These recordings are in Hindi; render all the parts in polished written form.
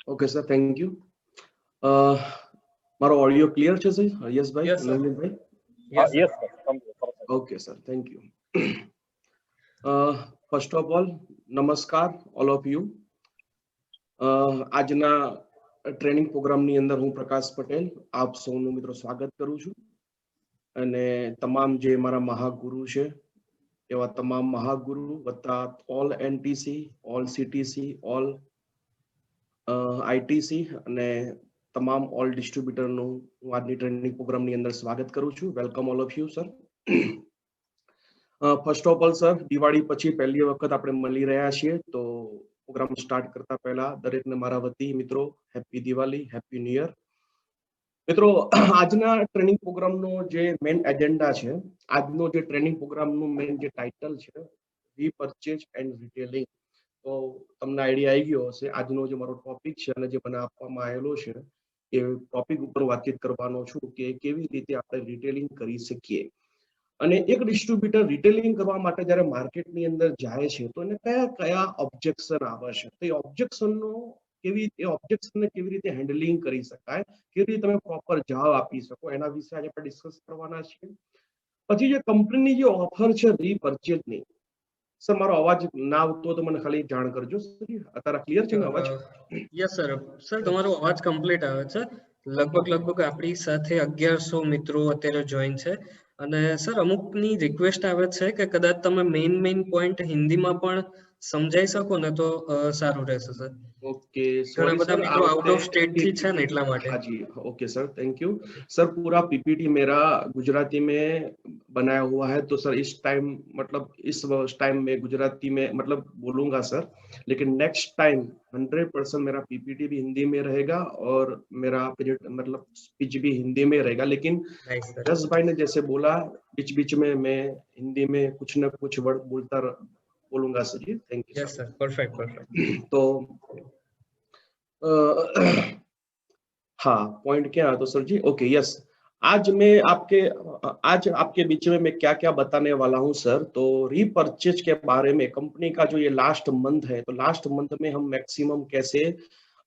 Okay sir, thank you. મારો ઓડિયો ક્લિયર છે સર? યસભાઈ, નવનીતભાઈ? Yes, sir. Okay sir, thank you. First of all, નમસ્કાર ઓલ ઓફ યુ. આજના ટ્રેનિંગ પ્રોગ્રામની અંદર હું પ્રકાશ પટેલ આપ સૌનું મિત્રો સ્વાગત કરું છું. અને તમામ જે મારા મહાગુરુ છે એવા તમામ મહાગુરુ વત્તા all NTC, all CTC, all ITC અને તમામ ઓલ ડિસ્ટ્રીબ્યુટરનું હું આજની ટ્રેનિંગ પ્રોગ્રામની અંદર સ્વાગત કરું છું. Welcome all of you sir. First of all sir, Diwali પછી પહેલી વખત આપણે મળી રહ્યા છીએ, તો પ્રોગ્રામ સ્ટાર્ટ કરતા પહેલા દરેકને મારા વતી મિત્રો happy Diwali, happy new year. મિત્રો, આજના ટ્રેનિંગ પ્રોગ્રામનો જે મેઇન એજન્ડા છે, આજનો જે ટ્રેનિંગ પ્રોગ્રામનું મેઇન જે ટાઇટલ છે, રીપર્ચેઝ એન્ડ રિટેલિંગ. તો તમને આઈડિયા આવી ગયો હશે આજનો જે મારો ટોપિક છે અને જે મને આપવામાં આવેલો છે એ ટોપિક ઉપર વાતચીત કરવાનો છું કે કેવી રીતે આપણે રિટેલિંગ કરી શકીએ. અને એક ડિસ્ટ્રીબ્યુટર રિટેલિંગ કરવા માટે જ્યારે માર્કેટની અંદર જાય છે તો એને કયા કયા ઓબ્જેક્શન આવે છે, તો એ ઓબ્જેક્શનને કેવી રીતે હેન્ડલિંગ કરી શકાય, કેવી રીતે તમે પ્રોપર જવાબ આપી શકો, એના વિશે આજે આપણે ડિસ્કસ કરવાના છીએ. પછી જે કંપનીની જે ઓફર છે રીપર્ચેઝની, સર મારો અવાજ ના આવતો તો મને ખાલી જાણ કરજો. અત્યારે ક્લિયર છે ને અવાજ? Yes sir. સર તમારો અવાજ કમ્પ્લીટ આવે છે. લગભગ આપણી સાથે 1100 મિત્રો અત્યારે જોઈન છે. અને સર અમુકની રિક્વેસ્ટ આવે છે કે કદાચ તમે મેઇન પોઈન્ટ હિન્દીમાં પણ સમજાઈ શકો ને તો સારું રહેશે સર. ओके, ઘણા બધા મિત્રો આउट ऑफ स्टेट थी છે ને એટલા માટે. हाँ जी, okay sir, thank you sir. पूरा पीपीटी मेरा गुजराती में बनाया हुआ है, तो सर इस टाइम मतलब इस टाइम में गुजराती में मतलब बोलूंगा सर, लेकिन नेक्स्ट टाइम 100% मेरा पीपीटी भी हिंदी में रहेगा और मेरा मतलब स्पीच भी हिंदी में रहेगा. लेकिन जस भाई ने जैसे बोला, बीच बीच में मैं हिंदी में कुछ न कुछ वर्ड बोलूंगा सर जी. Thank you yes sir. Perfect. तो हाँ, पॉइंट क्या है तो सर जी, ओके यस. आज आपके बीच में मैं क्या क्या बताने वाला हूं सर. तो रीपरचेज के बारे में, कंपनी का जो ये लास्ट मंथ है, तो लास्ट मंथ में हम मैक्सिमम कैसे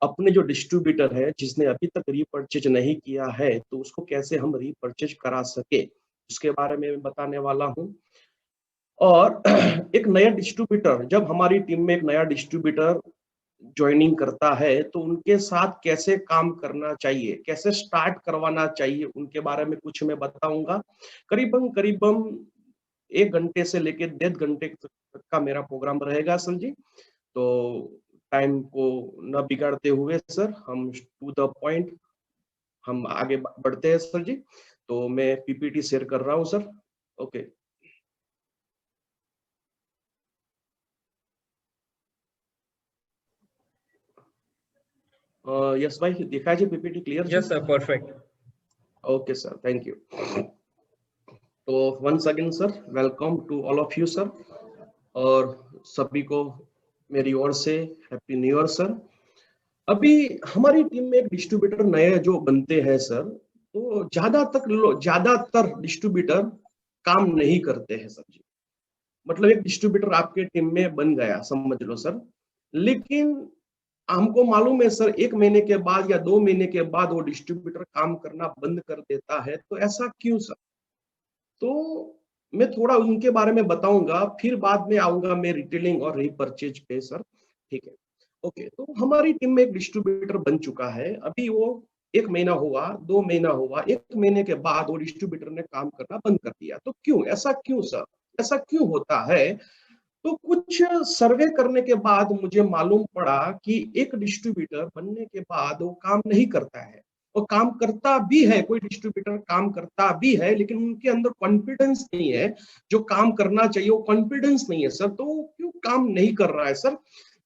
अपने जो डिस्ट्रीब्यूटर है जिसने अभी तक रीपरचेज नहीं किया है तो उसको कैसे हम रीपरचेज करा सके, उसके बारे में बताने वाला हूं. और एक नया डिस्ट्रीब्यूटर, जब हमारी टीम में एक नया डिस्ट्रीब्यूटर ज्वाइनिंग करता है तो उनके साथ कैसे काम करना चाहिए, कैसे स्टार्ट करवाना चाहिए, उनके बारे में कुछ मैं बताऊंगा. करीबन 1 घंटे से लेकर 1.5 घंटे तक का मेरा प्रोग्राम रहेगा सर जी. तो टाइम को न बिगाड़ते हुए सर हम टू द पॉइंट हम आगे बढ़ते हैं सर जी. तो मैं पीपीटी शेयर कर रहा हूं सर. ओके. यस भाई, दिखाई जी PPT clear? Yes sir, perfect. Okay sir, thank you. तो once again sir, welcome to all of you sir, और सभी को मेरी ओर से हैप्पी न्यू ईयर सर. अभी हमारी टीम में एक डिस्ट्रीब्यूटर नए जो बनते हैं सर, तो ज्यादातर डिस्ट्रीब्यूटर काम नहीं करते हैं सर जी. मतलब एक डिस्ट्रीब्यूटर आपके टीम में बन गया समझ लो सर, लेकिन हमको मालूम है सर 1 महीने के बाद या 2 महीने के बाद वो डिस्ट्रीब्यूटर काम करना बंद कर देता है. तो ऐसा क्यों सर? तो मैं थोड़ा उनके बारे में बताऊंगा, फिर बाद में आऊंगा मैं रिटेलिंग और रीपरचेज पे सर. ठीक है, ओके. तो हमारी टीम में एक डिस्ट्रीब्यूटर बन चुका है. अभी वो 1 महीना हुआ, 2 महीना हुआ, 1 महीने के बाद वो डिस्ट्रीब्यूटर ने काम करना बंद कर दिया. तो क्यों, ऐसा क्यों सर, ऐसा क्यों होता है? तो कुछ सर्वे करने के बाद मुझे मालूम पड़ा कि एक डिस्ट्रीब्यूटर बनने के बाद वो काम नहीं करता है. वो काम करता भी है, कोई डिस्ट्रीब्यूटर काम करता भी है, लेकिन उनके अंदर कॉन्फिडेंस नहीं है. जो काम करना चाहिए वो कॉन्फिडेंस नहीं है सर. तो क्यों काम नहीं कर रहा है सर?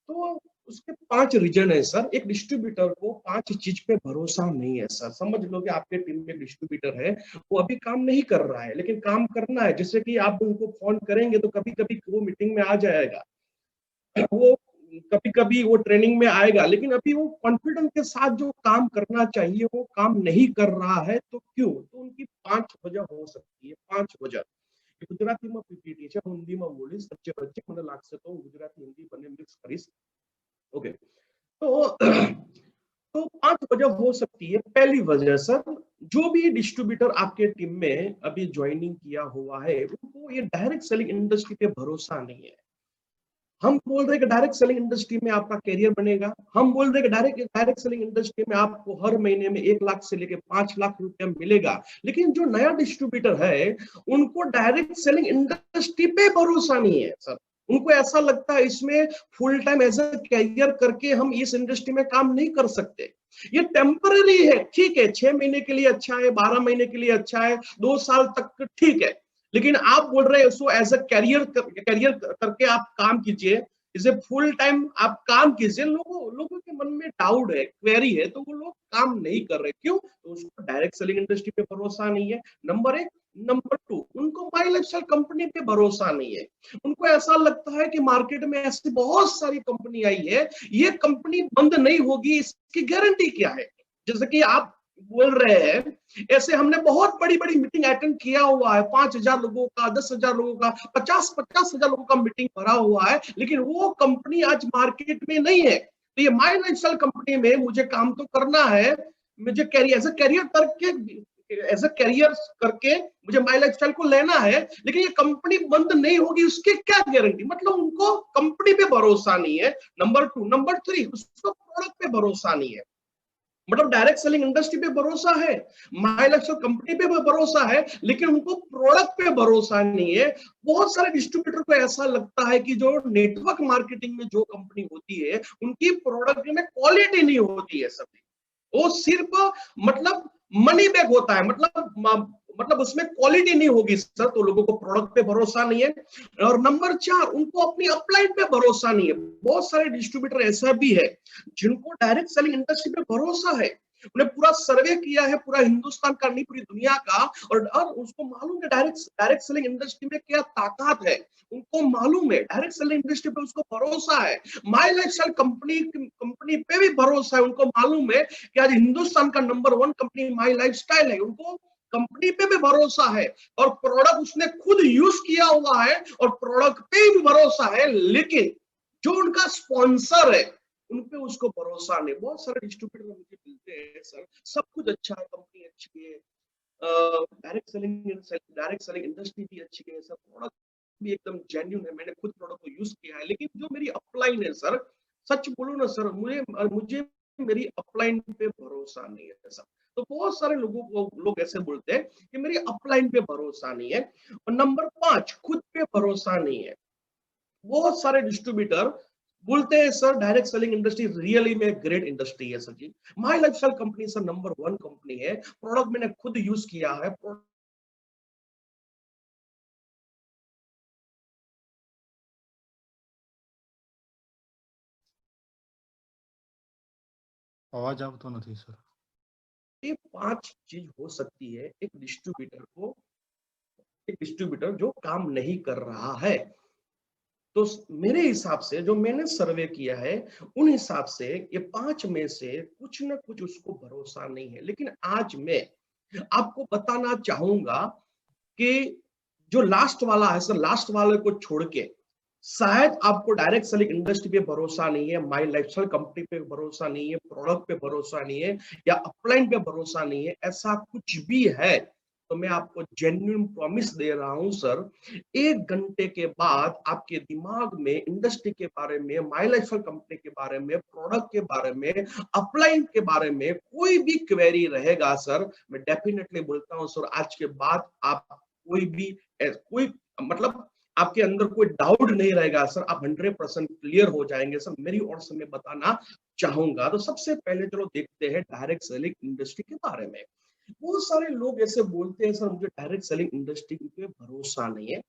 तो उसके 5 रीजन है सर. एक डिस्ट्रीब्यूटर को 5 चीज पे भरोसा नहीं है सर. समझ लो कि आपके टीम में डिस्ट्रीब्यूटर है, वो अभी काम नहीं कर रहा है, लेकिन काम करना है. जैसे कि आप उनको फोन करेंगे तो कभी कभी वो मीटिंग में आ जाएगा, वो कभी कभी वो ट्रेनिंग में आएगा, लेकिन अभी वो कॉन्फिडेंस के साथ जो काम करना चाहिए वो काम नहीं कर रहा है. तो क्यों? तो उनकी 5 वजह हो सकती है. 5 वजह गुजराती में पीपीटी છે, हिंदी में बोलीश वच्चे મને લાગશે તો ગુજરાતી હિન્દી બંને મિક્સ કરીશ. ओके. तो वजह हो सकती है। पहली वजह सर, जो भी डिस्ट्रीब्यूटर आपके टीम में अभी ज्वाइनिंग किया हुआ है, उनको ये डायरेक्ट सेलिंग इंडस्ट्री पे भरोसा नहीं है। हम बोल रहे हैं कि डायरेक्ट सेलिंग इंडस्ट्री में आपका करियर बनेगा, हम बोल रहे हैं कि डायरेक्ट सेलिंग इंडस्ट्री में आपको हर महीने में 1 लाख से लेकर 5 लाख रुपया मिलेगा। लेकिन जो नया डिस्ट्रीब्यूटर है, उनको डायरेक्ट सेलिंग इंडस्ट्री पे भरोसा नहीं है सर। उनको ऐसा लगता है इसमें full time as a career करके हम इस इंडस्ट्री में काम नहीं कर सकते। ये टेम्पररी है, ठीक है, 6 महीने के लिए अच्छा है, 12 महीने के लिए अच्छा है, 2 साल तक ठीक है। लेकिन आप बोल रहे हैं उसको एज अ कैरियर करके आप काम कीजिए, इसे फुल टाइम आप काम कीजिए। लोगों के मन में डाउट है, क्वेरी है, तो वो लोग काम नहीं कर रहे। क्यों? तो उसको डायरेक्ट सेलिंग इंडस्ट्री पे भरोसा नहीं है, नंबर 1। नंबर 2, उनको माई लाइफस्टाइल कंपनी पे भरोसा नहीं है। उनको ऐसा लगता है कि मार्केट में ऐसी बहुत सारी कंपनी आई है, ये कंपनी बंद नहीं होगी, इसकी गारंटी क्या है? जैसे कि आप बोल रहे हैं, ऐसे हमने बहुत बड़ी बड़ी मीटिंग अटेंड किया हुआ है, 5,000 लोगों का, 10,000 लोगों का, 50,000 लोगों का मीटिंग भरा हुआ है, लेकिन वो कंपनी आज मार्केट में नहीं है। तो ये माई लाइफस्टाइल कंपनी में मुझे काम तो करना है, मुझे एज ए करियर करके मुझे माई लाइफस्टाइल को लेना है, लेकिन ये कंपनी बंद नहीं होगी, उसकी क्या गारंटी? मतलब उनको कंपनी पे भरोसा नहीं है, नंबर 2। नंबर 3, उसको प्रोडक्ट पे भरोसा नहीं है। मतलब डायरेक्ट सेलिंग इंडस्ट्री पे भरोसा है, माई लाइफस्टाइल कंपनी पे भरोसा है, लेकिन उनको प्रोडक्ट पे भरोसा नहीं है। बहुत सारे डिस्ट्रीब्यूटर को ऐसा लगता है कि जो नेटवर्क मार्केटिंग में जो कंपनी होती है, उनकी प्रोडक्ट में क्वालिटी नहीं होती है सभी, वो सिर्फ मतलब मनी बैक होता है, मतलब उसमें क्वालिटी नहीं होगी सर, तो लोगों को प्रोडक्ट पे भरोसा नहीं है। और नंबर 4, उनको अपनी अपलाइन पे भरोसा नहीं है। बहुत सारे डिस्ट्रीब्यूटर ऐसा भी है जिनको डायरेक्ट सेलिंग इंडस्ट्री पे भरोसा है, उन्हें पूरा सर्वे किया है, पूरा हिंदुस्तान का नहीं, पूरी दुनिया का, और उसको मालूम है डायरेक्ट सेलिंग इंडस्ट्री में क्या ताकत है। उनको मालूम है डायरेक्ट सेलिंग इंडस्ट्री पे, उसको भरोसा है। माई लाइफस्टाइल कंपनी पे भी भरोसा है, उनको मालूम है कि आज हिंदुस्तान का नंबर 1 कंपनी माई लाइफस्टाइल है, उनको कंपनी पे भी भरोसा है, और प्रोडक्ट उसने खुद यूज किया हुआ है, और प्रोडक्ट पे भी भरोसा है। लेकिन जो उनका स्पॉन्सर है, उन पे उसको भरोसा नहीं। बहुत सारे डिस्ट्रीब्यूटर मुझे मिलते हैं सर, सब कुछ अच्छा है, कंपनी अच्छी है, डायरेक्ट सेलिंग इंडस्ट्री भी अच्छी है सर, प्रोडक्ट भी एकदम जेन्युइन है, मैंने खुद प्रोडक्ट को यूज किया है, लेकिन जो मेरी अपलाइन है सर, सच बोलूं ना सर, मुझे मेरी अपलाइन पे भरोसा नहीं है सर। तो बहुत सारे लोग ऐसे बोलते हैं कि मेरी अपलाइन पे भरोसा नहीं है। और नंबर 5, खुद पे भरोसा नहीं है। बहुत सारे डिस्ट्रीब्यूटर बोलते हैं sir direct selling industry really में ग्रेट इंडस्ट्री है सर जी, My Lifestyle company sir number 1 company है, प्रोडक्ट मैंने खुद यूज किया है। अवाज आवतो નથી सर। ये 5 चीज हो सकती है एक डिस्ट्रीब्यूटर जो काम नहीं कर रहा है। तो मेरे हिसाब से जो मैंने सर्वे किया है, उन हिसाब से ये 5 में से कुछ ना कुछ उसको भरोसा नहीं है। लेकिन आज मैं आपको बताना चाहूंगा कि जो लास्ट वाला है सर, लास्ट वाले को छोड़ के शायद आपको डायरेक्ट सेलिंग इंडस्ट्री पे भरोसा नहीं है, माई लाइफस्टाइल कंपनी पे भरोसा नहीं है, प्रोडक्ट पे भरोसा नहीं है, या अपलाइन पे भरोसा नहीं है, ऐसा कुछ भी है, तो मैं आपको जेन्युइन प्रॉमिस दे रहा हूं सर, 1 घंटे के बाद आपके दिमाग में इंडस्ट्री के बारे में, माई लाइफस्टाइल कंपनी के बारे में, प्रोडक्ट के बारे में, अपलाइन के बारे में कोई भी क्वेरी रहेगा सर, मैं डेफिनेटली बोलता हूं सर, आज के बाद आप कोई मतलब आपके अंदर कोई डाउट नहीं रहेगा सर, आप 100% क्लियर हो जाएंगे सर, मेरी ओर से मैं बताना चाहूंगा। तो सबसे पहले चलो देखते हैं डायरेक्ट सेलिंग इंडस्ट्री के बारे में। बहुत सारे लोग ऐसे बोलते हैं सर मुझे डायरेक्ट सेलिंग इंडस्ट्री पे भरोसा नहीं है।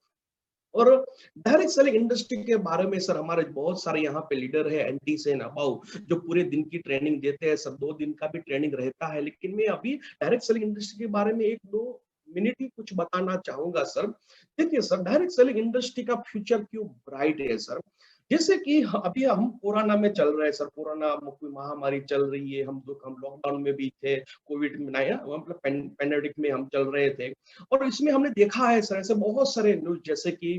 और डायरेक्ट सेलिंग इंडस्ट्री के बारे में सर हमारे बहुत सारे यहाँ पे लीडर है, एंटी सेन अबाउ, जो पूरे दिन की ट्रेनिंग देते हैं सर, 2 दिन का भी ट्रेनिंग रहता है। लेकिन मैं अभी डायरेक्ट सेलिंग इंडस्ट्री के बारे में 1-2 मिनट ही कुछ बताना चाहूंगा सर। देखिए सर, डायरेक्ट सेलिंग इंडस्ट्री का फ्यूचर क्यों ब्राइट है सर। जैसे कि अभी हम कोरोना में चल रहे हैं सर, कोरोना महामारी चल रही है, हम लॉकडाउन में भी थे, कोविड में मतलब पैंडेमिक में हम चल रहे थे। और इसमें हमने देखा है सर ऐसे बहुत सारे न्यूज, जैसे कि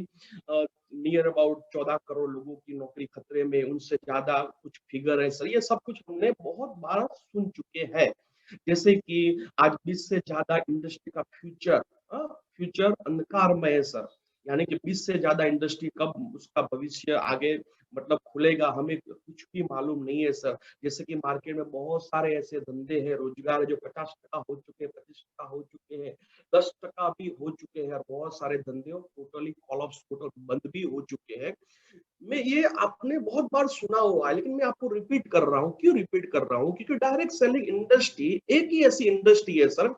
नियर अबाउट 14 करोड़ लोगों की नौकरी खतरे में, उनसे ज्यादा कुछ फिगर है सर, ये सब कुछ हमने बहुत बार सुन चुके हैं। जैसे कि आज 20 से ज्यादा इंडस्ट्री का फ्यूचर अंधकारमय है सर, यानी कि 20 से ज्यादा इंडस्ट्री कब उसका भविष्य आगे मतलब खुलेगा हमें कुछ भी मालूम नहीं है सर। जैसे कि मार्केट में बहुत सारे ऐसे धंधे हैं, रोजगार है जो 50% हो चुके हैं, 25% हो चुके हैं, 10% भी हो चुके हैं, और बहुत सारे धंधे टोटली कॉलअप्स, टोटल बंद भी हो चुके हैं। मैं ये आपने बहुत बार सुना हुआ है, लेकिन मैं आपको रिपीट कर रहा हूँ। क्यों रिपीट कर रहा हूँ? क्योंकि डायरेक्ट सेलिंग इंडस्ट्री एक ही ऐसी इंडस्ट्री है सर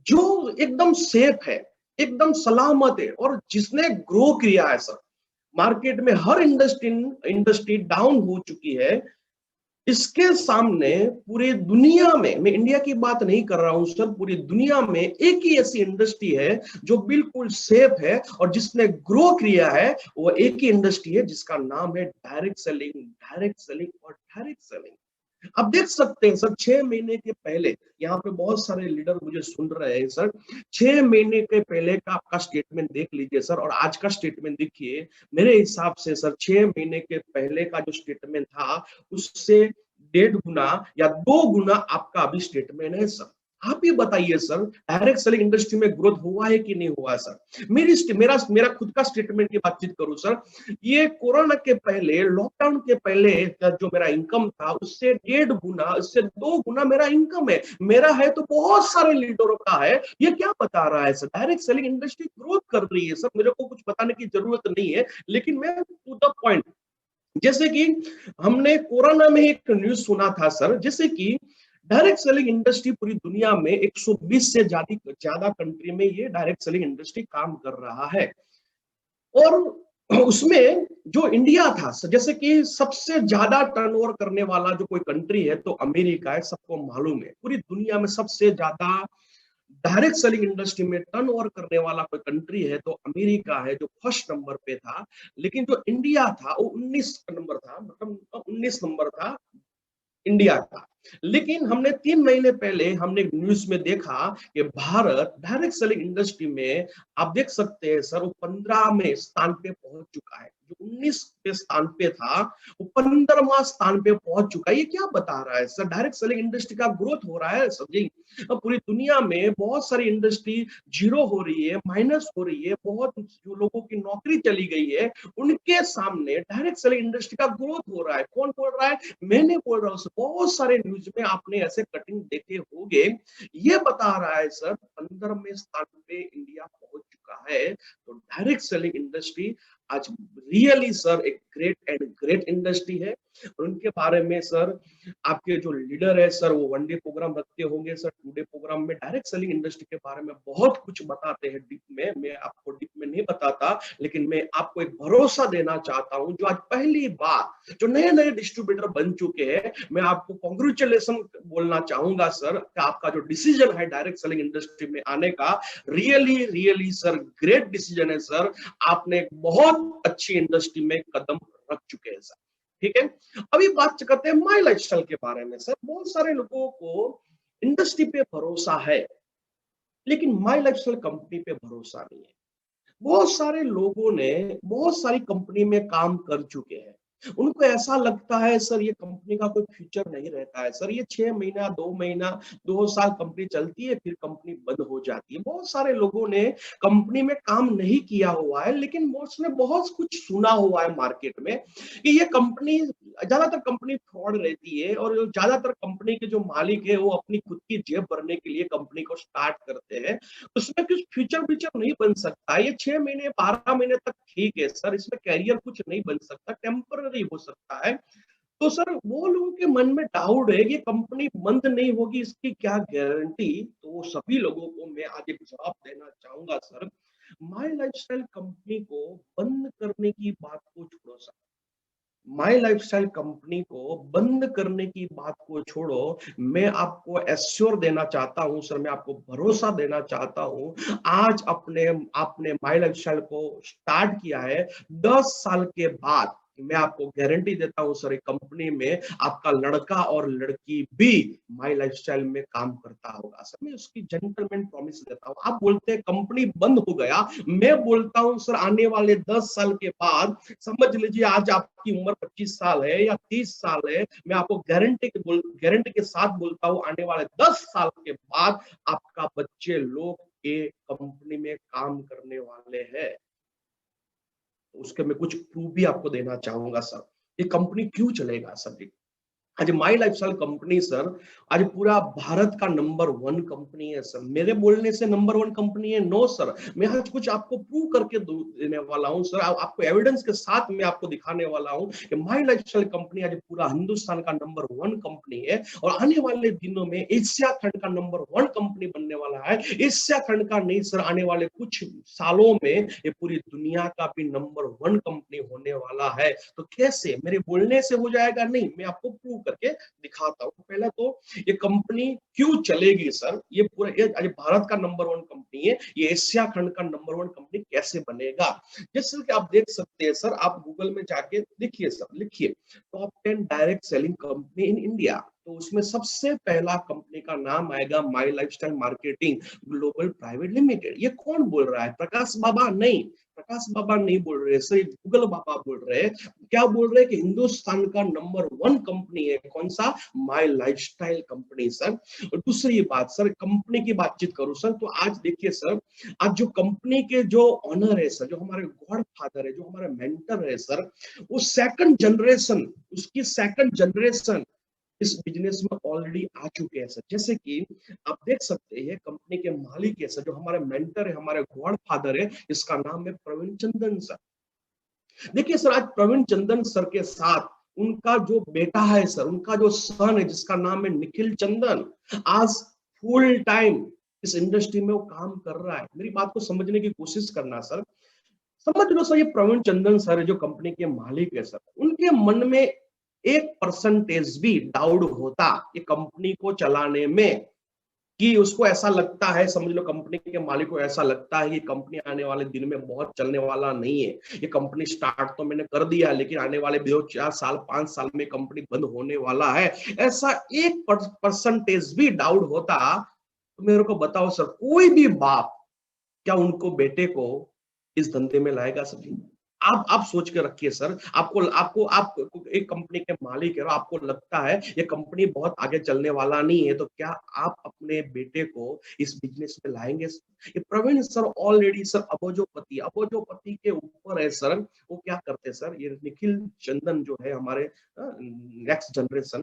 जो एकदम सेफ है, एकदम सलामत है, और जिसने ग्रो किया है सर। मार्केट में हर इंडस्ट्री डाउन हो चुकी है, इसके सामने पूरे दुनिया में, मैं इंडिया की बात नहीं कर रहा हूं सर, पूरी दुनिया में एक ही ऐसी इंडस्ट्री है जो बिल्कुल सेफ है और जिसने ग्रो किया है, वो एक ही इंडस्ट्री है जिसका नाम है डायरेक्ट सेलिंग, डायरेक्ट सेलिंग और डायरेक्ट सेलिंग। आप देख सकते हैं सर, 6 महीने के पहले, यहाँ पे बहुत सारे लीडर मुझे सुन रहे हैं सर, 6 महीने के पहले का आपका स्टेटमेंट देख लीजिए सर, और आज का स्टेटमेंट देखिए। मेरे हिसाब से सर 6 महीने के पहले का जो स्टेटमेंट था, उससे 1.5 गुना या 2 गुना आपका अभी स्टेटमेंट है सर। आप ये बताइए सर, डायरेक्ट सेलिंग इंडस्ट्री में ग्रोथ हुआ है कि नहीं हुआ सर? मेरा खुद का स्टेटमेंट की बातचीत करूं सर, ये कोरोना के पहले, लॉकडाउन के पहले का जो मेरा इनकम था, उससे 1.5 गुना, उससे 2 गुना मेरा इनकम है। मेरा है तो बहुत सारे लीडरों का है। ये क्या बता रहा है sir? Direct selling industry growth कर रही है सर, मेरे को कुछ बताने की जरूरत नहीं है, लेकिन मैं टू द पॉइंट। जैसे कि हमने कोरोना में एक न्यूज सुना था सर, जैसे कि डायरेक्ट सेलिंग इंडस्ट्री पूरी दुनिया में 120 से ज्यादा कंट्री में ये डायरेक्ट सेलिंग इंडस्ट्री काम कर रहा है। और उसमें जो इंडिया था, जैसे कि सबसे ज्यादा टर्नओवर करने वाला जो कोई कंट्री है तो अमेरिका है, सबको मालूम है। पूरी दुनिया में सबसे ज्यादा डायरेक्ट सेलिंग इंडस्ट्री में टर्नओवर करने वाला कोई कंट्री है तो अमेरिका है, जो फर्स्ट नंबर पे था। लेकिन जो इंडिया था वो 19 नंबर था, मतलब 19 नंबर था इंडिया का। लेकिन हमने 3 महीने पहले हमने न्यूज में देखा कि भारत डायरेक्ट सेलिंग इंडस्ट्री में, आप देख सकते हैं सर, वो 15वें स्थान पे पहुंच चुका है। जो 19वें स्थान पे था, वो 15वां स्थान पे पहुंच चुका है। ये क्या बता रहा है सर? डायरेक्ट सेलिंग इंडस्ट्री का ग्रोथ हो रहा है सर जी। अब पूरी दुनिया में बहुत सारी इंडस्ट्री जीरो हो रही है, माइनस हो रही है, बहुत जो लोगों की नौकरी चली गई है, उनके सामने डायरेक्ट सेलिंग इंडस्ट्री का ग्रोथ हो रहा है। कौन बोल रहा है? मैंने बोल रहा हूँ। बहुत सारे न्यूज में आपने ऐसे कटिंग देखे होंगे। ये बता रहा है सर 15वें स्थान पे इंडिया पहुंच चुका है। तो डायरेक्ट सेलिंग इंडस्ट्री आज रियली सर एक ग्रेट इंडस्ट्री है। और उनके बारे में सर, आपके जो लीडर है सर, वो वनडे प्रोग्राम रखते होंगे सर, टुडे प्रोग्राम में डायरेक्ट सेलिंग इंडस्ट्री के बारे में बहुत कुछ बताते हैं डीप में। मैं आपको डीप में नहीं बताता, लेकिन मैं आपको एक भरोसा देना चाहता हूं, जो आज पहली बार जो नए नए डिस्ट्रीब्यूटर बन चुके हैं, मैं आपको कॉन्ग्रेचुलेशन बोलना चाहूंगा सर कि आपका जो डिसीजन है डायरेक्ट सेलिंग इंडस्ट्री में आने का, रियली सर ग्रेट डिसीजन है सर। आपने एक बहुत अच्छी इंडस्ट्री में कदम रख चुके हैं सर। ठीक है, अभी बात करते हैं माई लाइफस्टाइल के बारे में सर। बहुत सारे लोगों को इंडस्ट्री पे भरोसा है, लेकिन माई लाइफस्टाइल कंपनी पे भरोसा नहीं है। बहुत सारे लोगों ने बहुत सारी कंपनी में काम कर चुके हैं, उनको ऐसा लगता है सर ये कंपनी का कोई फ्यूचर नहीं रहता है सर, ये 6 महीना, 2 महीना, 2 साल कंपनी चलती है, फिर कंपनी बंद हो जाती है। बहुत सारे लोगों ने कंपनी में काम नहीं किया हुआ है, लेकिन उसने बहुत कुछ सुना हुआ है मार्केट में कि ये कंपनी, ज्यादातर कंपनी फ्रॉड रहती है, और ज्यादातर कंपनी के जो मालिक है वो अपनी खुद की जेब भरने के लिए कंपनी को स्टार्ट करते हैं। उसमें कुछ फ्यूचर नहीं बन सकता। ये 6 महीने, 12 महीने तक ठीक है सर, इसमें कैरियर कुछ नहीं बन सकता, टेम्पररी हो सकता है। तो सर वो लोगों के मन में डाउट है कि कंपनी बंद नहीं होगी, इसकी क्या गारंटी? तो वो सभी लोगों को मैं आज एक जवाब देना चाहूंगा सर, माई लाइफस्टाइल कंपनी को बंद करने की बात को छोड़ो सर, माई लाइफस्टाइल कंपनी को बंद करने की बात को छोड़ो, मैं आपको एश्योर देना चाहता हूं सर, मैं आपको भरोसा देना चाहता हूं, आज आपने माई लाइफस्टाइल को स्टार्ट किया है, 10 साल के बाद मैं आपको गारंटी देता हूं सर, कंपनी में आपका लड़का और लड़की भी माई लाइफस्टाइल में काम करता होगा सर, मैं उसकी जेंटलमैन प्रॉमिस देता हूं। आप बोलते हैं कंपनी बंद हो गया, मैं बोलता हूं सर आने वाले 10 साल के बाद, समझ लीजिए आज आपकी उम्र 25 साल है या 30 साल है, मैं आपको गारंटी के साथ बोलता हूं आने वाले 10 साल के बाद आपका बच्चे लोग ये कंपनी में काम करने वाले हैं। उसके मैं कुछ प्रूफ भी आपको देना चाहूंगा सर। ये कंपनी क्यों चलेगा सर जी? आज माई लाइफस्टाइल कंपनी सर आज पूरा भारत का नंबर 1 कंपनी है सर। मेरे बोलने से नंबर 1 कंपनी है? नो सर, मैं आज कुछ आपको प्रूव करके देने वाला हूं सर, आपको एविडेंस के साथ मैं आपको दिखाने वाला हूं कि माई लाइफस्टाइल कंपनी आज पूरा हिंदुस्तान का नंबर 1 कंपनी है और आने वाले दिनों में एशिया खंड का नंबर 1 कंपनी बनने वाला है। एशिया खंड का नहीं सर, आने वाले कुछ सालों में ये पूरी दुनिया का भी नंबर 1 कंपनी होने वाला है। तो कैसे? मेरे बोलने से हो जाएगा? नहीं, मैं आपको प्रूव करके दिखाता हूं। पहला तो ये कंपनी क्यों चलेगी सर, ये पूरा आज भारत का नंबर 1 कंपनी है, ये एशिया खंड का नंबर 1 कंपनी कैसे बनेगा? जैसे कि आप देख सकते हैं सर, आप गूगल में जाके लिखिए सर, लिखिए top 10 direct selling company in India, तो उसमें सबसे पहला कंपनी का नाम आएगा My Lifestyle Marketing Global Private Limited. ये कौन बोल रहा है? प्रकाश बाबा नहीं, प्रकाश बाबा नहीं बोल रहे सर, गूगल बाबा बोल रहे हैं। क्या बोल रहे हैं कि हिंदुस्तान का नंबर 1 कंपनी है। कौन सा? माई लाइफस्टाइल कंपनी सर। और दूसरी बात सर, कंपनी की बातचीत करूं सर, तो आज देखिए सर, आज जो कंपनी के जो ऑनर है सर, जो हमारे गॉड फादर है, जो हमारे मेंटर है सर, वो सेकंड जनरेशन, उसकी सेकंड जनरेशन इस बिजनेस में ऑलरेडी आ चुके हैं सर। जैसे कि आप देख सकते हैं कंपनी के मालिक है सर, जो हमारे मेंटर है, हमारे गॉड फादर है, इसका नाम है प्रवीण चंदन सर। देखिए सर, आज प्रवीण चंदन सर के साथ उनका जो बेटा है सर, उनका जो सन है जिसका नाम है निखिल चंदन, आज फुल टाइम इस इंडस्ट्री में वो काम कर रहा है। मेरी बात को समझने की कोशिश करना सर। समझ लो सर, ये प्रवीण चंदन सर जो कंपनी के मालिक है सर, उनके मन में 1% भी डाउट होता ये कंपनी को चलाने में, कि उसको ऐसा लगता है, समझ लो कंपनी के मालिक को ऐसा लगता है कि कंपनी आने वाले दिन में बहुत चलने वाला नहीं है, ये कंपनी स्टार्ट तो मैंने कर दिया लेकिन आने वाले 2-4 साल 5 साल में कंपनी बंद होने वाला है, ऐसा 1% भी डाउट होता, तो मेरे को बताओ सर, कोई भी बाप क्या उनको बेटे को इस धंधे में लाएगा सर जी? आप सोच के रखिए सर, आपको आपको आप एक कंपनी के मालिक है, आपको लगता है ये कंपनी बहुत आगे चलने वाला नहीं है, तो क्या आप अपने बेटे को इस बिजनेस में लाएंगे? ये प्रवीण सर ऑलरेडी सर अबोजोपति के ऊपर है सर। वो क्या करते हैं सर, ये निखिल चंदन जो है हमारे नेक्स्ट जनरेशन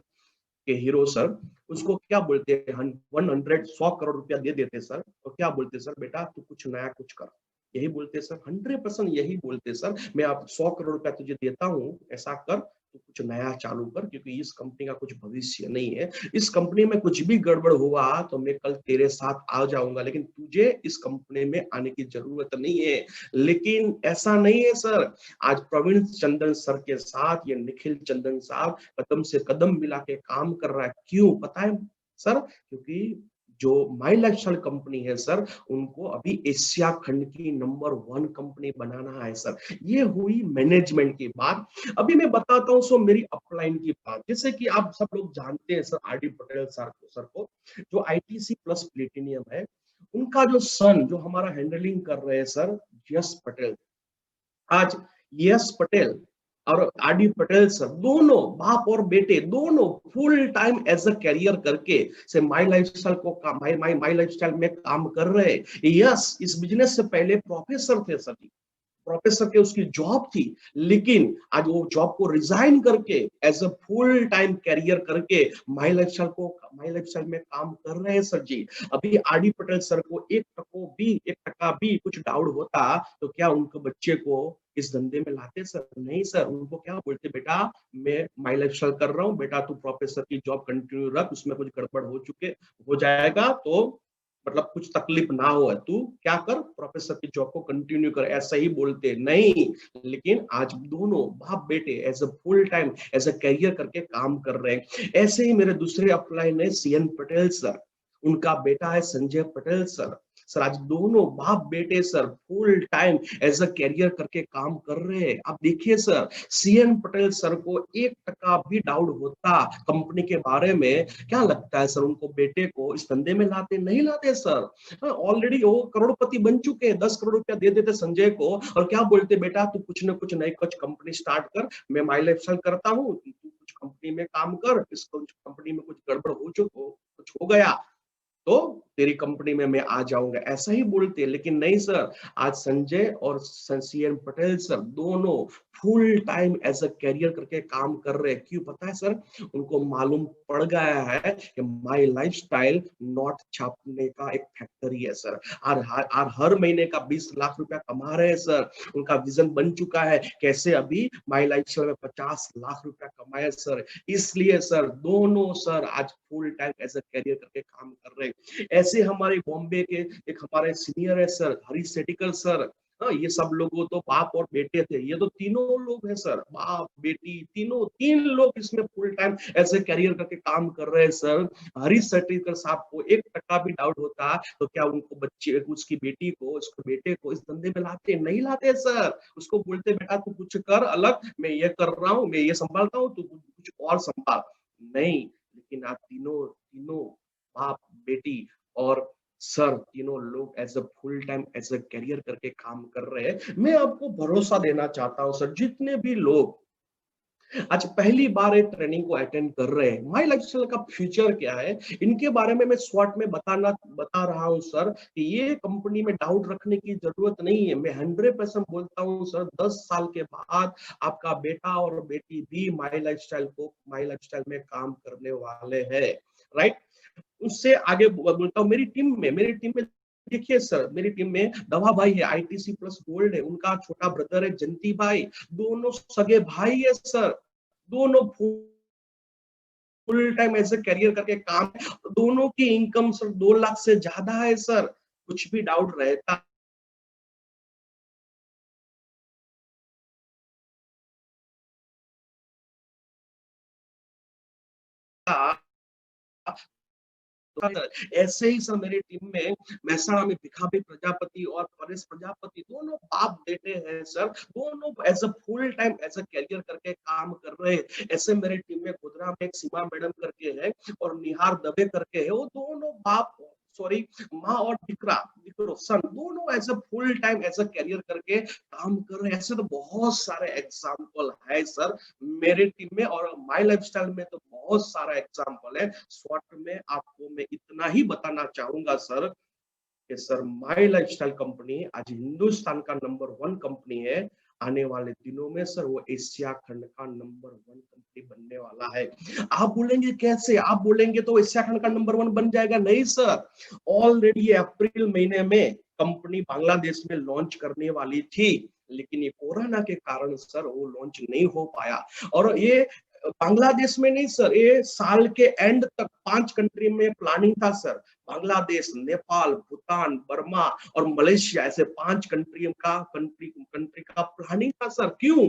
के हीरो सर, उसको क्या बोलते हैं, 100 करोड़ रुपया दे देते सर, तो क्या बोलते सर, बेटा तू कुछ नया कुछ कर, यही बोलते सर, 100% यही बोलते सर, मैं आप 100 करोड़ रुपया तुझे देता हूँ, ऐसा कर, तो कुछ नया चालू कर, क्योंकि इस कंपनी का कुछ भविष्य नहीं है, इस कंपनी में कुछ भी गड़बड़ हुआ तो मैं कल तेरे साथ आ जाऊंगा, लेकिन तुझे इस कंपनी में आने की जरूरत नहीं है। लेकिन ऐसा नहीं है सर, आज प्रवीण चंदन सर के साथ ये निखिल चंदन साहब कदम से कदम मिला के काम कर रहा है। क्यों पता है सर? क्योंकि जो माई लाइफस्टाइल कंपनी है सर, उनको अभी एशिया खंड की नंबर 1 कंपनी बनाना है सर। ये हुई मैनेजमेंट की बात। अभी मैं बताता हूँ सो मेरी अपलाइन की बात। जैसे कि आप सब लोग जानते हैं सर, आर.डी. पटेल सर को, जो आईटीसी प्लस प्लेटिनियम है, उनका जो सन जो हमारा हैंडलिंग कर रहे हैं सर, यश पटेल। आज यश पटेल और आर.डी. पटेल सर दोनों बाप और बेटे दोनों full time as a career करके से माई लाइफस्टाइल को माई लाइफस्टाइल में काम कर रहे हैं। यस इस बिजनेस से पहले प्रोफेसर थे सर, प्रोफेसर के उसकी जॉब थी, लेकिन आज वो जॉब को रिजाइन करके as a full time career करके माई लाइफस्टाइल में काम कर रहे हैं सर जी। अभी आर.डी. पटेल सर को 1% भी कुछ डाउट होता तो क्या उनके बच्चे को इस धंधे में लाते सर? नहीं सर, उनको क्या बोलते, बेटा मैं माई लाइफस्टाइल कर रहा हूँ, बेटा तू प्रोफेसर की जॉब कंटिन्यू रख, उसमें कुछ गड़बड़ हो जाएगा तो मतलब कुछ तकलीफ ना हो, तू क्या कर, प्रोफेसर की जॉब को कंटिन्यू कर, ऐसा ही बोलते नहीं। लेकिन आज दोनों बाप बेटे as a full time as a career करके काम कर रहे हैं। ऐसे ही मेरे दूसरे अपलाइन है सीएन पटेल सर, उनका बेटा है संजय पटेल सर। सर आज दोनों बाप बेटे sir full time as a career करके काम कर रहे हैं। आप देखिए सर, सीएन पटेल सर को 1% भी डाउट होता कंपनी के बारे में, क्या लगता है सर उनको बेटे को इस धंधे में लाते? नहीं लाते सर। ऑलरेडी वो करोड़पति बन चुके हैं, 10 करोड़ रुपया दे देते संजय को और क्या बोलते, बेटा तू कुछ ना कुछ नई कुछ कंपनी स्टार्ट कर, मैं माई लाइफस्टाइल करता हूँ, तू कुछ कंपनी में काम कर, इस कंपनी में कुछ गड़बड़ हो चुका, कुछ हो गया तो तेरी कंपनी में मैं आ जाऊंगा, ऐसा ही बोलते। लेकिन नहीं सर, आज संजय और सीएन पटेल सर दोनों full time as a career करके काम कर रहे हैं। क्यों पता है सर? उनको मालूम पड़ गया है कि माई लाइफस्टाइल नोट छापने का एक फैक्ट्री है सर। और हर महीने का 20 लाख रुपया कमा रहे हैं सर। उनका विजन बन चुका है कैसे अभी माई लाइफस्टाइल में 50 लाख रुपया कमाए सर। इसलिए सर दोनों सर आज full time as a career करके काम कर रहे हैं। ऐसे हमारे बॉम्बे के एक हमारे सीनियर है सर, हरीश सेटिकल सर। ये सब लोगों तो बाप और बेटे थे, ये तो तीनों लोग हैं सर, बाप बेटी तीनों, 3 लोग इसमें फुल टाइम ऐसे कैरियर करके काम कर रहे हैं सर। हरीश सेटिकल साहब को 1% भी डाउट होता तो क्या उनको बच्चे, उसकी बेटी को, उसके बेटे को इस धंधे में लाते? नहीं लाते सर। उसको बोलते बेटा तू कुछ कर अलग, मैं ये कर रहा हूँ, मैं ये संभालता हूँ, तू कुछ और संभाल। नहीं, लेकिन आप तीनों तीनों बाप बेटी और सर तीनों लोग as a full time as a career करके काम कर रहे हैं। मैं आपको भरोसा देना चाहता हूं सर, जितने भी लोग आज पहली बार एक ट्रेनिंग को अटेंड कर रहे हैं, माई लाइफस्टाइल का फ्यूचर क्या है इनके बारे में मैं शॉर्ट में बता रहा हूं सर कि ये कंपनी में डाउट रखने की जरूरत नहीं है। मैं 100% बोलता हूं सर, 10 साल के बाद आपका बेटा और बेटी भी माई लाइफस्टाइल में काम करने वाले हैं, राइट। उससे आगे बोलता हूँ, मेरी टीम में देखिए सर, मेरी टीम में दवा भाई है, आईटीसी प्लस गोल्ड है, उनका छोटा ब्रदर है जंती भाई, दोनों सगे भाई है सर। दोनों फुल टाइम ऐसे कैरियर करके काम, दोनों की इनकम सर 2 लाख से ज्यादा है सर। कुछ भी डाउट रहता ऐसे ही सर मेरी टीम में महसाणा में भिखाभी प्रजापति और परेश प्रजापति दोनों बाप बेटे हैं सर। दोनों as a full time as a career करके काम कर रहे हैं। ऐसे मेरे टीम में गोधरा में एक सीमा मैडम करके है और निहार दबे करके है, वो दोनों बाप सॉरी माँ और दिकरो सन दोनों as a full time as a career करके काम कर रहे हैं। ऐसे तो बहुत सारे एग्जाम्पल है सर मेरे टीम में, और माई लाइफस्टाइल में तो बहुत सारा एग्जाम्पल है। शॉर्ट में आपको मैं इतना ही बताना चाहूंगा सर कि सर माई लाइफस्टाइल कंपनी आज हिंदुस्तान का नंबर 1 कंपनी है। आने वाले दिनों में सर वो एशिया खंड का नंबर 1 कंपनी बनने वाला है। आप बोलेंगे कैसे? आप बोलेंगे तो एशिया खंड का नंबर 1 बन जाएगा? नहीं सर, ऑलरेडी अप्रैल महीने में कंपनी बांग्लादेश में लॉन्च करने वाली थी, लेकिन ये कोरोना के कारण सर वो लॉन्च नहीं हो पाया। और ये बांग्लादेश में नहीं सर, ये साल के एंड तक 5 कंट्री में प्लानिंग था सर। बांग्लादेश, नेपाल, भूटान, बर्मा और मलेशिया, ऐसे 5 कंट्री का प्लानिंग था सर। क्यों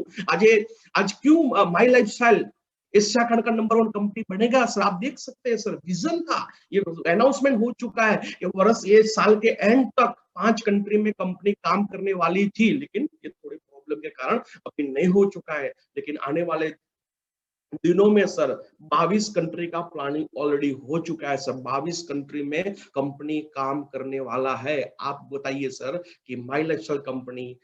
आज क्यों माई लाइफस्टाइल एशिया खंड का नंबर 1 कंपनी बनेगा सर? आप देख सकते हैं सर, विजन था, ये अनाउंसमेंट हो चुका है कि ये साल के एंड तक 5 कंट्री में कंपनी काम करने वाली थी, लेकिन ये थोड़ी प्रॉब्लम के कारण अभी नहीं हो चुका है। लेकिन आने वाले दिनों में सर 22 कंट्री का प्लानिंग ऑलरेडी हो चुका है सर। 22 कंट्री में कंपनी काम करने वाला है। आप बताइए सर कि माई लाइफस्टाइल कंपनी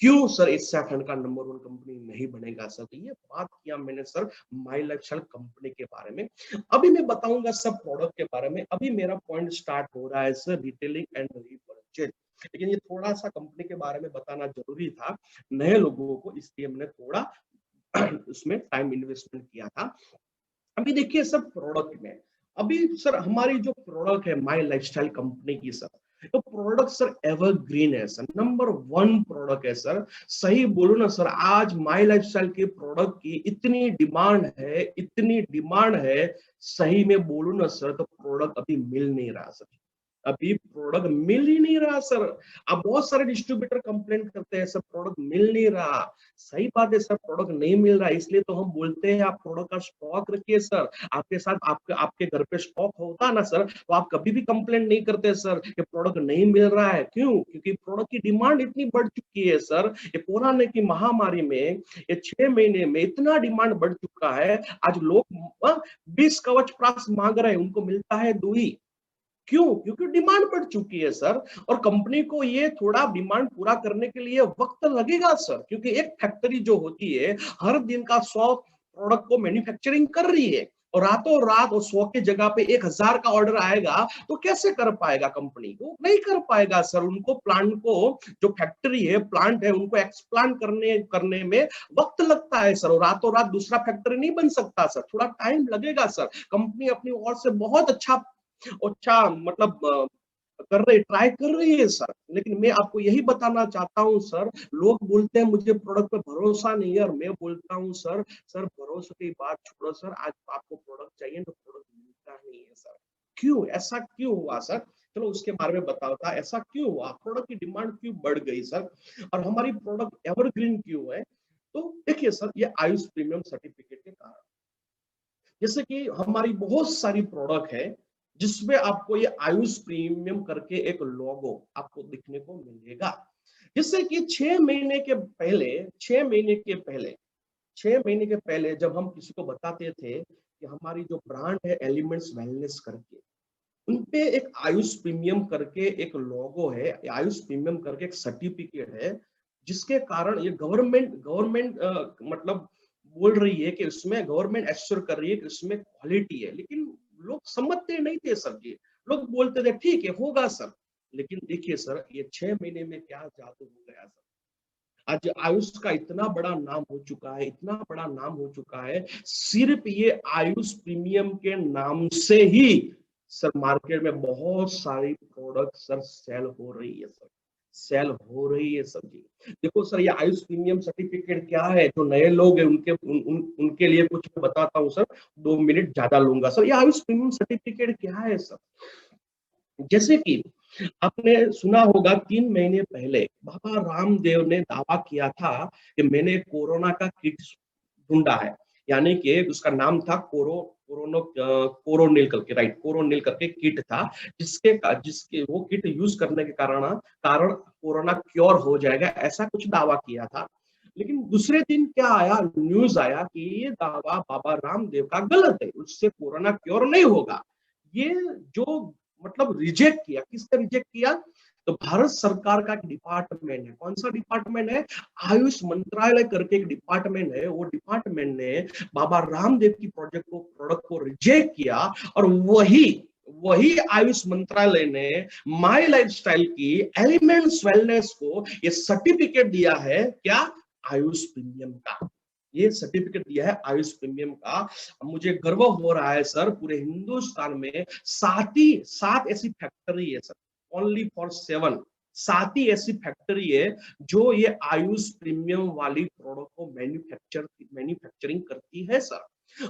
क्यों सर एशिया खंड का नंबर 1 कंपनी नहीं बनेगा सर? तो ये बात किया मैंने सर माई लाइफस्टाइल कंपनी के बारे में। अभी मैं बताऊंगा सब प्रोडक्ट के बारे में। अभी मेरा पॉइंट स्टार्ट हो रहा है सर रिटेलिंग एंड रीपरचेज, लेकिन ये थोड़ा सा कंपनी के बारे में बताना जरूरी था नए लोगों को, इसलिए मैंने थोड़ा उसमें टाइम इन्वेस्टमेंट किया था। अभी देखिए सर प्रोडक्ट में, अभी सर हमारी जो प्रोडक्ट है माई लाइफस्टाइल कंपनी की सर, तो प्रोडक्ट सर एवरग्रीन है सर, नंबर 1 प्रोडक्ट है सर। सही बोलूं ना सर, आज माई लाइफस्टाइल के प्रोडक्ट की इतनी डिमांड है, सही में बोलूं ना सर, तो प्रोडक्ट अभी मिल नहीं रहा सर। अभी प्रोडक्ट मिल ही नहीं रहा सर। अब बहुत सारे डिस्ट्रीब्यूटर कंप्लेंट करते हैं सर प्रोडक्ट मिल नहीं रहा। सही बात है सर, प्रोडक्ट नहीं मिल रहा, इसलिए तो हम बोलते हैं आप प्रोडक्ट का स्टॉक रखिए सर। आपके साथ आपके घर पे स्टॉक होता ना सर, तो आप कभी भी कंप्लेंट नहीं करते सर कि प्रोडक्ट नहीं मिल रहा है। क्यों? क्योंकि प्रोडक्ट की डिमांड इतनी बढ़ चुकी है सर। ये कोरोना की महामारी में ये 6 महीने में इतना डिमांड बढ़ चुका है। आज लोग 20 कवच प्राप्त मांग रहे हैं, उनको मिलता है 2 ही। क्यों? क्योंकि डिमांड बढ़ चुकी है सर। और कंपनी को ये थोड़ा डिमांड पूरा करने के लिए वक्त लगेगा सर, क्योंकि एक फैक्ट्री जो होती है हर दिन का 100 प्रोडक्ट को मैन्युफैक्चरिंग कर रही है, और रातों रात और 100 की जगह पे 1000 का ऑर्डर आएगा तो कैसे कर पाएगा कंपनी? को नहीं कर पाएगा सर। उनको प्लांट को, जो फैक्ट्री है प्लांट है, उनको एक्सप्लांट करने में वक्त लगता है सर। और रातों रात दूसरा फैक्ट्री नहीं बन सकता सर, थोड़ा टाइम लगेगा सर। कंपनी अपनी ओर से बहुत अच्छा मतलब ट्राई कर रही है सर। लेकिन मैं आपको यही बताना चाहता हूं सर, लोग बोलते हैं मुझे प्रोडक्ट पे भरोसा नहीं है, और मैं बोलता हूं सर भरोसे की बात छोड़ो सर, आज आपको प्रोडक्ट चाहिए तो प्रोडक्ट मिलता नहीं है सर। क्यों? ऐसा क्यों हुआ सर? चलो उसके बारे में बताओ था, ऐसा क्यों हुआ? प्रोडक्ट की डिमांड क्यों बढ़ गई सर? और हमारी प्रोडक्ट एवरग्रीन क्यों है? तो देखिए सर, ये आयुष प्रीमियम सर्टिफिकेट के कारण। जैसे कि हमारी बहुत सारी प्रोडक्ट है जिसमें आपको ये आयुष प्रीमियम करके एक लोगो आपको दिखने को मिलेगा। जैसे कि 6 महीने के पहले जब हम किसी को बताते थे कि हमारी जो ब्रांड है एलिमेंट्स वेलनेस करके, उनपे एक आयुष प्रीमियम करके एक लोगो है, आयुष प्रीमियम करके एक सर्टिफिकेट है, जिसके कारण ये गवर्नमेंट मतलब बोल रही है कि इसमें गवर्नमेंट एश्योर कर रही है कि इसमें क्वालिटी है। लेकिन लोग समझते नहीं थे सर जी, लोग बोलते थे ठीक है होगा सर। लेकिन देखिए सर, ये 6 महीने में क्या जादू हो गया सर। आज आयुष का इतना बड़ा नाम हो चुका है, इतना बड़ा नाम हो चुका है, सिर्फ ये आयुष प्रीमियम के नाम से ही सर मार्केट में बहुत सारी प्रोडक्ट सर सेल हो रही है सर, सेल हो रही है सर जी। देखो सर, ये आयुष प्रीमियम सर्टिफिकेट क्या है? जो नए लोग हैं उनके लिए कुछ मैं बताता हूँ सर, 2 मिनट ज्यादा लूंगा सर। ये आयुष प्रीमियम सर्टिफिकेट क्या है सर? जैसे कि आपने सुना होगा 3 महीने पहले बाबा रामदेव ने दावा किया था कि मैंने कोरोना का किट ढूंढा है, यानी कि उसका नाम था कोरोनिल करके, राइट, कोरोनिल करके किट था, जिसके वो किट यूज करने के कारण कोरोना क्योर हो जाएगा, ऐसा कुछ दावा किया था। लेकिन दूसरे दिन क्या आया, न्यूज आया कि ये दावा बाबा रामदेव का गलत है, उससे कोरोना क्योर नहीं होगा। ये जो मतलब रिजेक्ट किया, किसने रिजेक्ट किया? तो भारत सरकार का एक डिपार्टमेंट है। कौन सा डिपार्टमेंट है? आयुष मंत्रालय करके एक डिपार्टमेंट है। वो डिपार्टमेंट ने बाबा रामदेव की प्रोडक्ट को रिजेक्ट किया, और वही आयुष मंत्रालय ने माई लाइफस्टाइल की एलिमेंट्स वेलनेस को ये सर्टिफिकेट दिया है। क्या? आयुष प्रीमियम का। ये सर्टिफिकेट दिया है आयुष प्रीमियम का। मुझे गर्व हो रहा है सर, पूरे हिंदुस्तान में 7 ऐसी फैक्ट्री है सर, ओनली फॉर 7 ही ऐसी फैक्ट्री है जो ये आयुष प्रीमियम वाली प्रोडक्ट को मैन्युफैक्चरिंग करती है सर।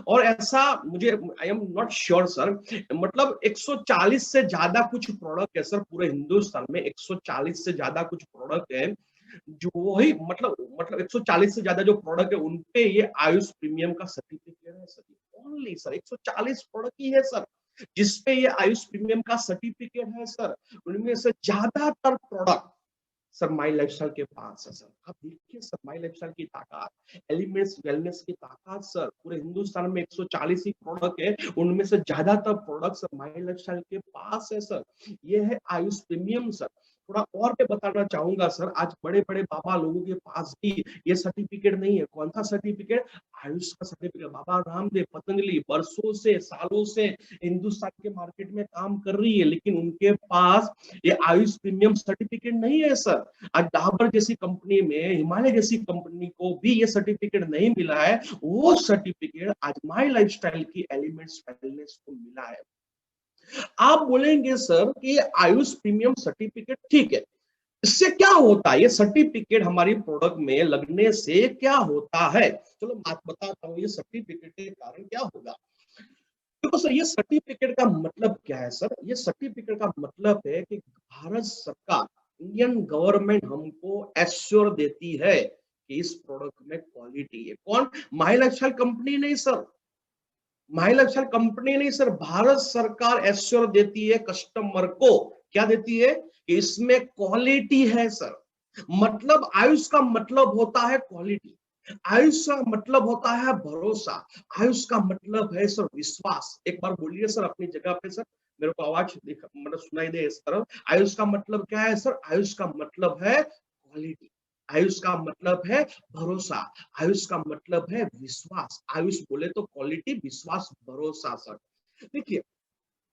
और ऐसा मुझे, I am not sure sir, मतलब 140 से ज्यादा कुछ प्रोडक्ट है सर पूरे हिंदुस्तान में, 140 से ज्यादा कुछ प्रोडक्ट है जो वही मतलब 140 से ज्यादा जो प्रोडक्ट है उनपे ये आयुष प्रीमियम का सर्टिफिकेट है सर। ओनली सर 140 प्रोडक्ट ही है सर जिसपे ये आयुष प्रीमियम का सर्टिफिकेट है सर। उनमें से ज्यादातर प्रोडक्ट सर माई लाइफस्टाइल के पास है सर। आप देखिए सर, माई लाइफस्टाइल की ताकत, एलिमेंट्स वेलनेस की ताकत सर, पूरे हिंदुस्तान में 140 ही प्रोडक्ट है, उनमें से ज्यादातर प्रोडक्ट सर माई लाइफस्टाइल के पास है सर। ये है आयुष प्रीमियम सर। थोड़ा और मैं बताना चाहूंगा सर, आज बड़े बड़े बाबा लोगों के पास भी ये सर्टिफिकेट नहीं है। कौन सा सर्टिफिकेट? आयुष का सर्टिफिकेट। बाबा रामदेव, पतंजलि वर्षों से, सालों से हिंदुस्तान के मार्केट में काम कर रही है, लेकिन उनके पास ये आयुष प्रीमियम सर्टिफिकेट नहीं है सर। आज डाबर जैसी कंपनी में, हिमालय जैसी कंपनी को भी ये सर्टिफिकेट नहीं मिला है। वो सर्टिफिकेट आज माई लाइफस्टाइल की एलिमेंट्स वेलनेस को मिला है। आप बोलेंगे सर कि आयुष प्रीमियम सर्टिफिकेट ठीक है, इससे क्या होता है? ये सर्टिफिकेट हमारी प्रोडक्ट में लगने से क्या होता है? चलो बात बताता हूँ, ये सर्टिफिकेट के कारण क्या होगा। देखो सर, ये सर्टिफिकेट का मतलब क्या है सर? ये सर्टिफिकेट का मतलब है कि भारत सरकार, इंडियन गवर्नमेंट हमको एश्योर देती है कि इस प्रोडक्ट में क्वालिटी है। कौन? माई लाइफस्टाइल कंपनी नहीं सर, माई लाइफस्टाइल कंपनी नहीं सर, भारत सरकार एश्योर देती है कस्टमर को। क्या देती है? कि इसमें क्वालिटी है सर। मतलब आयुष का मतलब होता है क्वालिटी, आयुष का मतलब होता है भरोसा, आयुष का मतलब है सर विश्वास। एक बार बोलिए सर अपनी जगह पे सर, मेरे को आवाज मतलब सुनाई दे इस तरफ। आयुष का मतलब क्या है सर? आयुष का मतलब है क्वालिटी, आयुष का मतलब है भरोसा, आयुष का मतलब है विश्वास। आयुष बोले तो क्वालिटी, विश्वास, भरोसा सर। देखिए,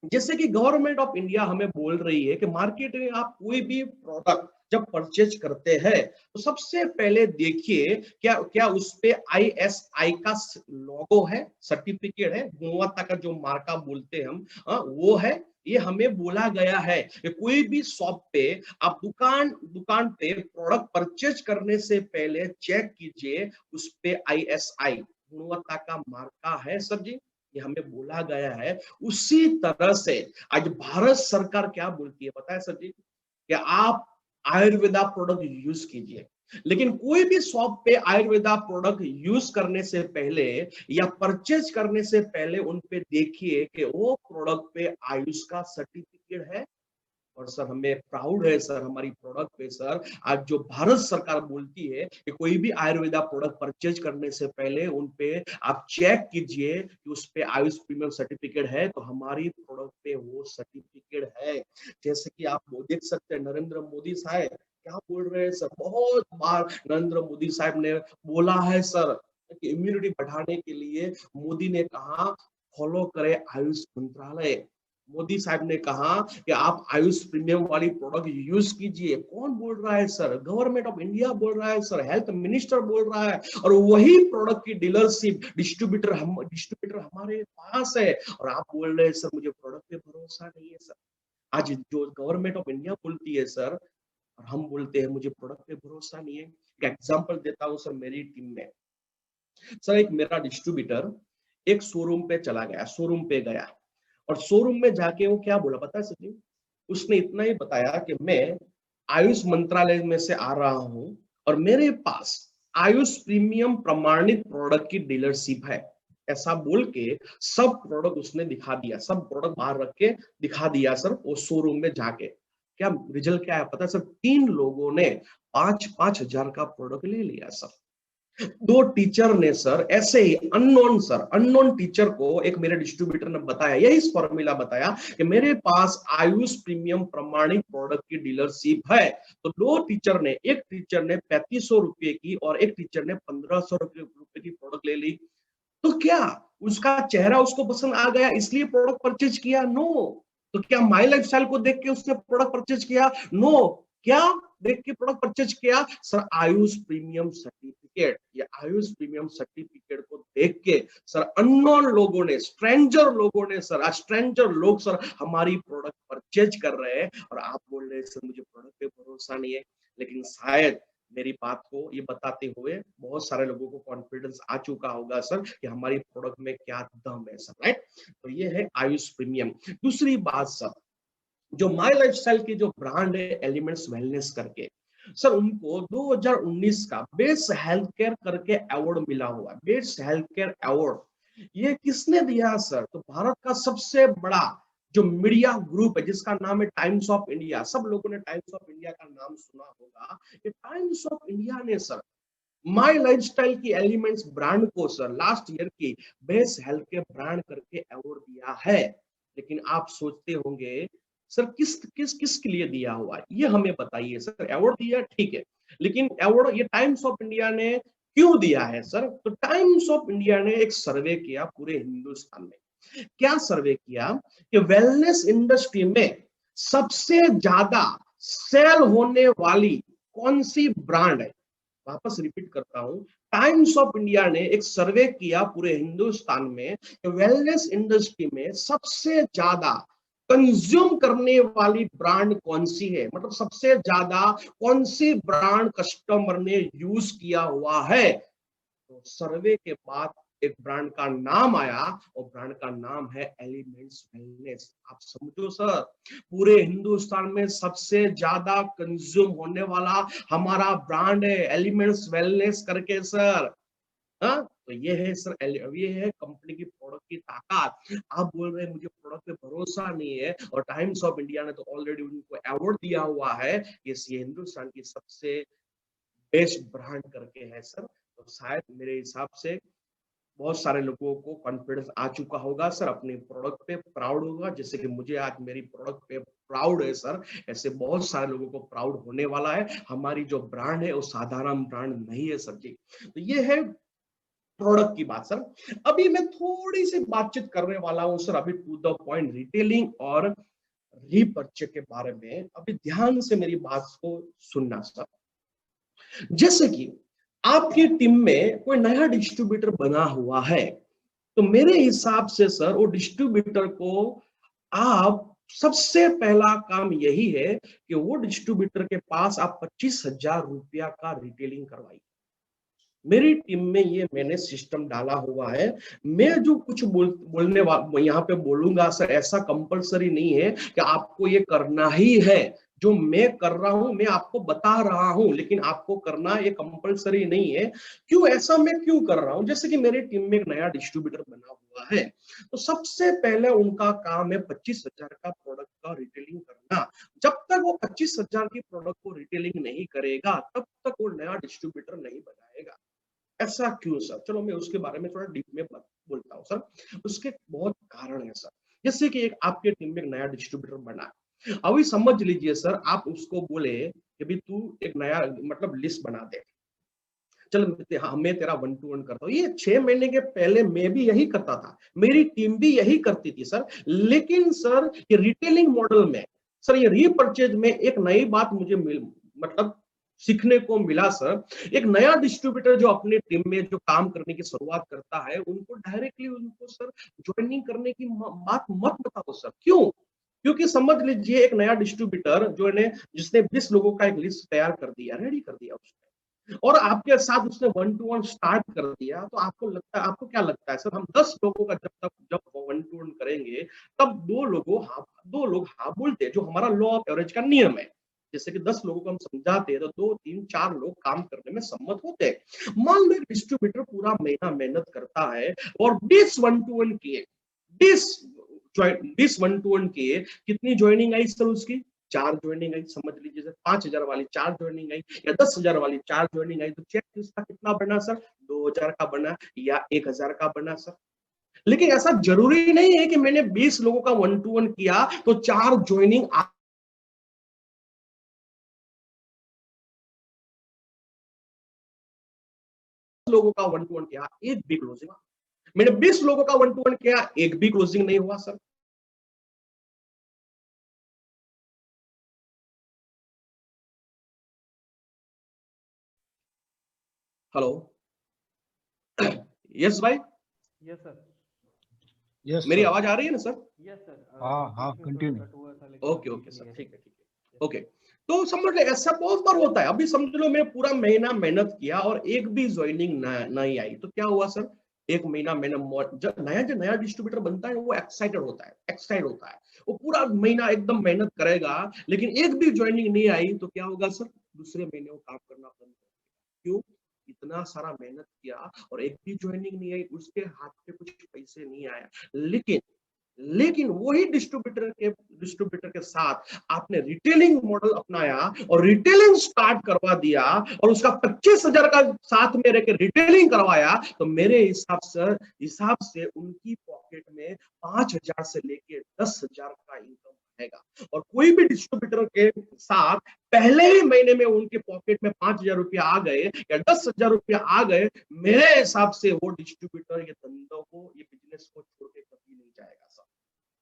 जैसे कि गवर्नमेंट ऑफ इंडिया हमें बोल रही है कि मार्केट में आप कोई भी प्रोडक्ट जब परचेज करते हैं तो सबसे पहले देखिए क्या क्या उस पे ISI का लोगो है, सर्टिफिकेट है, गुणवत्ता का जो मार्का बोलते हैं हम, वो है। ये हमें बोला गया है कि कोई भी शॉप पे आप दुकान पे प्रोडक्ट परचेज करने से पहले चेक कीजिए उस पे ISI गुणवत्ता का मार्का है सर जी, ये हमें बोला गया है। उसी तरह से आज भारत सरकार क्या बोलती है पता है सर जी? कि आप आयुर्वेदा प्रोडक्ट यूज कीजिए, लेकिन कोई भी शॉप पे आयुर्वेदा प्रोडक्ट यूज करने से पहले या परचेज करने से पहले उन पे देखिए कि वो प्रोडक्ट पे आयुष का सर्टिफिकेट है। और सर हमें प्राउड है सर हमारी प्रोडक्ट पे सर। आज जो भारत सरकार बोलती है कि कोई भी आयुर्वेदा प्रोडक्ट परचेज करने से पहले उन पे आप चेक कीजिए कि उस पे आयुष प्रीमियम सर्टिफिकेट है, तो हमारी प्रोडक्ट पे वो सर्टिफिकेट है। जैसे कि आप वो देख सकते हैं नरेंद्र मोदी साहब क्या बोल रहे हैं सर, बहुत बार नरेंद्र मोदी साहब ने बोला है सर कि इम्यूनिटी बढ़ाने के लिए मोदी ने कहा फॉलो करें आयुष मंत्रालय। मोदी साहब ने कहा कि आप आयुष प्रीमियम वाली प्रोडक्ट यूज कीजिए। कौन बोल रहा है सर? गवर्नमेंट ऑफ इंडिया बोल रहा है सर, हेल्थ मिनिस्टर बोल रहा है। और वही प्रोडक्ट की डीलरशिप डिस्ट्रीब्यूटर हमारे पास है, और आप बोल रहे हैं सर मुझे प्रोडक्ट पे भरोसा नहीं है सर। आज जो गवर्नमेंट ऑफ इंडिया बोलती है सर और हम बोलते हैं मुझे प्रोडक्ट पे भरोसा नहीं है। एक एग्जांपल देता हूं सर, मेरी टीम में सर एक मेरा डिस्ट्रीब्यूटर एक शोरूम पे चला गया, शोरूम पे गया और शोरूम में जाके वो क्या बोला पता है सचिन? उसने इतना ही बताया कि मैं आयुष मंत्रालय में से आ रहा हूं और मेरे पास आयुष प्रीमियम प्रमाणित प्रोडक्ट की डीलरशिप है। ऐसा बोल के सब प्रोडक्ट उसने दिखा दिया, सब प्रोडक्ट बाहर रख के दिखा दिया सर वो शोरूम में जाके। क्या रिजल्ट क्या है पता है सर? 3 लोगों ने 5-5 हजार का प्रोडक्ट ले लिया सर। 2 टीचर ने सर ऐसे ही अननोन टीचर को एक मेरे डिस्ट्रीब्यूटर ने बताया, यही फॉर्मूला बताया कि मेरे पास आयुष प्रीमियम प्रमाणित प्रोडक्ट की डीलरशिप है। तो 2 टीचर ने, एक टीचर ने 3500 रुपए की और एक टीचर ने 1500 रुपए की प्रोडक्ट ले ली। तो क्या उसका चेहरा उसको पसंद आ गया इसलिए प्रोडक्ट परचेज किया? नो। तो क्या माई लाइफस्टाइल को देख के उसने प्रोडक्ट परचेज किया? नो। क्या देख के प्रोडक्ट परचेज किया? Sir Ayush premium certificate. ये आयुष प्रीमियम सर्टिफिकेट को देख के सर अननोन लोगों ने, स्ट्रेंजर लोगों ने सर, आज स्ट्रेंजर लोग सर हमारी प्रोडक्ट परचेज कर रहे हैं और आप बोल रहे हैं सर मुझे प्रोडक्ट पे भरोसा नहीं है। लेकिन शायद मेरी बात को ये बताते हुए बहुत सारे लोगों को कॉन्फिडेंस आ चुका होगा सर कि हमारी प्रोडक्ट में क्या दम है सर, राइट? तो ये है आयुष प्रीमियम। दूसरी बात सर, जो माई लाइफस्टाइल की जो ब्रांड है एलिमेंट्स वेलनेस करके, सर उनको 2019 का बेस्ट हेल्थ केयर करके अवार्ड मिला हुआ है, बेस्ट हेल्थ केयर अवार्ड। ये किसने दिया सर? तो भारत का सबसे बड़ा जो मीडिया ग्रुप है जिसका नाम है टाइम्स ऑफ इंडिया। सब लोगों ने टाइम्स ऑफ इंडिया का नाम सुना होगा। ये टाइम्स ऑफ इंडिया ने सर माई लाइफस्टाइल की एलिमेंट्स ब्रांड को सर लास्ट ईयर की बेस्ट हेल्थ केयर ब्रांड करके अवार्ड दिया है। लेकिन आप सोचते होंगे सर किस किस किसके लिए दिया हुआ है, ये हमें बताइए सर। अवार्ड दिया ठीक है, लेकिन अवार्ड ये टाइम्स ऑफ इंडिया ने क्यों दिया है सर? तो टाइम्स ऑफ इंडिया ने एक सर्वे किया पूरे हिंदुस्तान में। क्या सर्वे किया कि वेलनेस इंडस्ट्री में सबसे ज्यादा सेल होने वाली कौन सी ब्रांड है? वापस रिपीट करता हूं, टाइम्स ऑफ इंडिया ने एक सर्वे किया पूरे हिंदुस्तान में कि वेलनेस इंडस्ट्री में सबसे ज्यादा कंज्यूम करने वाली ब्रांड कौन सी है, मतलब सबसे ज्यादा कौन सी ब्रांड कस्टमर ने यूज किया हुआ है। तो सर्वे के बाद एक ब्रांड का नाम आया और ब्रांड का नाम है एलिमेंट्स वेलनेस। आप समझो सर, पूरे हिंदुस्तान में सबसे ज्यादा कंज्यूम होने वाला हमारा ब्रांड है एलिमेंट्स वेलनेस करके सर। हाँ, तो ये है सर, ये है कंपनी की प्रोडक्ट की ताकत। आप बोल रहे हैं मुझे प्रोडक्ट पे भरोसा नहीं है, और टाइम्स ऑफ इंडिया ने तो ऑलरेडी उनको अवार्ड दिया हुआ है ये हिंदुस्तान की सबसे बेस्ट ब्रांड करके है सर। तो शायद मेरे हिसाब से बहुत सारे लोगों को कॉन्फिडेंस आ चुका होगा सर, अपने प्रोडक्ट पे प्राउड होगा, जैसे कि मुझे आज मेरी प्रोडक्ट पे प्राउड है सर। ऐसे बहुत सारे लोगों को प्राउड होने वाला है। हमारी जो ब्रांड है वो साधारण ब्रांड नहीं है सर जी। तो ये है प्रोडक्ट की बात सर। अभी मैं थोड़ी सी बातचीत करने वाला हूं सर, अभी टू द पॉइंट, रिटेलिंग और रीपर्चेज के बारे में। अभी ध्यान से मेरी बात को सुनना सर। जैसे कि आपकी टीम में कोई नया डिस्ट्रीब्यूटर बना हुआ है, तो मेरे हिसाब से सर वो डिस्ट्रीब्यूटर को आप सबसे पहला काम यही है कि वो डिस्ट्रीब्यूटर के पास आप 25,000 रुपया का रिटेलिंग करवाइए। मेरी टीम में ये मैंने सिस्टम डाला हुआ है। मैं जो कुछ बोलने वाला यहाँ पे बोलूंगा सर, ऐसा कंपलसरी नहीं है कि आपको ये करना ही है। जो मैं कर रहा हूं मैं आपको बता रहा हूं, लेकिन आपको करना ये कंपलसरी नहीं है। क्यों ऐसा मैं क्यों कर रहा हूं? जैसे कि मेरी टीम में एक नया डिस्ट्रीब्यूटर बना हुआ है, तो सबसे पहले उनका काम है 25,000 का प्रोडक्ट का रिटेलिंग करना। जब तक वो 25,000 की प्रोडक्ट को रिटेलिंग नहीं करेगा, तब तक वो नया डिस्ट्रीब्यूटर नहीं बनाएगा। ऐसा क्यों सर? चलो मैं उसके बारे में थोड़ा डीप में बोलता हूँ सर। उसके बहुत कारण है सर। जैसे कि एक आपके टीम में एक नया डिस्ट्रीब्यूटर बना, अभी समझ लीजिए सर, आप उसको बोले कि भी तू एक नया मतलब लिस्ट बना दे, चल मैं तेरा 1 to 1 करता हूँ। ये 6 महीने के पहले मैं भी यही करता था, मेरी टीम भी यही करती थी सर। लेकिन सर ये रिटेलिंग मॉडल में सर, ये रीपर्चेज में एक नई बात मुझे मतलब सीखने को मिला सर। एक नया डिस्ट्रीब्यूटर जो अपने टीम में जो काम करने की शुरुआत करता है, उनको डायरेक्टली उनको सर ज्वाइनिंग करने की बात मत बताओ सर। क्यों? क्योंकि समझ लीजिए एक नया डिस्ट्रीब्यूटर जो ने जिसने 20 लोगों का एक लिस्ट तैयार कर दिया, रेडी कर दिया उसने, और आपके साथ उसने 1 to 1 स्टार्ट कर दिया, तो आपको लगता है, आपको क्या लगता है सर, हम 10 लोगों का जब 1 to 1 करेंगे, तब दो लोग हाँ बोलते हैं, जो हमारा लॉ ऑफ एवरेज का नियम है। जैसे कि 10 लोगों को हम समझाते हैं तो 2, 3, 4 लोग काम करने में सम्मत होते हैं। मान लो एक डिस्ट्रीब्यूटर पूरा महीना मेहनत करता है और 20 1 to 1 किए, 20 1 to 1 किए, कितनी ज्वाइनिंग आई सर उसकी? 4 ज्वाइनिंग आई। समझ लीजिए सर, 5,000 वाली 4 ज्वाइनिंग आई या 10,000 वाली 4 ज्वाइनिंग आई, तो चेक किसका कितना बना सर? 2,000 का बना या 1,000 का बना सर? लेकिन ऐसा जरूरी नहीं है कि मैंने 20 लोगों का 1 to 1 किया तो 4 ज्वाइनिंग लोगों का 1 to 1 किया, एक भी क्लोजिंग। मैंने 20 लोगों का 1 to 1 किया, एक भी क्लोजिंग नहीं हुआ सर। हेलो, यस भाई, यस सर, यस मेरी सर। आवाज आ रही है ना सर? Yes sir. हाँ कंटिन्यू। ओके ओके सर, ठीक है। ओके, तो समझ ले, ऐसा बहुत बार होता है। अभी समझ लो मैं पूरा महीना मेहनत किया और एक भी ज्वाइनिंग नहीं आई, तो क्या हुआ सर? एक महीना मैंने जो नया डिस्ट्रीब्यूटर बनता है वो एक्साइटेड होता है, वो पूरा महीना एकदम मेहनत करेगा, लेकिन एक भी ज्वाइनिंग नहीं आई तो क्या होगा सर? दूसरे महीने वो काम करना बंद कर देगा। क्यों? इतना सारा मेहनत किया और एक भी ज्वाइनिंग नहीं आई, उसके हाथ पे कुछ पैसे नहीं आया। लेकिन वही डिस्ट्रीब्यूटर के साथ आपने रिटेलिंग मॉडल अपनाया और रिटेलिंग स्टार्ट करवा दिया और उसका 25,000 का साथ में रह के रिटेलिंग करवाया, तो मेरे हिसाब से उनकी पॉकेट में 5,000 से लेके 10,000 का इनकम रहेगा। और कोई भी डिस्ट्रीब्यूटर के साथ पहले ही महीने में उनके पॉकेट में 5,000 रुपया आ गए या 10,000 रुपया आ गए, मेरे हिसाब से वो डिस्ट्रीब्यूटर ये धंधों को, ये बिजनेस को छोड़ के कभी नहीं जाएगा सर।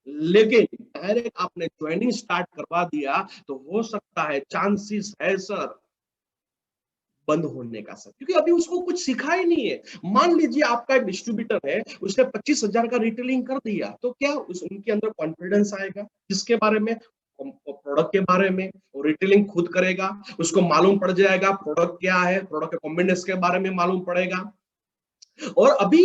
लेकिन डायरेक्ट आपने ज्वाइनिंग स्टार्ट करवा दिया तो हो सकता है, चांसेस है सर बंद होने का सर, क्योंकि अभी उसको कुछ सिखा ही नहीं है। मान लीजिए आपका एक डिस्ट्रीब्यूटर है, उसने 25,000 का रिटेलिंग कर दिया, तो क्या उनके अंदर कॉन्फिडेंस आएगा? किसके बारे में? प्रोडक्ट के बारे में। वो रिटेलिंग खुद करेगा, उसको मालूम पड़ जाएगा प्रोडक्ट क्या है, प्रोडक्ट के कॉम्बिनेशन के बारे में मालूम पड़ेगा। और अभी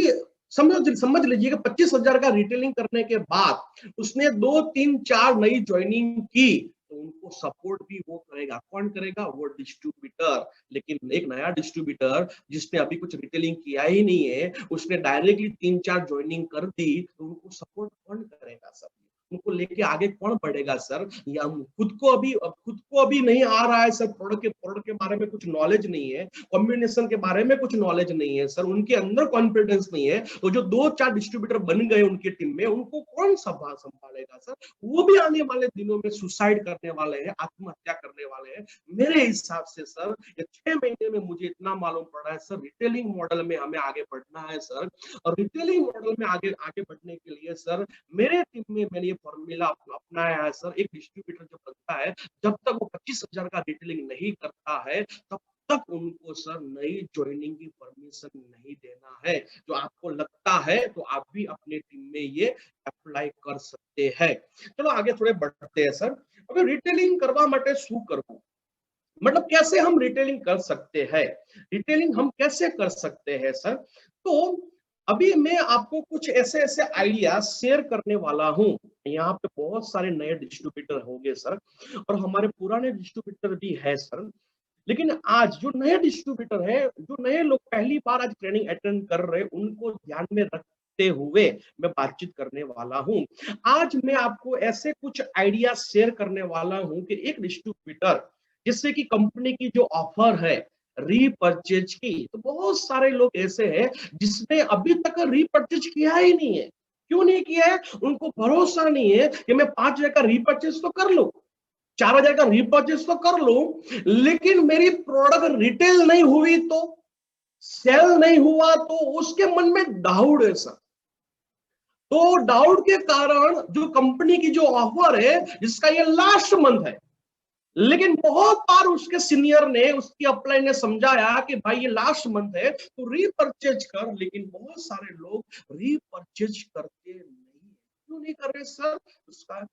समझ लीजिएगा 25,000 का रिटेलिंग करने के बाद उसने 2, 3, 4 नई ज्वाइनिंग की, तो उनको सपोर्ट भी वो करेगा। कौन करेगा? वो डिस्ट्रीब्यूटर। लेकिन एक नया डिस्ट्रीब्यूटर जिसने अभी कुछ रिटेलिंग किया ही नहीं है, उसने डायरेक्टली 3-4 ज्वाइनिंग कर दी, तो उनको सपोर्ट कौन करेगा सर? उनको लेके आगे कौन बढ़ेगा सर? या खुद को अभी नहीं आ रहा है सर, प्रोडक्ट के बारे में कुछ नॉलेज नहीं है, कॉम्बिनेशन के बारे में कुछ नॉलेज नहीं है सर, उनके अंदर कॉन्फिडेंस नहीं है, तो जो 2-4 डिस्ट्रीब्यूटर बन गए उनकी टीम में, उनको कौन संभालेगा सर? वो भी आने वाले दिनों में सुसाइड करने वाले हैं, आत्महत्या करने वाले हैं। मेरे हिसाब से सर ये 6 महीने में मुझे इतना मालूम पड़ा है सर, रिटेलिंग मॉडल में हमें आगे बढ़ना है सर। और रिटेलिंग मॉडल में आगे बढ़ने के लिए सर मेरे टीम में मैंने ये फॉर्मूला अपनाया है सर। एक डिस्ट्रीब्यूटर जो बनता है, जब तक वो 25,000 का रिटेलिंग नहीं करता है, तब तक उनको सर नई ज्वाइनिंग की परमिशन नहीं देना है। जो आपको लगता है तो आप भी अपने टीम में ये अप्लाई कर सकते हैं। चलो आगे थोड़े बढ़ते हैं सर। अभी रिटेलिंग करवा माटे शू करवू, मतलब कैसे हम रिटेलिंग कर सकते हैं? रिटेलिंग हम कैसे कर सकते हैं सर? तो अभी मैं आपको कुछ ऐसे आइडिया शेयर करने वाला हूं। यहाँ पे बहुत सारे नए डिस्ट्रीब्यूटर होंगे सर, और हमारे पुराने डिस्ट्रीब्यूटर भी है सर। लेकिन आज जो नए डिस्ट्रीब्यूटर है, जो नए लोग पहली बार आज ट्रेनिंग अटेंड कर रहे हैं, उनको ध्यान में रखते हुए मैं बातचीत करने वाला हूं। आज मैं आपको ऐसे कुछ आइडिया शेयर करने वाला हूं कि एक डिस्ट्रीब्यूटर, जिससे कि कंपनी की जो ऑफर है रीपर्चेज की, तो बहुत सारे लोग ऐसे हैं जिसने अभी तक रीपर्चेज किया ही नहीं है। क्यों नहीं किया है? उनको भरोसा नहीं है कि मैं 5,000 का रीपर्चेज तो कर लूं, 4,000 का रीपर्चेज तो कर लूं, लेकिन मेरी प्रोडक्ट रिटेल नहीं हुई तो, सेल नहीं हुआ तो, उसके मन में डाउट है सर। तो डाउट के कारण जो कंपनी की जो ऑफर है, जिसका ये लास्ट मंथ है, लेकिन बहुत बार उसके सीनियर ने, उसकी अपलाइन ने समझाया कि भाई ये लास्ट मंथ है तो रीपर्चेज कर, लेकिन बहुत सारे लोग रीपर्चेज करते नहीं। क्यों नहीं कर रहे सर? उसका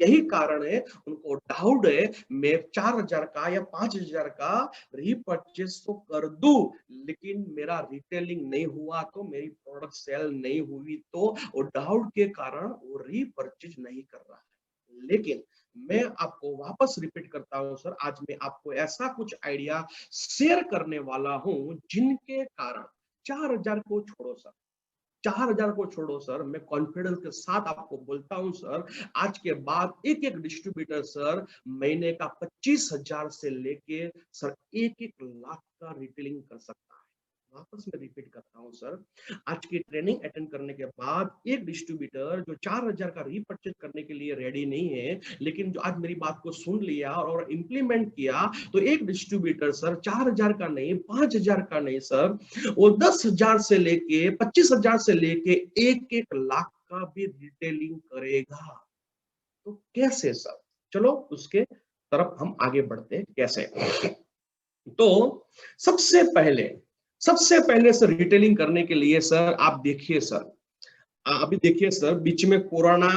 यही कारण है, उनको डाउट है मैं 4,000 का या 5,000 का रीपर्चेज तो कर दूं, लेकिन मेरा रिटेलिंग नहीं हुआ तो, मेरी प्रोडक्ट सेल नहीं हुई तो, और डाउट के कारण वो रीपर्चेज नहीं कर रहा है। लेकिन मैं आपको वापस रिपीट करता हूं सर, आज मैं आपको ऐसा कुछ आइडिया शेयर करने वाला हूं जिनके कारण 4,000 को छोड़ो सर, 4,000 को छोड़ो सर, मैं कॉन्फिडेंस के साथ आपको बोलता हूं सर, आज के बाद एक एक डिस्ट्रीब्यूटर सर महीने का 25,000 से लेके सर 1-1 लाख का रिटेलिंग कर सकता है। वापस मैं रिपीट करता हूं सर, आज की ट्रेनिंग अटेंड करने के बाद एक डिस्ट्रीब्यूटर जो 4,000 का रीपर्चेज करने के लिए रेडी नहीं है, लेकिन जो आज मेरी बात को सुन लिया और इम्प्लीमेंट किया, तो एक डिस्ट्रीब्यूटर सर 4,000 का नहीं, 5,000 का नहीं सर, वो 10,000 से लेके 25,000 से लेके 1-1 लाख का भी रिटेलिंग करेगा। तो कैसे सर? चलो उसके तरफ हम आगे बढ़ते हैं। कैसे? तो सबसे पहले सर रिटेलिंग करने के लिए सर आप देखिए सर, अभी देखिए सर, बीच में कोरोना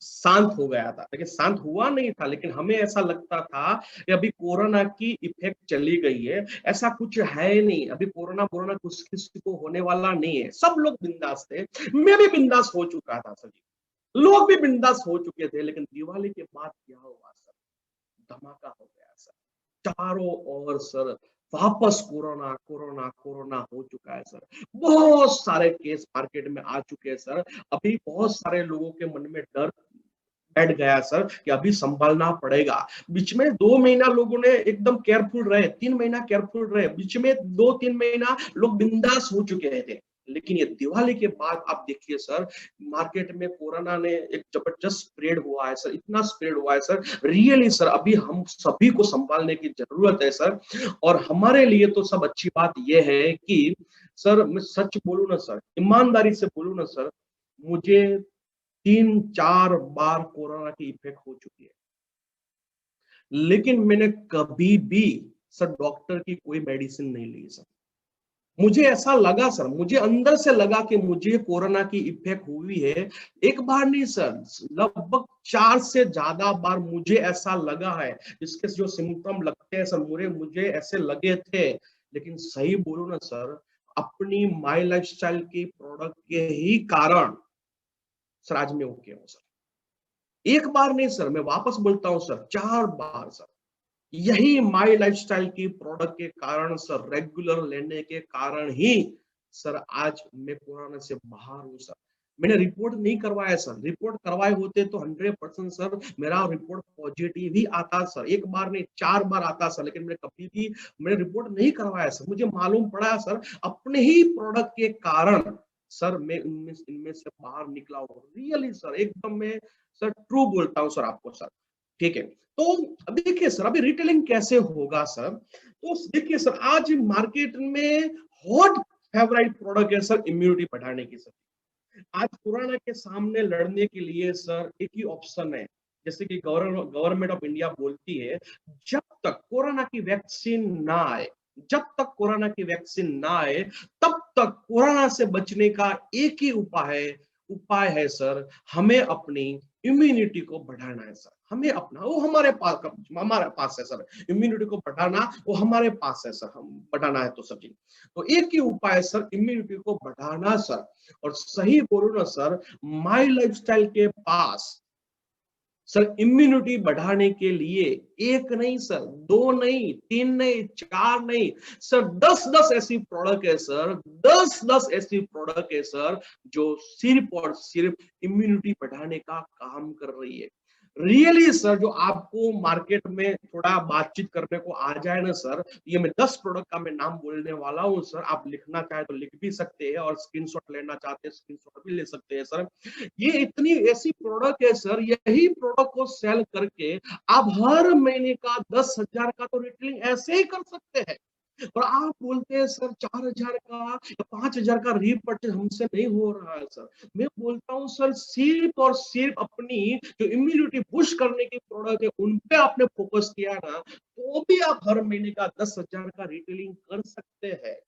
शांत हो गया था, लेकिन शांत हुआ नहीं था, लेकिन हमें ऐसा लगता था कि अभी कोरोना की इफेक्ट चली गई है। ऐसा कुछ है नहीं, अभी कोरोना कुछ किसी को होने वाला नहीं है, सब लोग बिंदास थे, मैं भी बिंदास हो चुका था, सभी लोग भी बिंदास हो चुके थे। लेकिन दिवाली के बाद क्या हुआ सर? धमाका हो गया सर, चारों ओर सर वापस कोरोना कोरोना कोरोना हो चुका है सर। बहुत सारे केस मार्केट में आ चुके हैं सर। अभी बहुत सारे लोगों के मन में डर बैठ गया सर कि अभी संभालना पड़ेगा। बीच में 2 महीना लोगों ने एकदम केयरफुल रहे, 3 महीना केयरफुल रहे, बीच में 2-3 महीना लोग बिंदास हो चुके थे। लेकिन ये दिवाली के बाद आप देखिए सर, मार्केट में कोरोना ने एक जबरदस्त स्प्रेड हुआ है सर, इतना स्प्रेड हुआ है सर, रियली सर अभी हम सभी को संभालने की जरूरत है सर। और हमारे लिए तो सब अच्छी बात यह है कि सर, मैं सच बोलूं ना सर, ईमानदारी से बोलूं ना सर, मुझे 3-4 बार कोरोना की इफेक्ट हो चुकी है, लेकिन मैंने कभी भी सर डॉक्टर की कोई मेडिसिन नहीं ली सर। मुझे ऐसा लगा सर, मुझे अंदर से लगा कि मुझे कोरोना की इफेक्ट हुई है। एक बार नहीं सर, लगभग 4 से ज्यादा बार मुझे ऐसा लगा है। इसके जो सिम्टम लगते हैं सर, मुझे ऐसे लगे थे। लेकिन सही बोलूं ना सर, अपनी माई लाइफस्टाइल की प्रोडक्ट के ही कारण सर आज मैं ओके हूं सर। एक बार नहीं सर, मैं वापस बोलता हूं सर, 4 बार सर। यही माई लाइफस्टाइल की प्रोडक्ट के कारण सर, रेगुलर लेने के कारण ही सर आज मैं कोरोना से बाहर हूं सर। मैंने रिपोर्ट नहीं करवाया सर, रिपोर्ट करवाए होते तो 100% सर मेरा रिपोर्ट पॉजिटिव ही आता सर। एक बार नहीं 4 बार आता सर, लेकिन मैंने कभी भी मैंने रिपोर्ट नहीं करवाया सर। मुझे मालूम पड़ा सर अपने ही प्रोडक्ट के कारण सर मैं इनमें से बाहर निकला हूँ। रियली सर एकदम मैं सर ट्रू बोलता हूँ सर आपको सर। ठीक है, तो अब देखिए सर अभी रिटेलिंग कैसे होगा सर। तो देखिए सर आज मार्केट में हॉट फेवरेट प्रोडक्ट है सर इम्यूनिटी बढ़ाने की सर। आज कोरोना के सामने लड़ने के लिए सर एक ही ऑप्शन है, जैसे कि गवर्नमेंट ऑफ इंडिया बोलती है, जब तक कोरोना की वैक्सीन ना आए, जब तक कोरोना की वैक्सीन ना आए तब तक कोरोना से बचने का एक ही उपाय है सर, हमें अपनी इम्यूनिटी को बढ़ाना है सर। हमें अपना वो हमारे पास है सर, इम्यूनिटी को बढ़ाना वो हमारे पास है सर, हम बढ़ाना है तो सर जी। तो एक ही उपाय है सर इम्यूनिटी को बढ़ाना सर। और सही बोलूं ना सर, माई लाइफस्टाइल के पास सर इम्यूनिटी बढ़ाने के लिए एक नहीं सर, 2 नहीं, 3 नहीं, 4 नहीं सर, 10 ऐसी प्रोडक्ट है सर, 10 ऐसी प्रोडक्ट है सर जो सिर्फ और सिर्फ इम्यूनिटी बढ़ाने का काम कर रही है। रियली सर जो आपको मार्केट में थोड़ा बातचीत करने को आ जाए ना सर, ये मैं 10 प्रोडक्ट का मैं नाम बोलने वाला हूँ सर। आप लिखना चाहे तो लिख भी सकते हैं और स्क्रीनशॉट लेना चाहते हैं स्क्रीनशॉट भी ले सकते हैं सर। ये इतनी ऐसी प्रोडक्ट है सर, यही प्रोडक्ट को सेल करके आप हर महीने का 10,000 का तो रिटेलिंग ऐसे ही कर सकते हैं। और आप बोलते हैं सर 4,000 का या 5,000 का रीपरचेज हमसे नहीं हो रहा है सर। मैं बोलता हूं सर सिर्फ और सिर्फ अपनी जो इम्यूनिटी पुश करने की प्रोडक्ट है उन पे आपने फोकस किया ना, तो भी आप हर महीने का 10,000 का रिटेलिंग कर सकते हैं।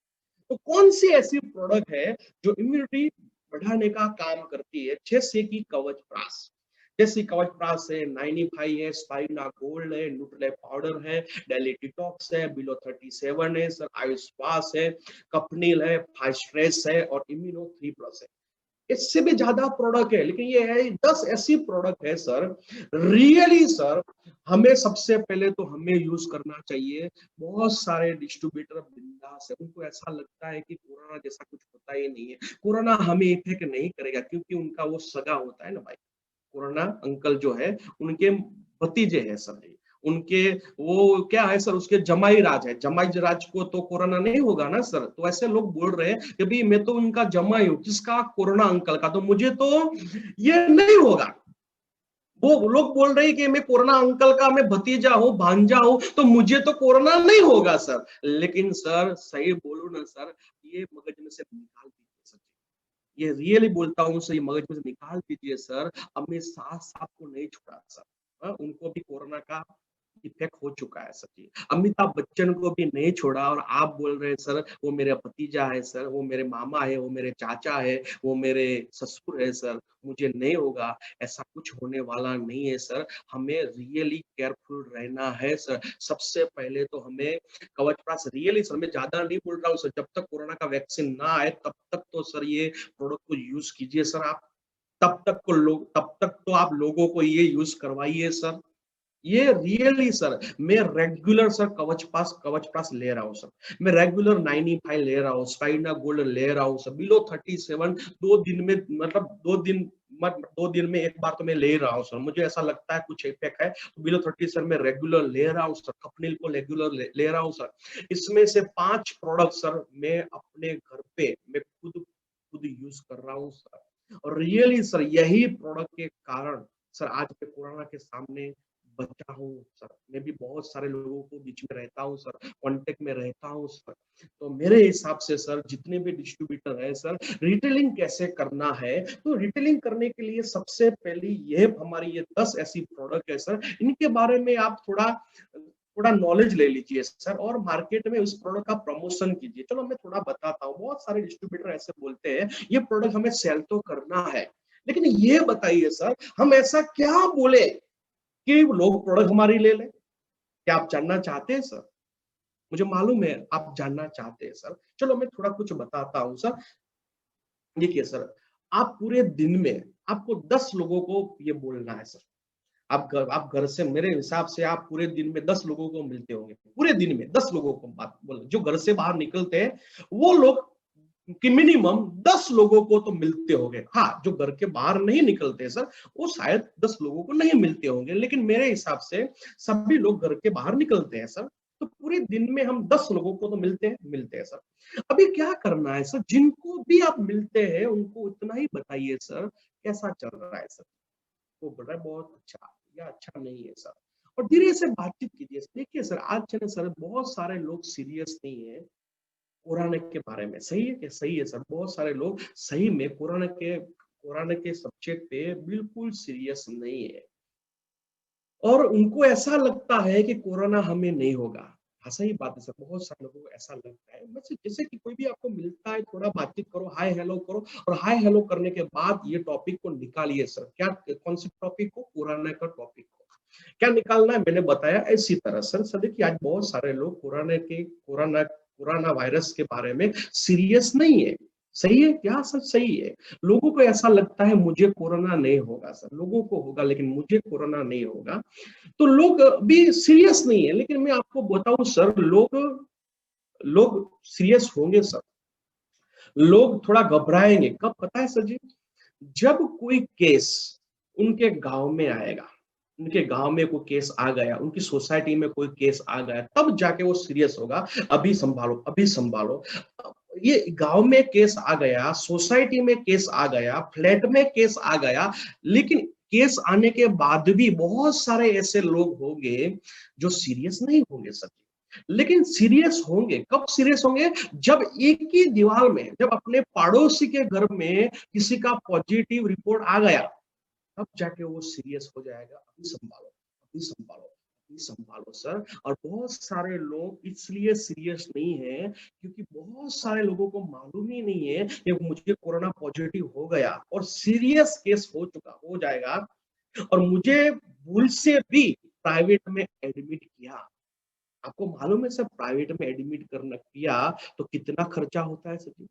तो कौन सी ऐसी प्रोडक्ट है जो इम्यूनिटी बढ़ाने का काम करती है? जैसे कि कवच प्राश, जैसे कवच प्राश है, 95 है, स्पाइना गोल्ड है, न्यूट्रेला पाउडर है, डेली डिटॉक्स है, बिलो 37 है सर, आयुष्वास है, कपनील है, फाइस्ट्रेस है और इम्यूनो 3+ है। इससे भी ज्यादा प्रोडक्ट है, लेकिन ये है 10 ऐसी प्रोडक्ट है सर। रियली सर हमें सबसे पहले तो हमें यूज करना चाहिए। बहुत सारे डिस्ट्रीब्यूटर बिंदास है, उनको ऐसा लगता है कि कोरोना जैसा कुछ होता ही नहीं है, कोरोना हमें इफेक्ट नहीं करेगा, क्योंकि उनका वो सगा होता है ना भाई। कोरोना अंकल जो है उनके भतीजे हैं सर जी, उनके वो क्या है सर, उसके जमाई राज है, जमाई राज को तो कोरोना नहीं होगा ना सर। तो ऐसे लोग बोल रहे हैं कि भाई मैं तो उनका जमाई हूँ, किसका? कोरोना अंकल का, तो मुझे तो ये नहीं होगा। वो लोग बोल रहे हैं कि मैं कोरोना अंकल का मैं भतीजा हूँ, भांजा हूँ, तो मुझे तो कोरोना नहीं होगा सर। लेकिन सर सही बोलूं ना सर, ये मगज में से निकाल दीजिए सर, ये रियली बोलता हूँ सर, ये मगज में से निकाल दीजिए सर। अमित शाह साहब को नहीं छोड़ा सर, उनको भी कोरोना का इफेक्ट हो चुका है सर जी। अमिताभ बच्चन को भी नहीं छोड़ा, और आप बोल रहे हैं सर वो मेरा भतीजा है सर, वो मेरे मामा है, वो मेरे चाचा है, वो मेरे ससुर है सर, मुझे नहीं होगा। ऐसा कुछ होने वाला नहीं है सर। हमें रियली केयरफुल रहना है सर। सबसे पहले तो हमें कवच प्राश, रियली सर मैं ज्यादा नहीं बोल रहा हूँ सर, जब तक कोरोना का वैक्सीन ना आए तब तक तो सर ये प्रोडक्ट को यूज कीजिए सर आप। तब तक तो आप लोगों को ये यूज करवाइए सर। ये रियली सर मैं रेगुलर सर कवच पास ले रहा हूँ सर। मैं रेगुलर 95 ले रहा हूँ, स्पाइना गोल्ड ले रहा हूँ सर, बिलो 37 2 दिन में, मतलब 2 दिन में एक बार तो मैं ले रहा हूँ सर। मुझे ऐसा लगता है कुछ इफेक्ट है तो बिलो 37 में रेगुलर ले रहा हूँ सर। कपनील को रेगुलर ले रहा हूँ सर। इसमें से 5 प्रोडक्ट सर मैं अपने घर पे मैं खुद यूज कर रहा हूँ सर। और रियली सर यही प्रोडक्ट के कारण सर आज मैं कोरोना के सामने बचा हूँ सर। मैं भी बहुत सारे लोगों को बीच में रहता हूँ सर, कांटेक्ट में रहता हूँ सर। तो मेरे हिसाब से सर जितने भी डिस्ट्रीब्यूटर है सर, रिटेलिंग कैसे करना है, तो रिटेलिंग करने के लिए सबसे पहले ये हमारी ये 10 ऐसी प्रोडक्ट है सर, इनके बारे में आप थोड़ा नॉलेज ले लीजिए सर, और मार्केट में उस प्रोडक्ट का प्रमोशन कीजिए। चलो मैं थोड़ा बताता हूँ। बहुत सारे डिस्ट्रीब्यूटर ऐसे बोलते हैं ये प्रोडक्ट हमें सेल तो करना है, लेकिन ये बताइए सर हम ऐसा क्या बोले कि लोग प्रोडक्ट हमारी ले लें? क्या आप जानना चाहते हैं सर? मुझे मालूम है आप जानना चाहते हैं सर। चलो मैं थोड़ा कुछ बताता हूँ सर। देखिए सर, आप पूरे दिन में आपको 10 लोगों को ये बोलना है सर। आप घर से, मेरे हिसाब से आप पूरे दिन में 10 लोगों को मिलते होंगे, पूरे दिन में 10 लोगों को बात बोल, जो घर से बाहर निकलते हैं वो लोग कि मिनिमम 10 लोगों को तो मिलते होंगे। हाँ, जो घर के बाहर नहीं निकलते सर, वो शायद 10 लोगों को नहीं मिलते होंगे, लेकिन मेरे हिसाब से सभी लोग घर के बाहर निकलते हैं सर। तो पूरे दिन में हम 10 लोगों को तो मिलते हैं सर। अभी क्या करना है सर, जिनको भी आप मिलते हैं उनको इतना ही बताइए सर कैसा चल रहा है सर, वो बोल रहा है बहुत अच्छा या अच्छा नहीं है सर, और धीरे से बातचीत कीजिए। देखिए सर, आज चले सर बहुत सारे लोग सीरियस नहीं है कोरोना के बारे में। सही है क्या? सही है सर, बहुत सारे लोग सही में कोरोना के सब्जेक्ट पे बिल्कुल सीरियस नहीं है, और उनको ऐसा लगता है कि कोरोना हमें नहीं होगा। हाँ, सही बात है सर, बहुत सारे लोगों को ऐसा लगता है। बस जैसे कि कोई भी आपको मिलता है, थोड़ा बातचीत करो, हाय हेलो करो, और हाय हेलो करने के बाद ये टॉपिक को निकालिए सर। क्या, कौन से टॉपिक को? कोरोना का टॉपिक को क्या निकालना है, मैंने बताया इसी तरह सर। देखिए आज बहुत सारे लोग कोरोना वायरस के बारे में सीरियस नहीं है। सही है क्या सर? सही है। लोगों को ऐसा लगता है मुझे कोरोना नहीं होगा सर, लोगों को होगा लेकिन मुझे कोरोना नहीं होगा, तो लोग भी सीरियस नहीं है। लेकिन मैं आपको बताऊं सर, लोग लोग सीरियस होंगे सर, लोग थोड़ा घबराएंगे। कब पता है सर जी? जब कोई केस उनके गांव में आएगा, उनके गांव में कोई केस आ गया, उनकी सोसाइटी में कोई केस आ गया, तब जाके वो सीरियस होगा। अभी संभालो, अभी संभालो। ये गांव में केस आ गया, सोसाइटी में केस आ गया, फ्लैट में केस आ गया, लेकिन केस आने के बाद भी बहुत सारे ऐसे लोग होंगे जो सीरियस नहीं होंगे सर। लेकिन सीरियस होंगे कब? सीरियस होंगे जब एक ही दीवार में, जब अपने पड़ोसी के घर में किसी का पॉजिटिव रिपोर्ट आ गया, तब जाके वो सीरियस हो जाएगा। अभी संभालो, अभी संभालो, अभी संभालो सर। और बहुत सारे लोग इसलिए सीरियस नहीं है क्योंकि बहुत सारे लोगों को मालूम ही नहीं है कि मुझे कोरोना पॉजिटिव हो गया और सीरियस केस हो जाएगा, और मुझे भूल से भी प्राइवेट में एडमिट किया। आपको मालूम है सर, प्राइवेट में एडमिट करना किया तो कितना खर्चा होता है सर?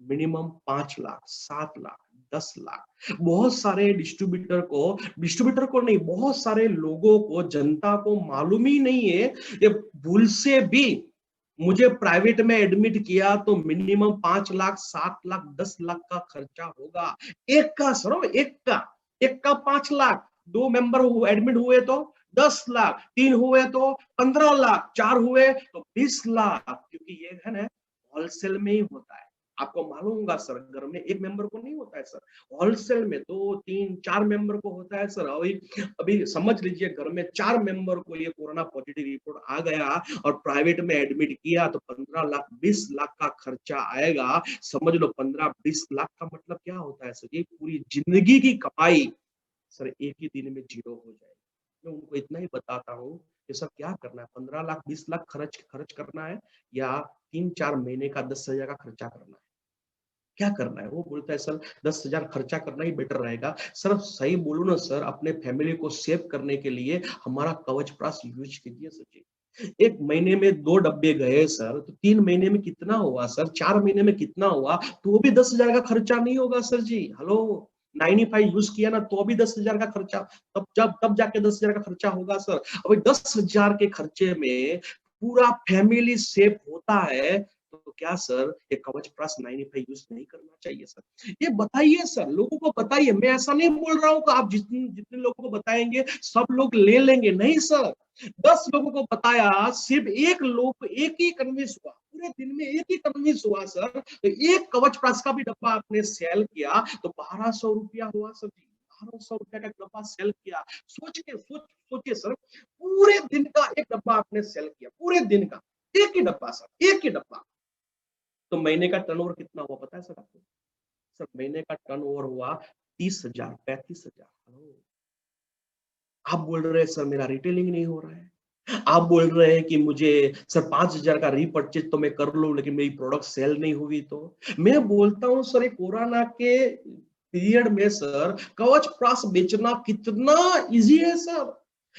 मिनिमम 5 लाख, 7 लाख, 10 लाख। बहुत सारे डिस्ट्रीब्यूटर को नहीं, बहुत सारे लोगों को, जनता को मालूम ही नहीं है ये भूल से भी मुझे प्राइवेट में एडमिट किया तो मिनिमम 5 लाख, 7 लाख, 10 लाख का खर्चा होगा। एक का सर, एक का 5 लाख, 2 मेंबर एडमिट हुए तो 10 लाख, 3 हुए तो 15 लाख, 4 हुए तो 20 लाख, क्योंकि ये है ना होलसेल में ही होता है। आपको मालूम होगा सर, घर में एक मेंबर को नहीं होता है सर, होलसेल में 2, 3, 4 मेंबर को होता है सर। अभी समझ लीजिए घर में 4 मेंबर को ये कोरोना पॉजिटिव रिपोर्ट आ गया और प्राइवेट में एडमिट किया तो 15 लाख, 20 लाख का खर्चा आएगा। समझ लो 15-20 लाख का मतलब क्या होता है सर? ये पूरी जिंदगी की कमाई सर एक ही दिन में जीरो हो जाएगी। मैं उनको इतना ही बताता हूँ कि सर क्या करना है, 15 लाख 20 लाख खर्च करना है या 3-4 महीने का 10,000 का खर्चा करना है? क्या करना है? वो बोलता है सर 10,000 खर्चा करना ही बेटर रहेगा। सर सही बोलूं ना सर, अपने फैमिली को सेव करने के लिए हमारा कवच प्राश यूज कीजिए सर जी। एक महीने में 2 डब्बे गए सर, तो 3 महीने में कितना हुआ सर? 4 महीने में कितना हुआ? तो भी 10,000 का खर्चा नहीं होगा सर जी। हेलो, 95 यूज किया ना तो भी 10,000 का खर्चा, तब जाके 10,000 का खर्चा होगा सर। अभी 10,000 के खर्चे में पूरा फैमिली सेफ होता है, तो क्या सर ये कवच प्राश 95 यूज नहीं करना चाहिए सर? ये बताइए सर, लोगों को बताइए। मैं ऐसा नहीं बोल रहा हूँ कि आप जितने जितने लोगों को बताएंगे सब लोग ले लेंगे, नहीं सर। 10 लोगों को बताया, सिर्फ एक ही कन्विंस हुआ, पूरे दिन में एक ही कन्विंस हुआ सर, तो एक कवच प्राश का भी डब्बा आपने सेल किया तो 1200 रुपया हुआ सर जी। 1200 रुपया का डब्बा सेल किया। सोचिए सर, पूरे दिन का एक डब्बा आपने सेल किया, पूरे दिन का एक ही डब्बा सर, एक ही डब्बा। तो महीने का टर्नओवर कितना हुआ पता है सर आपको? सर महीने का टर्नओवर हुआ 30,000, 35,000। आप बोल रहे हैं सर मेरा रिटेलिंग नहीं हो रहा है, आप बोल रहे हैं कि मुझे सर 5,000 का रीपरचेज तो मैं कर लूं लेकिन मेरी प्रोडक्ट सेल नहीं हुई। तो मैं बोलता हूं सर, कोरोना के पीरियड में सर कवच प्राश बेचना कितना इजी है सर,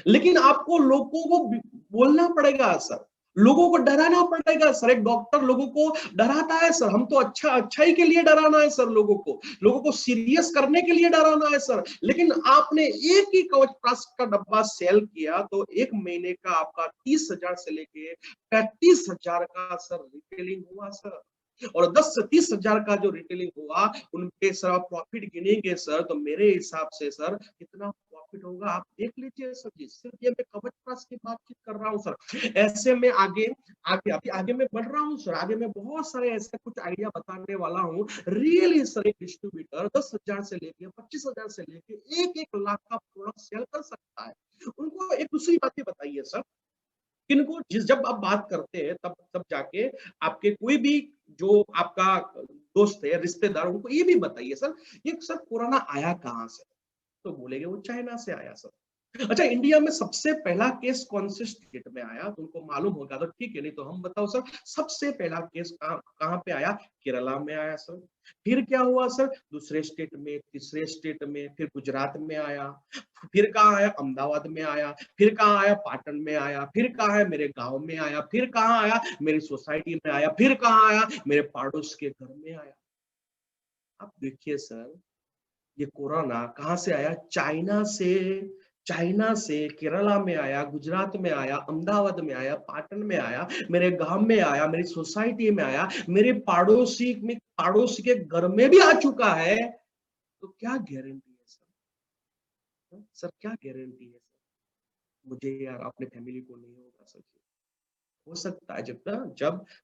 लेकिन आपको लोगों को बोलना पड़ेगा सर। लोगों को डराना पड़ेगा सर। एक डॉक्टर लोगों को डराता है सर, हम तो अच्छाई के लिए डराना है सर, लोगों को सीरियस करने के लिए डराना है सर। लेकिन आपने एक ही कवच प्राश का डब्बा सेल किया तो 1 महीने का आपका 30,000 से लेके 35,000 का सर रिटेलिंग हुआ सर। और 10 से 30,000 का जो रिटेलिंग हुआ उनके सर आप प्रॉफिट गिनेंगे सर, तो मेरे हिसाब से सर कितना प्रॉफिट होगा आप देख लीजिए सर जी। सिर्फ ये मैं कवच प्राश की बातचीत कर रहा हूँ सर। ऐसे में आगे आगे मैं बढ़ रहा हूँ सर, आगे मैं बहुत सारे ऐसे कुछ आइडिया बताने वाला हूँ। रियली सर एक डिस्ट्रीब्यूटर 10,000 से लेके 25,000 से लेके 1-1 लाख का प्रोडक्ट सेल कर सकता है। उनको एक दूसरी बात बताइए सर, किनको जब आप बात करते हैं तब जाके आपके कोई भी जो आपका दोस्त है, रिश्तेदार, उनको ये भी बताइए सर, ये सर कोरोना आया कहाँ से? तो बोलेंगे वो चाइना से आया सर। अच्छा, इंडिया में सबसे पहला केस कौन से स्टेट में आया? तो उनको मालूम होगा तो ठीक है, नहीं तो हम बताओ सर। सबसे पहला केस कहाँ पे आया? केरला में आया सर। फिर क्या हुआ सर? दूसरे स्टेट में, तीसरे स्टेट में, फिर गुजरात में आया, फिर कहाँ आया? अहमदाबाद में आया, फिर कहाँ आया? पाटन में आया, फिर कहाँ है? मेरे गांव में आया, फिर कहाँ आया? मेरी सोसाइटी में आया, फिर कहाँ आया? मेरे पड़ोस के घर में आया। आप देखिए सर, ये कोरोना कहाँ से आया? चाइना से केरला में आया, गुजरात में आया, अहमदाबाद में आया, पाटन में आया, मेरे गांव में आया, मेरी सोसाइटी में आया, मेरे पड़ोसी के घर में भी आ चुका है। तो क्या गारंटी है सर? सर क्या गारंटी है सर? मुझे यार अपने फैमिली को नहीं होगा सर। हो सकता है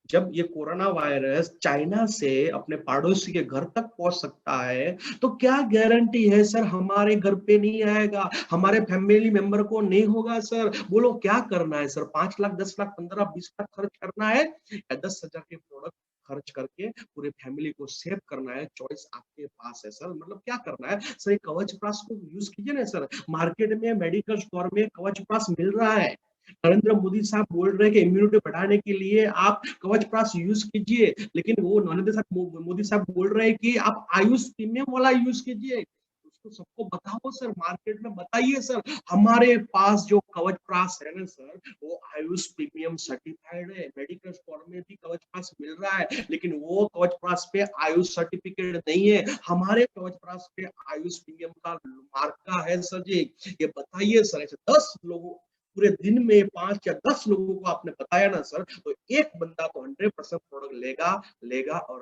जब ये कोरोना वायरस चाइना से अपने पड़ोसी के घर तक पहुंच सकता है, तो क्या गारंटी है सर हमारे घर पे नहीं आएगा, हमारे फैमिली मेंबर को नहीं होगा सर? बोलो क्या करना है सर? 5 लाख, 10 लाख, 15, 20 लाख खर्च करना है या 10,000 के प्रोडक्ट खर्च करके पूरे फैमिली को सेव करना है? चॉइस आपके पास है सर। मतलब क्या करना है सर? ये कवच प्राश को यूज कीजिए ना सर। मार्केट में, मेडिकल स्टोर में कवच प्राश मिल रहा है। नरेंद्र मोदी साहब बोल रहे हैं कि इम्यूनिटी बढ़ाने के लिए आप कवच प्राश यूज कीजिए, लेकिन वो नरेंद्र मोदी साहब बोल रहे हैं कि आप आयुष प्रीमियम वाला यूज कीजिए। उसको सबको बताओ सर, मार्केट में बताइए सर, हमारे पास जो कवच प्राश है ना सर, वो आयुष प्रीमियम सर्टिफाइड है। मेडिकल स्टोर में भी कवच प्राश मिल रहा है, लेकिन वो कवच प्राश पे आयुष सर्टिफिकेट नहीं है। हमारे कवच प्राश पे आयुष प्रीमियम का मार्का है सर जी। ये बताइए सर, ऐसे 10 लोगों पूरे दिन में 5 या 10 लोगों को आपने बताया ना सर, तो एक बंदा तो 100% प्रोडक्ट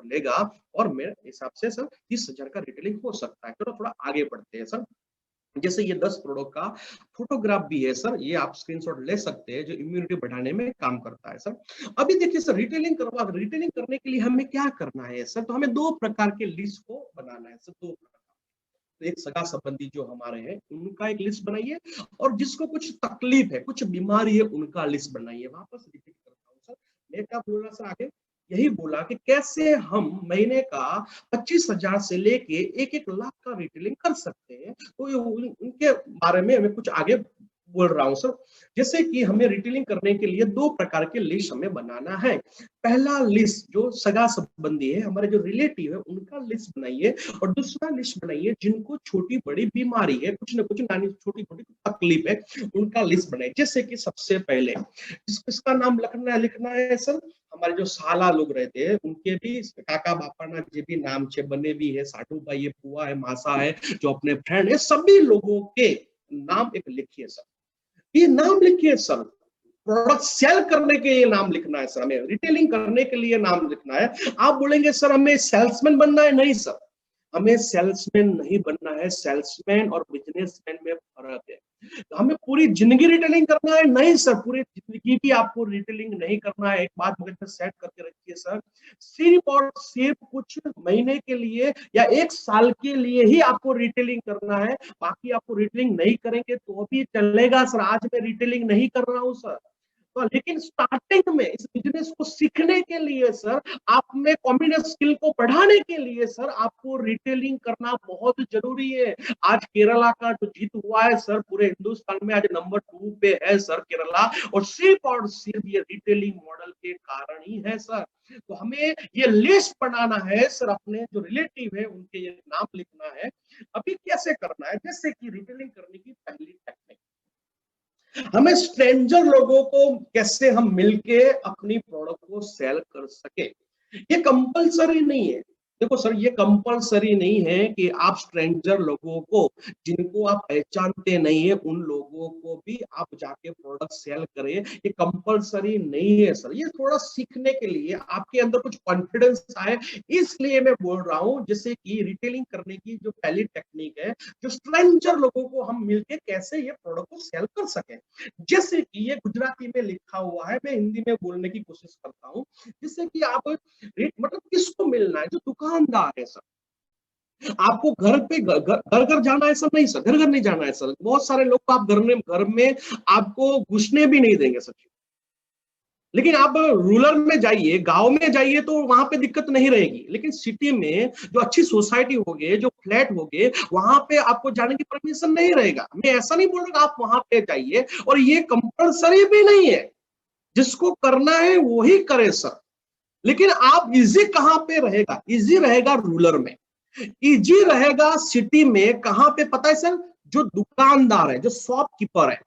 लेगा। और मेरे हिसाब से सर 30,000 का रिटेलिंग हो सकता है। चलो थोड़ा आगे बढ़ते हैं सर। जैसे ये 10 प्रोडक्ट का फोटोग्राफ भी है सर, ये आप स्क्रीनशॉट ले सकते हैं, जो इम्यूनिटी बढ़ाने में काम करता है सर। अभी देखिए सर, रिटेलिंग करने के लिए हमें क्या करना है सर? तो हमें 2 प्रकार के लिस्ट को बनाना है सर। 2 प्रकार, एक सगा संबंधी जो हमारे हैं उनका एक लिस्ट बनाइए, और जिसको कुछ तकलीफ है, कुछ बीमारी है, उनका लिस्ट बनाइए। वापस रिपीट करता हूँ सर, मैं क्या बोल रहा सर आगे? यही बोला कि कैसे हम महीने का 25,000 से लेके 1-1 लाख का रिटेलिंग कर सकते हैं। तो उनके बारे में हमें कुछ आगे बोल रहा हूँ सर। जैसे कि हमें रिटेलिंग करने के लिए 2 प्रकार के लिस्ट हमें बनाना है। पहला लिस्ट जो सगा संबंधी है, हमारे जो रिलेटिव है, उनका लिस्ट बनाइए। और दूसरा लिस्ट बनाइए जिनको छोटी बड़ी बीमारी है, कुछ ना कुछ नानी छोटी छोटी तकलीफ है, उनका लिस्ट बनाइए। जैसे कि सबसे पहले इसका नाम लिखना है सर। हमारे जो साला लोग रहते हैं उनके भी काका बापा ना जे भी नाम छे बने भी है, साडू भाई है, पुआ है, मासा है, जो अपने फ्रेंड है, सभी लोगों के नाम एक लिखिए सर। ये नाम लिखिए सर। प्रोडक्ट सेल करने के लिए नाम लिखना है सर, हमें रिटेलिंग करने के लिए नाम लिखना है। आप बोलेंगे सर हमें सेल्समैन बनना है। नहीं सर, हमें सेल्समैन नहीं बनना है। सेल्समैन और बिजनेसमैन में फर्क है। हमें पूरी जिंदगी रिटेलिंग करना है? नहीं सर, पूरी जिंदगी भी आपको रिटेलिंग नहीं करना है। एक बात मगज में सेट करके रखिए सर, सिर्फ और सिर्फ कुछ महीने के लिए या 1 साल के लिए ही आपको रिटेलिंग करना है। बाकी आपको रिटेलिंग नहीं करेंगे तो भी चलेगा सर। आज मैं रिटेलिंग नहीं कर रहा हूँ सर, तो लेकिन स्टार्टिंग में इस बिजनेस को सीखने के लिए सर, आप में कम्युनिकेशन स्किल को बढ़ाने के लिए सर, आपको रिटेलिंग करना बहुत जरूरी है। आज केरला का जो जीत हुआ है सर, पूरे हिंदुस्तान में आज नंबर 2 पे है सर केरला, और सिर्फ ये रिटेलिंग मॉडल के कारण ही है सर। तो हमें ये लिस्ट बनाना है सर, अपने जो रिलेटिव है उनके ये नाम लिखना है। अभी कैसे करना है? जैसे कि रिटेलिंग करने की पहली टेक्निक, हमें स्ट्रेंजर लोगों को कैसे हम मिलके अपनी प्रोडक्ट को सेल कर सके, ये कंपलसरी नहीं है। देखो सर, ये कंपलसरी नहीं है कि आप स्ट्रेंजर लोगों को, जिनको आप पहचानते नहीं है, उन लोगों को भी आप जाके प्रोडक्ट सेल करें, ये कंपलसरी नहीं है सर। ये थोड़ा सीखने के लिए, आपके अंदर कुछ कॉन्फिडेंस आए, इसलिए मैं बोल रहा हूं। जैसे कि रिटेलिंग करने की जो पहली टेक्निक है, जो स्ट्रेंजर लोगों को हम मिलके कैसे ये प्रोडक्ट को सेल कर सके। जैसे कि ये गुजराती में लिखा हुआ है, मैं हिंदी में बोलने की कोशिश करता हूँ। जैसे कि आप मतलब किसको मिलना है, जो दुकानदार है सर। आपको घर पे घर घर जाना है सर, नहीं सर, घर घर नहीं जाना है सर। बहुत सारे लोग को आप घर में आपको घुसने भी नहीं देंगे सर। लेकिन आप रूरल में जाइए, गांव में जाइए, तो वहां पे दिक्कत नहीं रहेगी। लेकिन सिटी में जो अच्छी सोसाइटी होगी, जो फ्लैट होगे, वहां पे आपको जाने की परमिशन नहीं रहेगा। मैं ऐसा नहीं बोल रहा आप वहां पे जाइए, और ये कंपलसरी भी नहीं है, जिसको करना है वही करे सर। लेकिन आप इजी कहां पे रहेगा? इजी रहेगा रूरल में, इजी रहेगा सिटी में। कहां पे पता है सर? जो दुकानदार है, जो शॉपकीपर है,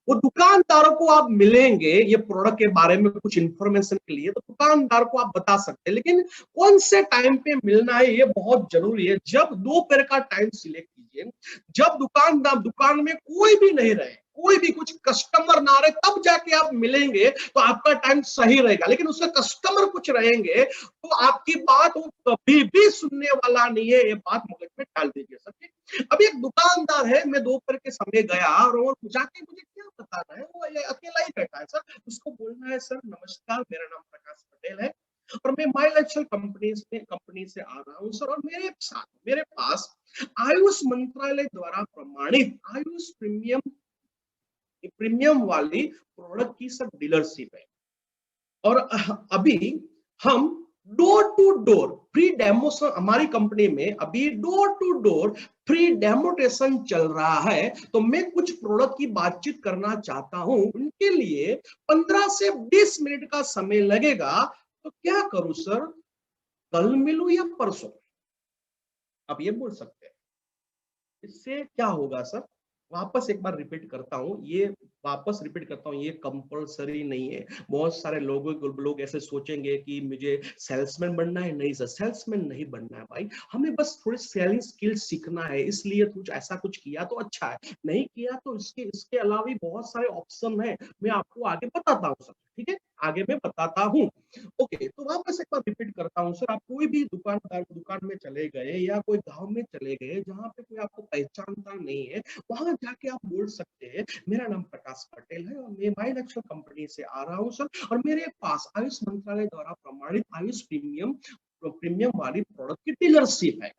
वो दुकानदारों को आप मिलेंगे ये प्रोडक्ट के बारे में कुछ इंफॉर्मेशन के लिए, तो दुकानदार को आप बता सकते हैं। लेकिन कौन से टाइम पे मिलना है ये बहुत जरूरी है। जब दोपहर का टाइम सिलेक्ट कीजिए, जब दुकानदार दुकान में कोई भी नहीं रहे, कोई भी कुछ कस्टमर ना रहे, तब जाके आप मिलेंगे तो आपका टाइम सही रहेगा। लेकिन उसके कस्टमर कुछ रहेंगे तो आपकी बात वो कभी भी सुनने वाला नहीं है। ये बात मगज में डाल दीजिए सर। अभी एक दुकानदार है, मैं दोपहर के समय गया और वो जाके मुझे क्या बताना है, वो ये अकेला ही बैठा है सर। उसको बोलना है, सर नमस्कार, मेरा नाम प्रकाश पटेल है और मैं माई लाइफस्टाइल कंपनी से आ रहा हूँ सर। और मेरे पास आयुष मंत्रालय द्वारा प्रमाणित आयुष प्रीमियम वाली प्रोडक्ट की सर डीलरशिप है। और अभी हम डोर टू डोर फ्री डेमोशन, हमारी कंपनी में अभी डोर टू डोर फ्री डेमोटेशन चल रहा है। तो मैं कुछ प्रोडक्ट की बातचीत करना चाहता हूं, उनके लिए 15 से 20 मिनट का समय लगेगा। तो क्या करूं सर, कल मिलूं या परसों? आप ये बोल सकते हैं। इससे क्या होगा सर? वापस एक बार रिपीट करता हूं, ये कंपलसरी नहीं है। बहुत सारे लोग ऐसे सोचेंगे कि मुझे सेल्समैन बनना है। नहीं सर, सेल्समैन नहीं बनना है भाई, हमें बस थोड़ी सेलिंग स्किल सीखना है। इसलिए कुछ किया तो अच्छा है, नहीं किया तो इसके इसके अलावा भी बहुत सारे ऑप्शन है। मैं आपको आगे बताता हूँ सर, ठीक है, आगे मैं बताता हूँ। ओके, तो वापस एक बार रिपीट करता हूँ सर। आप कोई भी दुकान में चले गए या कोई गांव में चले गए जहां पे कोई आपको पहचानता नहीं है, वहां जाके आप बोल सकते हैं, मेरा नाम प्रकाश पटेल है और मैं माई लक्ष्य कंपनी से आ रहा हूँ सर, और मेरे पास आयुष मंत्रालय द्वारा प्रमाणित आयुष प्रीमियम वाली प्रोडक्ट की डीलरशिप है।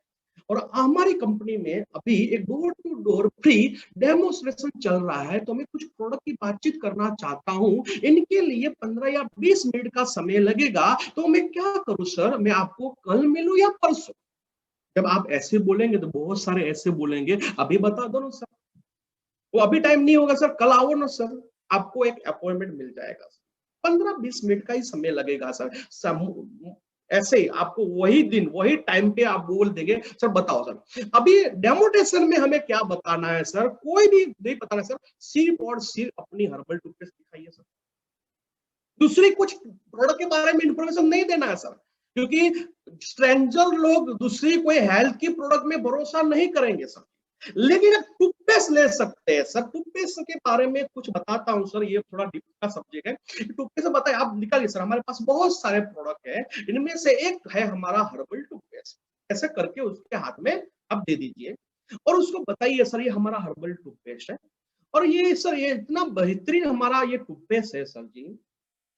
और हमारी कंपनी में अभी एक door to door free demonstration चल रहा है। तो मैं कुछ प्रोडक्ट की बातचीत करना चाहता हूं, इनके लिए 15 या 20 मिनट का समय लगेगा। तो मैं क्या करूं सर, मैं आपको कल मिलूं या परसों? जब आप ऐसे बोलेंगे तो बहुत सारे ऐसे बोलेंगे, अभी बता दो ना सर। वो अभी टाइम नहीं होगा सर, कल आओ ना सर, आपको एक अपॉइंटमेंट मिल जाएगा सर। 15-20 मिनट का ही समय लगेगा सर। ऐसे ही आपको वही दिन वही टाइम पे आप बोल देंगे, सर बताओ सर अभी डेमोटेशन में हमें क्या बताना है सर? कोई भी नहीं बताना सर, सिर्फ और सिर्फ अपनी हर्बल टूथपेस्ट दिखाइए सर। दूसरी कुछ प्रोडक्ट के बारे में इंफॉर्मेशन नहीं देना है सर, क्योंकि स्ट्रेंजर लोग दूसरी कोई हेल्थ की प्रोडक्ट में भरोसा नहीं करेंगे सर। लेकिन टूथपेस्ट ले सकते हैं सर। टूथपेस्ट के बारे में कुछ बताता हूं सर, ये थोड़ा डीप का सब्जेक्ट है। टूथपेस्ट बताइए, आप निकालिए सर, हमारे पास बहुत सारे प्रोडक्ट है, इनमें से एक है हमारा हर्बल टूथपेस्ट। ऐसे करके उसके हाथ में आप दे दीजिए और उसको बताइए, सर ये हमारा हर्बल टूथपेस्ट है। और ये सर, ये इतना बेहतरीन हमारा ये टूथपेस्ट है सर जी,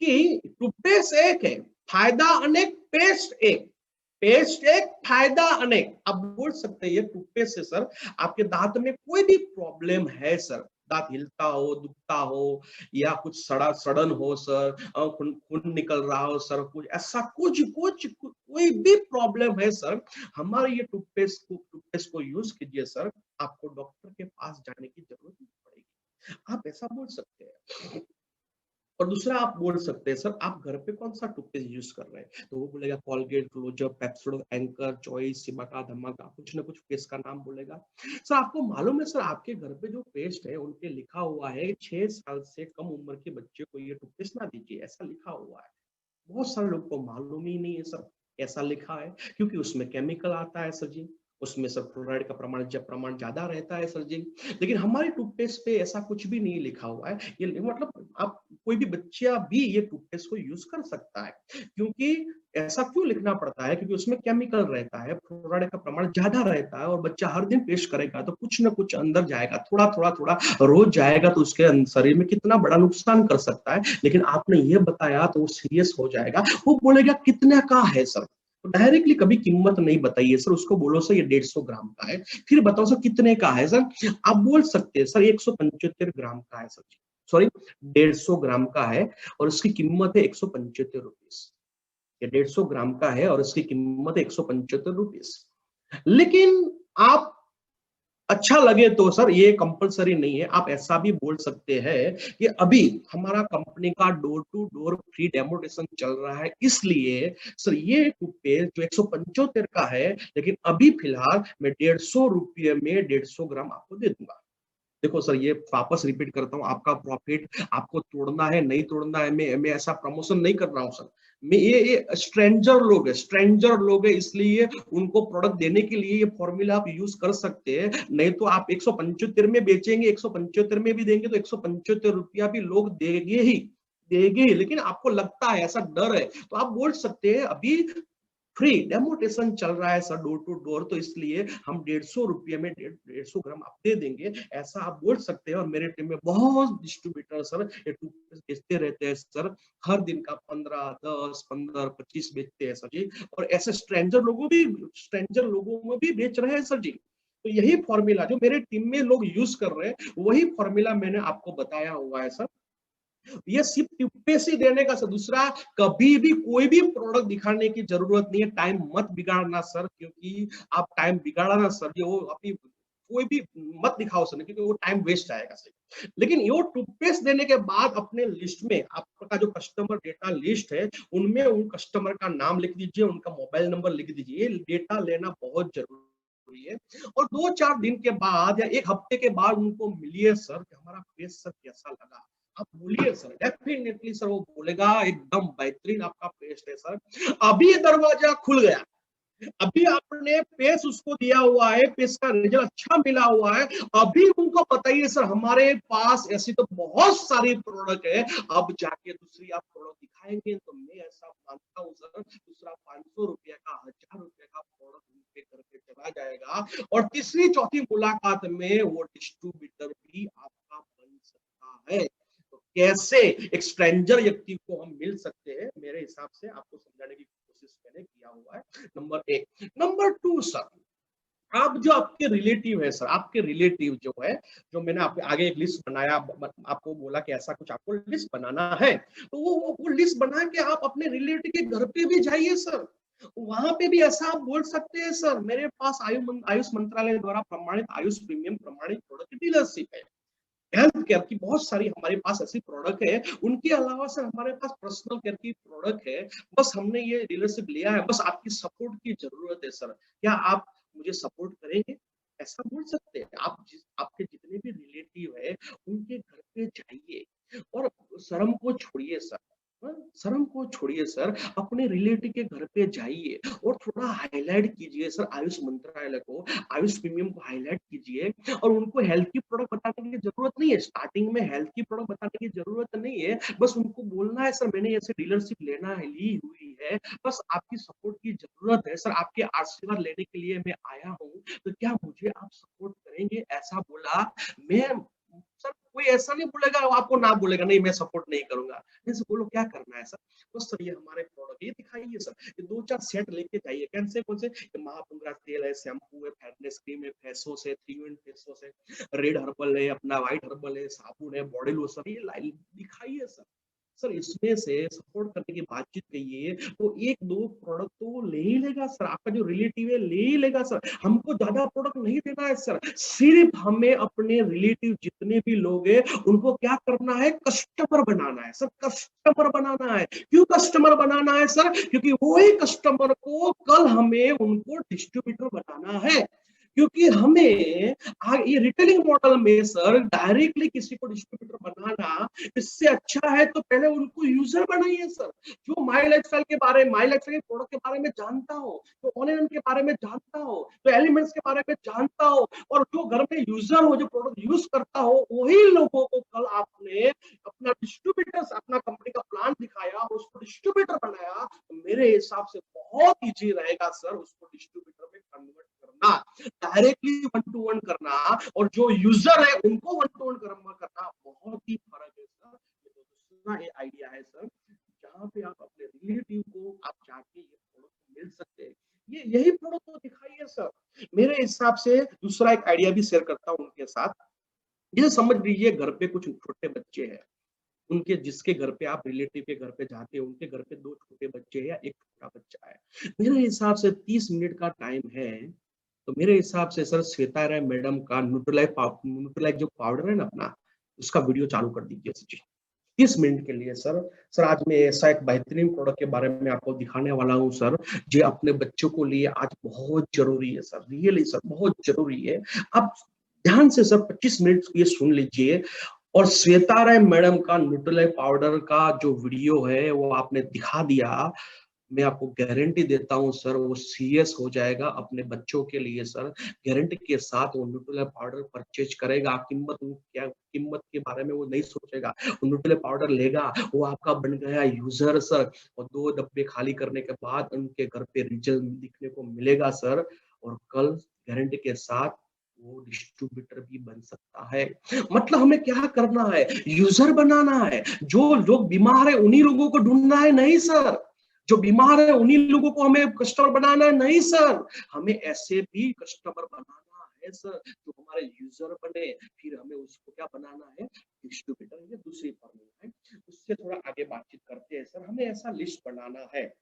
कि टूथपेस्ट एक है, फायदा अनेक, पेस्ट एक फायदा अनेक। आप बोल सकते हैं ये टूथपेस्ट से सर आपके दांत में कोई भी प्रॉब्लम है सर, दांत हिलता हो, दुखता हो, या कुछ सड़न हो सर, खून खून निकल रहा हो सर, कुछ ऐसा कोई भी प्रॉब्लम है सर, हमारे ये टूथपेस्ट को यूज कीजिए सर, आपको डॉक्टर के पास जाने की जरूरत नहीं पड़ेगी। आप ऐसा बोल सकते हैं। और दूसरा आप बोल सकते हैं सर आप घर पे कौन सा टूथपेस्ट यूज कर रहे हैं, तो वो बोलेगा Colgate, Closeup, Pepsodent, Anchor, Choice, Cibaca, धमाका, कुछ ना कुछ पेस्ट का नाम बोलेगा। सर आपको मालूम है सर आपके घर पे जो पेस्ट है उनपे लिखा हुआ है 6 साल से कम उम्र के बच्चे को ये टूथपेस्ट ना दीजिए, ऐसा लिखा हुआ है। बहुत सारे लोग को मालूम ही नहीं है सर ऐसा लिखा है, क्योंकि उसमें केमिकल आता है सर जी, उसमें सर फ्लोराइड का प्रमाण ज्यादा रहता है सर जी। लेकिन हमारे टूथपेस्ट पे ऐसा कुछ भी नहीं लिखा हुआ है, ये मतलब आप कोई भी बच्चा भी ये टूथपेस्ट को यूज कर सकता है। क्योंकि ऐसा क्यों लिखना पड़ता है, क्योंकि उसमें केमिकल रहता है, फ्लोराइड का प्रमाण ज्यादा रहता है, और बच्चा हर दिन पेस्ट करेगा तो कुछ ना कुछ अंदर जाएगा, थोड़ा थोड़ा थोड़ा रोज जाएगा, तो उसके शरीर में कितना बड़ा नुकसान कर सकता है। लेकिन आपने ये बताया तो वो सीरियस हो जाएगा, वो बोलेगा कितने का है सर, तो डायरेक्टली कभी कीमत नहीं बताइए सर, उसको बोलो सर ये 150 ग्राम का है, फिर बताओ सर कितने का है सर, आप बोल सकते हैं सर 175 ग्राम का है सर, सॉरी 150 ग्राम का है और उसकी कीमत है 175 रुपीस। ये 150 ग्राम का है और इसकी कीमत है 175 रुपीस। लेकिन आप अच्छा लगे तो सर ये कंपलसरी नहीं है, आप ऐसा भी बोल सकते हैं कि अभी हमारा कंपनी का door to door free demonstration चल रहा है, इसलिए सर ये टूथपेस्ट जो 175 का है, लेकिन अभी फिलहाल मैं 150 रुपये में 150 ग्राम आपको दे दूंगा। देखो सर ये वापस रिपीट करता हूँ, आपका प्रॉफिट आपको तोड़ना है नहीं तोड़ना है, मैं ऐसा प्रमोशन नहीं कर रहा हूँ सर। मैं ये स्ट्रेंजर लोग है, इसलिए उनको प्रोडक्ट देने के लिए ये फॉर्मूला आप यूज कर सकते हैं। नहीं तो आप 175 में बेचेंगे, 175 में भी देंगे तो 175 रुपया भी लोग देंगे ही। लेकिन आपको लगता है, ऐसा डर है, तो आप बोल सकते हैं अभी फ्री डेमोस्ट्रेशन चल रहा है सर डोर टू डोर, तो इसलिए हम 150 रुपये में 150 ग्राम आप दे देंगे, ऐसा आप बोल सकते हैं। और मेरे टीम में बहुत डिस्ट्रीब्यूटर सर ये टूथपेस्ट बेचते रहते हैं सर, हर दिन का 15, 10, 15, 25 बेचते हैं सर जी। और ऐसे स्ट्रेंजर लोगों में भी बेच रहे हैं सर जी। तो यही फॉर्मूला जो मेरे टीम में लोग यूज कर रहे हैं, वही फॉर्मूला मैंने आपको बताया हुआ है सर। ये सिर्फ यूपीएससी देने का सर, दूसरा कभी भी कोई भी प्रोडक्ट दिखाने की जरूरत नहीं है। टाइम मत बिगाड़ना सर, क्योंकि आप टाइम बिगाड़ा ना सर, ये वो अपनी कोई भी मत दिखाओ सर, क्योंकि वो टाइम वेस्ट आएगा सर। लेकिन ये टूथपेस्ट देने के बाद अपने लिस्ट में आपका जो कस्टमर डेटा लिस्ट है, उनमें उन कस्टमर का नाम लिख दीजिए, उनका मोबाइल नंबर लिख दीजिए। ये डेटा लेना बहुत जरूरी है। और 2-4 दिन के बाद या 1 हफ्ते के बाद उनको मिलिए सर कि हमारा पेस्ट सर कैसा लगा। आप बोलिए सर, डेफिनेटली सर वो बोलेगा एकदम बेहतरीन आपका पेस्ट है सर। अभी दरवाजा खुल गया, अभी आपने पेस्ट उसको दिया हुआ है, पेस्ट का रिजल्ट अच्छा मिला हुआ है, अभी उनको बताइए सर हमारे पास ऐसी तो बहुत सारी प्रोडक्ट है। अब जाके दूसरी आप प्रोडक्ट दिखाएंगे तो मैं ऐसा मानता हूँ सर दूसरा 500 रुपये का, 1000 रुपये का प्रोडक्ट उनके घर पे चला जाएगा। और तीसरी चौथी मुलाकात में वो डिस्ट्रीब्यूटर भी आपका बन सकता है। तो कैसे एक स्ट्रेंजर व्यक्ति को हम मिल सकते हैं, मेरे हिसाब से आपको समझाने की कोशिश मैंने किया हुआ है, नंबर 1। नंबर 2 सर, आप जो आपके रिलेटिव है सर, आपके रिलेटिव जो है, जो मैंने आपके आगे एक लिस्ट बनाया, आपको बोला कि ऐसा कुछ आपको लिस्ट बनाना है, तो वो लिस्ट बना के आप अपने रिलेटिव के घर पे भी जाइए सर। वहां पे भी ऐसा आप बोल सकते हैं सर मेरे पास आयुष मंत्रालय द्वारा प्रमाणित आयुष प्रीमियम प्रमाणित प्रोडक्ट डीलरशिप है। हेल्थ केयर की बहुत सारी हमारे पास ऐसी प्रोडक्ट है, उनके अलावा सर हमारे पास पर्सनल केयर की प्रोडक्ट है। बस हमने ये डीलरशिप लिया है, बस आपकी सपोर्ट की जरूरत है सर, क्या आप मुझे सपोर्ट करेंगे, ऐसा बोल सकते हैं। आपके जितने भी रिलेटिव है उनके घर पे जाइए और शर्म को छोड़िए सर। हाँ, शर्म को छोड़िए सर, अपने रिलेटिव के घर पे जाइए और थोड़ा हाईलाइट कीजिए सर आयुष मंत्रालय को, आयुष प्रीमियम को हाईलाइट कीजिए। और उनको हेल्थ की प्रोडक्ट बताने की जरूरत नहीं है, स्टार्टिंग में हेल्थ की प्रोडक्ट बताने की जरूरत नहीं है। बस उनको बोलना है सर मैंने ऐसे डीलरशिप ली हुई है, बस आपकी सपोर्ट की जरूरत है सर, आपके आशीर्वाद लेने के लिए मैं आया हूँ, तो क्या मुझे आप सपोर्ट करेंगे, ऐसा बोला। मैं सर कोई ऐसा नहीं बोलेगा, आपको ना बोलेगा नहीं मैं सपोर्ट नहीं करूंगा, जैसे बोलो क्या करना है सर। बस सर ये हमारे प्रोडक्ट ये दिखाइए सर, ये 2-4 सेट लेके जाइए। कौन से महापुंगरा तेल है, शैम्पू है, फेयरनेस क्रीम है, फेसवॉश है, 3 in फेसवॉश है, रेड हर्बल है, अपना व्हाइट हर्बल है, साबुन है, बॉडी लोशन, ये दिखाइए सर। सर इसमें से सपोर्ट करने की बातचीत कहिए तो एक दो प्रोडक्ट तो ले ही लेगा सर, आपका जो रिलेटिव है ले ही लेगा सर। हमको ज्यादा प्रोडक्ट नहीं देना है सर, सिर्फ हमें अपने रिलेटिव जितने भी लोग हैं उनको क्या करना है, कस्टमर बनाना है सर, कस्टमर बनाना है। क्यों कस्टमर बनाना है सर, क्योंकि वही कस्टमर को कल हमें उनको डिस्ट्रीब्यूटर बनाना है। क्योंकि हमें ये रिटेलिंग मॉडल में सर डायरेक्टली किसी को डिस्ट्रीब्यूटर बनाना इससे अच्छा है तो पहले उनको यूजर बनाइए सर, जो माई लाइफस्टाइल के बारे में, माई लाइफस्टाइल के प्रोडक्ट के बारे में जानता हो, जो ऑनलाइन के बारे में जानता हो, जो एलिमेंट्स के बारे में जानता हो, और जो घर में यूजर हो, जो प्रोडक्ट यूज करता हो, वही लोगों को कल आपने अपना डिस्ट्रीब्यूटर, अपना कंपनी का प्लान दिखाया, उसको डिस्ट्रीब्यूटर बनाया, तो मेरे हिसाब से बहुत इजी रहेगा सर उसको डिस्ट्रीब्यूटर में कन्वर्ट करना, डायरेक्टली वन टू वन करना, और जो यूजर है उनको वन टू वन करना, बहुत ही फर्क है सर। दूसरा ये आइडिया है सर, जहां पे आप अपने रिलेटिव को आप जाके ये प्रोडक्ट मिल सकते हैं, ये यही प्रोडक्ट को दिखाइए सर। मेरे हिसाब से दूसरा एक आइडिया भी शेयर करता हूं उनके साथ। ये समझ लीजिए घर पे कुछ छोटे बच्चे हैं, उनके जिसके घर पे आप रिलेटिव के घर पे जाते हो, उनके घर पे दो छोटे बच्चे हैं या एक छोटा बच्चा है। मेरे हिसाब से 30 मिनट का टाइम है, तो मेरे हिसाब से सर श्वेता राय मैडम का न्यूट्रलाइज जो पाउडर है ना अपना, उसका वीडियो चालू कर दीजिए सर जी 30 मिनट के लिए सर। सर आज मैं ऐसा एक बेहतरीन प्रोडक्ट के बारे में आपको दिखाने वाला हूँ सर, जो अपने बच्चों को लिए आज बहुत जरूरी है सर, रियली सर बहुत जरूरी है। आप ध्यान से सर 25 मिनट ये सुन लीजिए, और श्वेता राय मैडम का न्यूट्रलाइज पाउडर का जो वीडियो है वो आपने दिखा दिया, मैं आपको गारंटी देता हूं सर वो सीरियस हो जाएगा अपने बच्चों के लिए सर, गारंटी के साथ वो न्यूट्रेला पाउडर परचेज करेगा। कीमत के बारे में वो नहीं सोचेगा, वो न्यूट्रेला पाउडर लेगा, वो आपका बन गया यूजर सर, और 2 डब्बे खाली करने के बाद उनके घर पे रिजल्ट दिखने को मिलेगा सर, और कल गारंटी के साथ वो डिस्ट्रीब्यूटर भी बन सकता है। मतलब हमें क्या करना है, यूजर बनाना है, जो लोग बीमार है उन्हीं लोगों को ढूंढना है, नहीं सर जो बीमार है उन्हीं लोगों को हमें कस्टमर बनाना है, नहीं सर, हमें ऐसे भी कस्टमर बनाना है सर जो हमारे यूजर बने, फिर हमें उसको क्या बनाना है, डिस्ट्रीब्यूटर। ये दूसरी फॉर्मूला है, उससे थोड़ा आगे बातचीत करते हैं सर। हमें ऐसा लिस्ट बनाना है,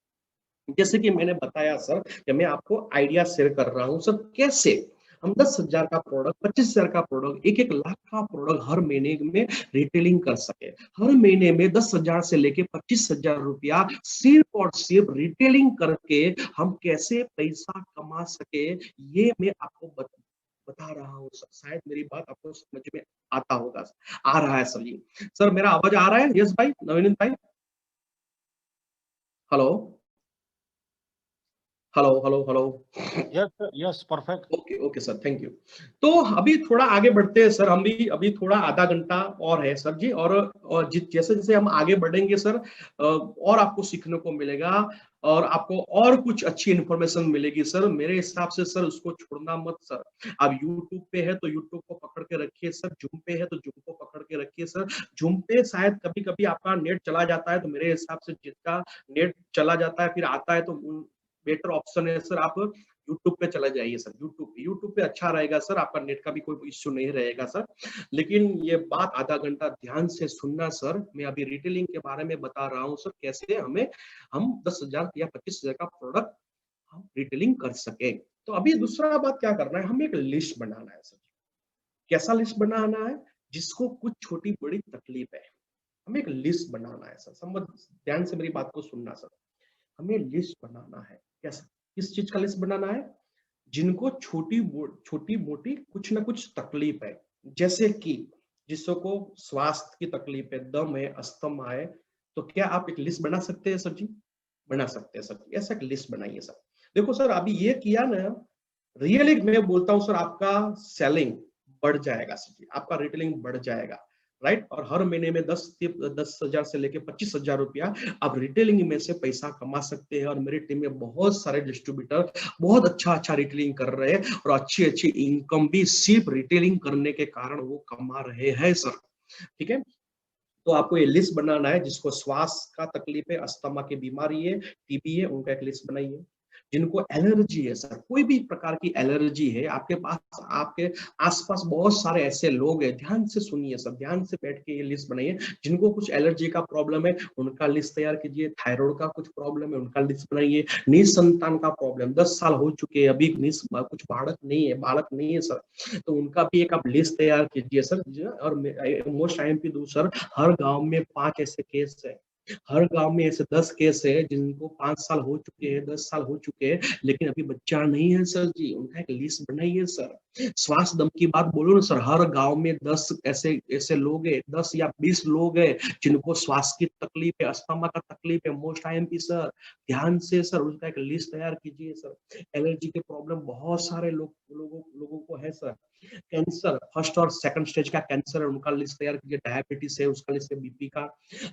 जैसे कि मैंने बताया सर कि मैं आपको आइडिया शेयर कर रहा हूं सर, कैसे हम 10,000 का प्रोडक्ट, 25,000 का प्रोडक्ट, 1-1 लाख का प्रोडक्ट हर महीने में रिटेलिंग कर सके। हर महीने में 10,000 से लेके 25,000 रुपया सिर्फ और सिर्फ रिटेलिंग करके हम कैसे पैसा कमा सके, ये मैं आपको बता रहा हूँ सर। शायद मेरी बात आपको समझ में आता होगा, आ रहा है सर जी। सर मेरा आवाज आ रहा है? यस भाई, नवीन भाई, hello hello hello hello. Yes, perfect. Okay okay sir, thank you. तो अभी थोड़ा आगे बढ़ते हैं सर, हम भी अभी थोड़ा आधा घंटा और है सर जी, और जैसे जैसे हम आगे बढ़ेंगे सर और आपको सीखने को मिलेगा, और आपको और कुछ अच्छी इन्फॉर्मेशन मिलेगी सर। मेरे हिसाब से सर उसको छोड़ना मत सर। आप यूट्यूब पे है तो यूट्यूब को पकड़ के रखिए सर, जूम पे है तो जूम को पकड़ के रखिए सर। जूम पे शायद कभी कभी आपका नेट चला जाता है, तो मेरे हिसाब से जिसका नेट चला जाता है फिर आता है, तो बेटर ऑप्शन है सर आप यूट्यूब पे चला जाइए सर। यूट्यूब पे अच्छा रहेगा सर, आपका नेट का भी कोई इश्यू नहीं रहेगा सर। लेकिन ये बात आधा घंटा ध्यान से सुनना सर। मैं अभी रिटेलिंग के बारे में बता रहा हूँ सर, कैसे हम 10,000 या 25,000 का प्रोडक्ट हम रिटेलिंग कर सके। तो अभी दूसरा बात क्या करना है, हमें एक लिस्ट बनाना है सर। कैसा लिस्ट बनाना है, जिसको कुछ छोटी बड़ी तकलीफ है, हमें एक लिस्ट बनाना है सर। समझ, ध्यान से मेरी बात को सुनना सर। हमें लिस्ट बनाना है, कैसा, किस चीज का लिस्ट बनाना है, जिनको छोटी मोटी कुछ ना कुछ तकलीफ है, जैसे कि जिसको स्वास्थ्य की तकलीफ है, दम है, अस्थमा है, तो क्या आप एक लिस्ट बना सकते हैं सर जी? बना सकते हैं सर जी, ऐसा एक लिस्ट बनाइए सर। देखो सर अभी ये किया ना, रियली मैं बोलता हूँ सर, आपका सेलिंग बढ़ जाएगा सर जी, आपका रिटेलिंग बढ़ जाएगा, राइट। और हर महीने में 10,000 से लेके 25,000 रुपया आप रिटेलिंग में से पैसा कमा सकते हैं। और मेरी टीम में बहुत सारे डिस्ट्रीब्यूटर बहुत अच्छा रिटेलिंग कर रहे हैं, और अच्छी अच्छी इनकम भी सिर्फ रिटेलिंग करने के कारण वो कमा रहे हैं सर। ठीक है, तो आपको ये लिस्ट बनाना है, जिसको श्वास का तकलीफ है, अस्थमा की बीमारी है, टीबी है, उनका एक लिस्ट बनाइए। जिनको एलर्जी है सर, कोई भी प्रकार की एलर्जी है, आपके पास, आपके आसपास बहुत सारे ऐसे लोग हैं, ध्यान से सुनिए सर, ध्यान से बैठ के ये लिस्ट बनाइए। जिनको कुछ एलर्जी का प्रॉब्लम है उनका लिस्ट तैयार कीजिए, थायराइड का कुछ प्रॉब्लम है उनका लिस्ट बनाइए, निसंतान का प्रॉब्लम 10 साल हो चुके हैं अभी कुछ बालक नहीं है सर, तो उनका भी एक आप लिस्ट तैयार कीजिए सर। और मोस्ट टाइम पे दो सर, हर गांव में 5 ऐसे केस है, हर गांव में ऐसे 10 केस है जिनको 5 साल हो चुके हैं, 10 साल हो चुके हैं, लेकिन अभी बच्चा नहीं है सर जी, उनका एक लिस्ट बनाइए सर। श्वास दम की बात बोलो ना सर, हर गांव में 10 ऐसे ऐसे लोग हैं, 10 या 20 लोग हैं जिनको श्वास की तकलीफ है, अस्थमा का तकलीफ है, मोस्ट टाइम पे सर, ध्यान से सर उनका एक लिस्ट तैयार कीजिए सर। एलर्जी के प्रॉब्लम बहुत सारे लोगों को है सर। कैंसर, फर्स्ट और सेकंड स्टेज का कैंसर है, उनका लिस्ट तैयार कीजिए। डायबिटीज है, उसका लिस्ट है। बीपी का,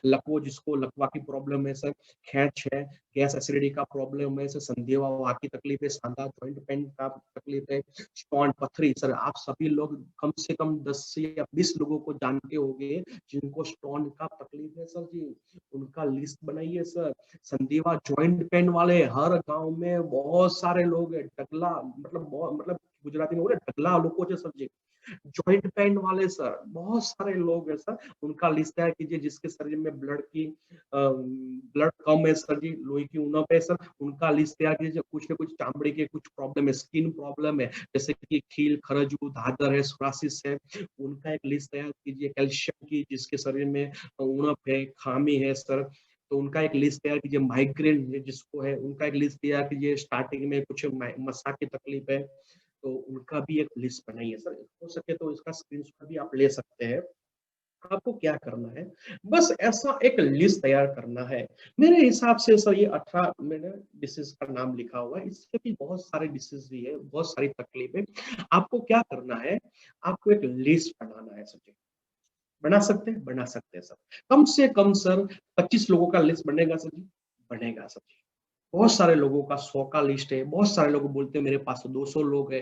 जिसको लकवा की प्रॉब्लम है सर, खैच है, गैस एसिडिटी का प्रॉब्लम है सर, संधिवा की तकलीफ है, सांधा जॉइंट पेन का तकलीफ है, स्टोन पथरी सर, आप सभी लोग कम से कम 10 या 20 लोगों को जानते होंगे जिनको स्टोन का तकलीफ है सर जी, उनका लिस्ट बनाइए सर। संधिवा जॉइंट पेन वाले हर गांव में बहुत सारे लोग हैं, टकला मतलब गुजराती में बोले टकला लोगों से सर जी, जॉइंट पेन वाले सर बहुत सारे लोग हैं सर, उनका लिस्ट तैयार कीजिए। जिसके शरीर में ब्लड कम है सर जी, लोही की उणप है सर, उनका लिस्ट तैयार कीजिए। कुछ न कुछ चामड़ी के कुछ प्रॉब्लम है, स्किन प्रॉब्लम है, जैसे कि खील, खरजू, धाधर है, सोरासिस है, उनका एक लिस्ट तैयार कीजिए। कैल्शियम की जिसके शरीर में उणप है, खामी है सर, तो उनका एक लिस्ट तैयार कीजिए। माइग्रेन जिसको है उनका एक लिस्ट तैयार कीजिए। स्टार्टिंग में कुछ मसा की तकलीफ है तो उनका भी एक लिस्ट बनाइए सर। हो सके तो इसका स्क्रीनशॉट भी आप ले सकते हैं। आपको क्या करना है, बस ऐसा एक लिस्ट तैयार करना है। मेरे हिसाब से सर ये 18 मैंने डिसीज का नाम लिखा हुआ है, इसके भी बहुत सारे डिसीज भी है, बहुत सारी तकलीफ है। आपको क्या करना है, आपको एक लिस्ट बनाना है सर। बना सकते हैं सर। कम से कम सर 25 लोगों का लिस्ट बनेगा सर जी, बनेगा सर जी। बहुत सारे लोगों का 100 का लिस्ट है, बहुत सारे लोग बोलते हैं मेरे पास तो 200 लोग है,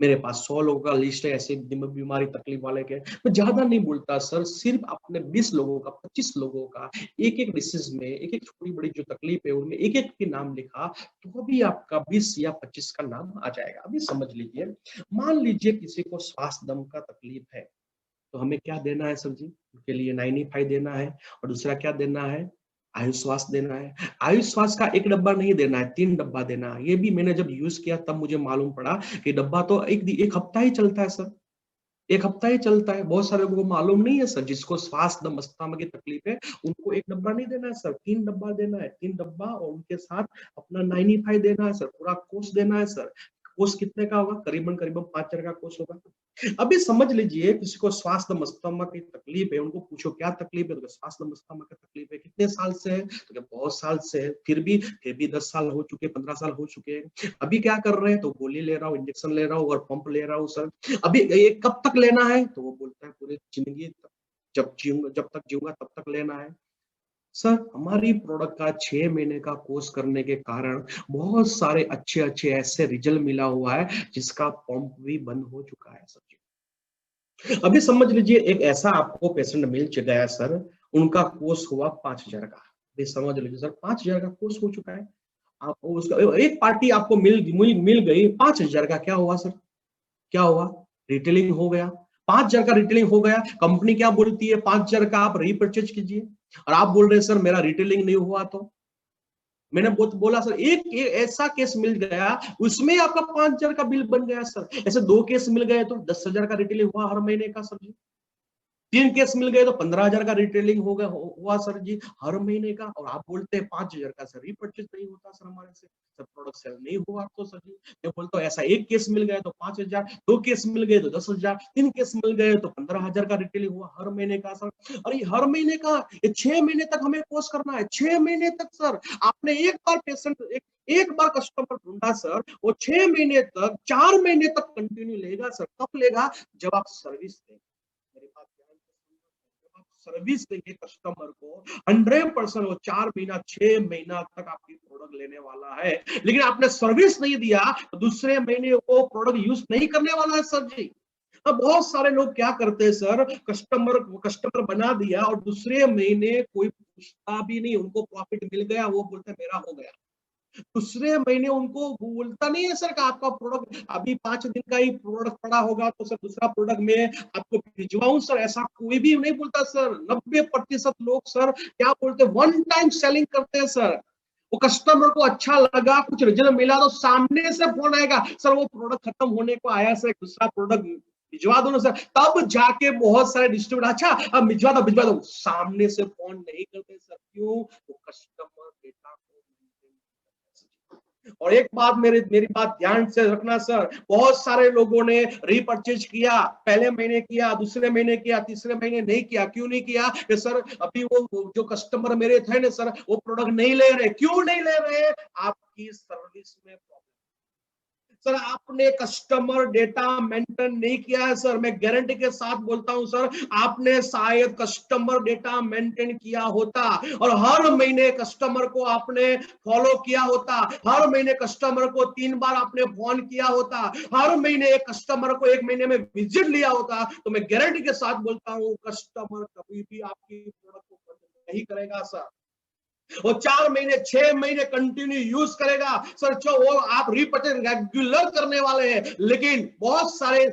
मेरे पास 100 लोगों का लिस्ट है ऐसे बीमारी तकलीफ वाले के। मैं ज्यादा नहीं बोलता सर, सिर्फ अपने 20 लोगों का, 25 लोगों का, एक एक डिसीज में, एक एक छोटी बड़ी जो तकलीफ है उनमें एक एक के नाम लिखा, तो अभी आपका 20 या 25 का नाम आ जाएगा। अभी समझ लीजिए, मान लीजिए किसी को श्वास दम का तकलीफ है, तो हमें क्या देना है सर जी, उनके लिए 95 देना है, और दूसरा क्या देना है, आयुश्वास देना है। आयुश्वास का एक डब्बा नहीं देना है, 3 डब्बा देना है। ये भी मैंने जब यूज किया तब मुझे मालूम पड़ा कि डब्बा तो एक हफ्ता ही चलता है सर, एक हफ्ता ही चलता है। बहुत सारे लोगों को मालूम नहीं है सर, जिसको श्वास दम अस्थमा की तकलीफ है उनको एक डब्बा नहीं देना है सर, 3 डब्बा देना है। 3 डब्बा और उनके साथ अपना 95 देना है सर, पूरा कोर्स देना है सर। कोर्स कितने का होगा, करीबन करीबन 5,000 का कोर्स होगा। अभी समझ लीजिए किसी को श्वास दम अस्थमा की तकलीफ है, उनको पूछो क्या तकलीफ है, तो श्वास दम अस्थमा की तकलीफ है, कितने साल से है, तो बहुत साल से है। फिर भी 10 साल हो चुके, 15 साल हो चुके हैं। अभी क्या कर रहे हैं, तो गोली ले रहा हूँ, इंजेक्शन ले रहा हूँ और पंप ले रहा हूँ सर। अभी ये कब तक लेना है, तो वो बोलता है पूरी जिंदगी तक, जब तक जीऊंगा तब तक लेना है सर। हमारी प्रोडक्ट का 6 महीने का कोर्स करने के कारण बहुत सारे अच्छे अच्छे ऐसे रिजल्ट मिला हुआ है, जिसका पंप भी बंद हो चुका है सर जी। अभी समझ लीजिए एक ऐसा आपको पेशेंट मिल गया है सर, उनका कोर्स हुआ 5,000 का। अभी समझ लीजिए सर 5,000 का कोर्स हो चुका है, आपको उसका एक पार्टी आपको मिल गई 5,000 का, क्या हुआ सर, क्या हुआ, रिटेलिंग हो गया। 5,000 का रिटेलिंग हो गया। कंपनी क्या बोलती है, 5,000 का आप रीपरचेज कीजिए, और आप बोल रहे हैं सर मेरा रिटेलिंग नहीं हुआ। तो मैंने बोला सर एक ऐसा केस मिल गया, उसमें आपका 5,000 का बिल बन गया सर। ऐसे 2 केस मिल गए तो 10,000 का रिटेलिंग हुआ हर महीने का सर जी। 3 केस मिल गए तो 15,000 का रिटेलिंग हुआ सर जी हर महीने का। और आप बोलते हैं 5,000 का सर रीपरचेज नहीं होता सर हमारे से, सर प्रोडक्ट सेल नहीं हुआ तो सर जी। मैं बोलता हूँ ऐसा एक केस मिल गया तो 5,000, 2 केस मिल गए तो 10,000, 3 केस मिल गए तो 15,000 का रिटेलिंग हुआ हर महीने का सर। और ये हर महीने का, ये 6 महीने तक हमें कोर्स करना है, 6 महीने तक सर। आपने एक बार पेशेंट एक बार कस्टमर ढूंढा सर, वो 6 महीने तक, 4 महीने तक कंटिन्यू लेगा सर। कब लेगा, जब आप सर्विस देंगे। मेरे पास सर्विस देंगे कस्टमर को 100%, वो 4 महीना 6 महीना तक आपकी प्रोडक्ट लेने वाला है। लेकिन आपने सर्विस नहीं दिया तो दूसरे महीने वो प्रोडक्ट यूज नहीं करने वाला है सर जी। अब बहुत सारे लोग क्या करते हैं सर, कस्टमर बना दिया और दूसरे महीने कोई पूछता भी नहीं, उनको प्रॉफिट मिल गया, वो बोलते मेरा हो गया। दूसरे महीने उनको बोलता नहीं है सर कि आपका प्रोडक्ट अभी 5 दिन का ही प्रोडक्ट पड़ा होगा तो सर दूसरा प्रोडक्ट में आपको भिजवाऊं सर, ऐसा कोई भी नहीं बोलता सर। 90% लोग सर क्या बोलते हैं, वन टाइम सेलिंग करते हैं सर। वो कस्टमर को अच्छा लगा, कुछ रिजल्ट मिला तो सामने से फोन आएगा, सर वो प्रोडक्ट खत्म होने को आया सर, दूसरा प्रोडक्ट भिजवा दो ना सर। तब जाके बहुत सारे डिस्ट्रीब्यूटर अच्छा अब भिजवा दो, सामने से फोन नहीं करते सर। क्यों? वो कस्टमर डेटा को। और एक बात मेरी बात ध्यान से रखना सर, बहुत सारे लोगों ने रीपरचेज किया, पहले महीने किया, दूसरे महीने किया, तीसरे महीने नहीं किया। क्यों नहीं किया? कि सर अभी वो जो कस्टमर मेरे थे ना सर, वो प्रोडक्ट नहीं ले रहे। क्यों नहीं ले रहे? आपकी सर्विस में प्रॉब्लम। सर आपने कस्टमर डेटा मेंटेन नहीं किया है सर, मैं गारंटी के साथ बोलता हूं सर, आपने शायद कस्टमर डेटा मेंटेन किया होता और हर महीने कस्टमर को आपने फॉलो किया होता, हर महीने कस्टमर को 3 बार आपने फोन किया होता, हर महीने एक कस्टमर को 1 महीने में विजिट लिया होता, तो मैं गारंटी के साथ बोलता हूं कस्टमर कभी भी आपकी प्रोडक्ट को बंद नहीं करेगा सर। वो 4 महीने 6 महीने कंटिन्यू यूज करेगा सर। जो वो आप रीपरचेज रेगुलर करने वाले हैं, लेकिन बहुत सारे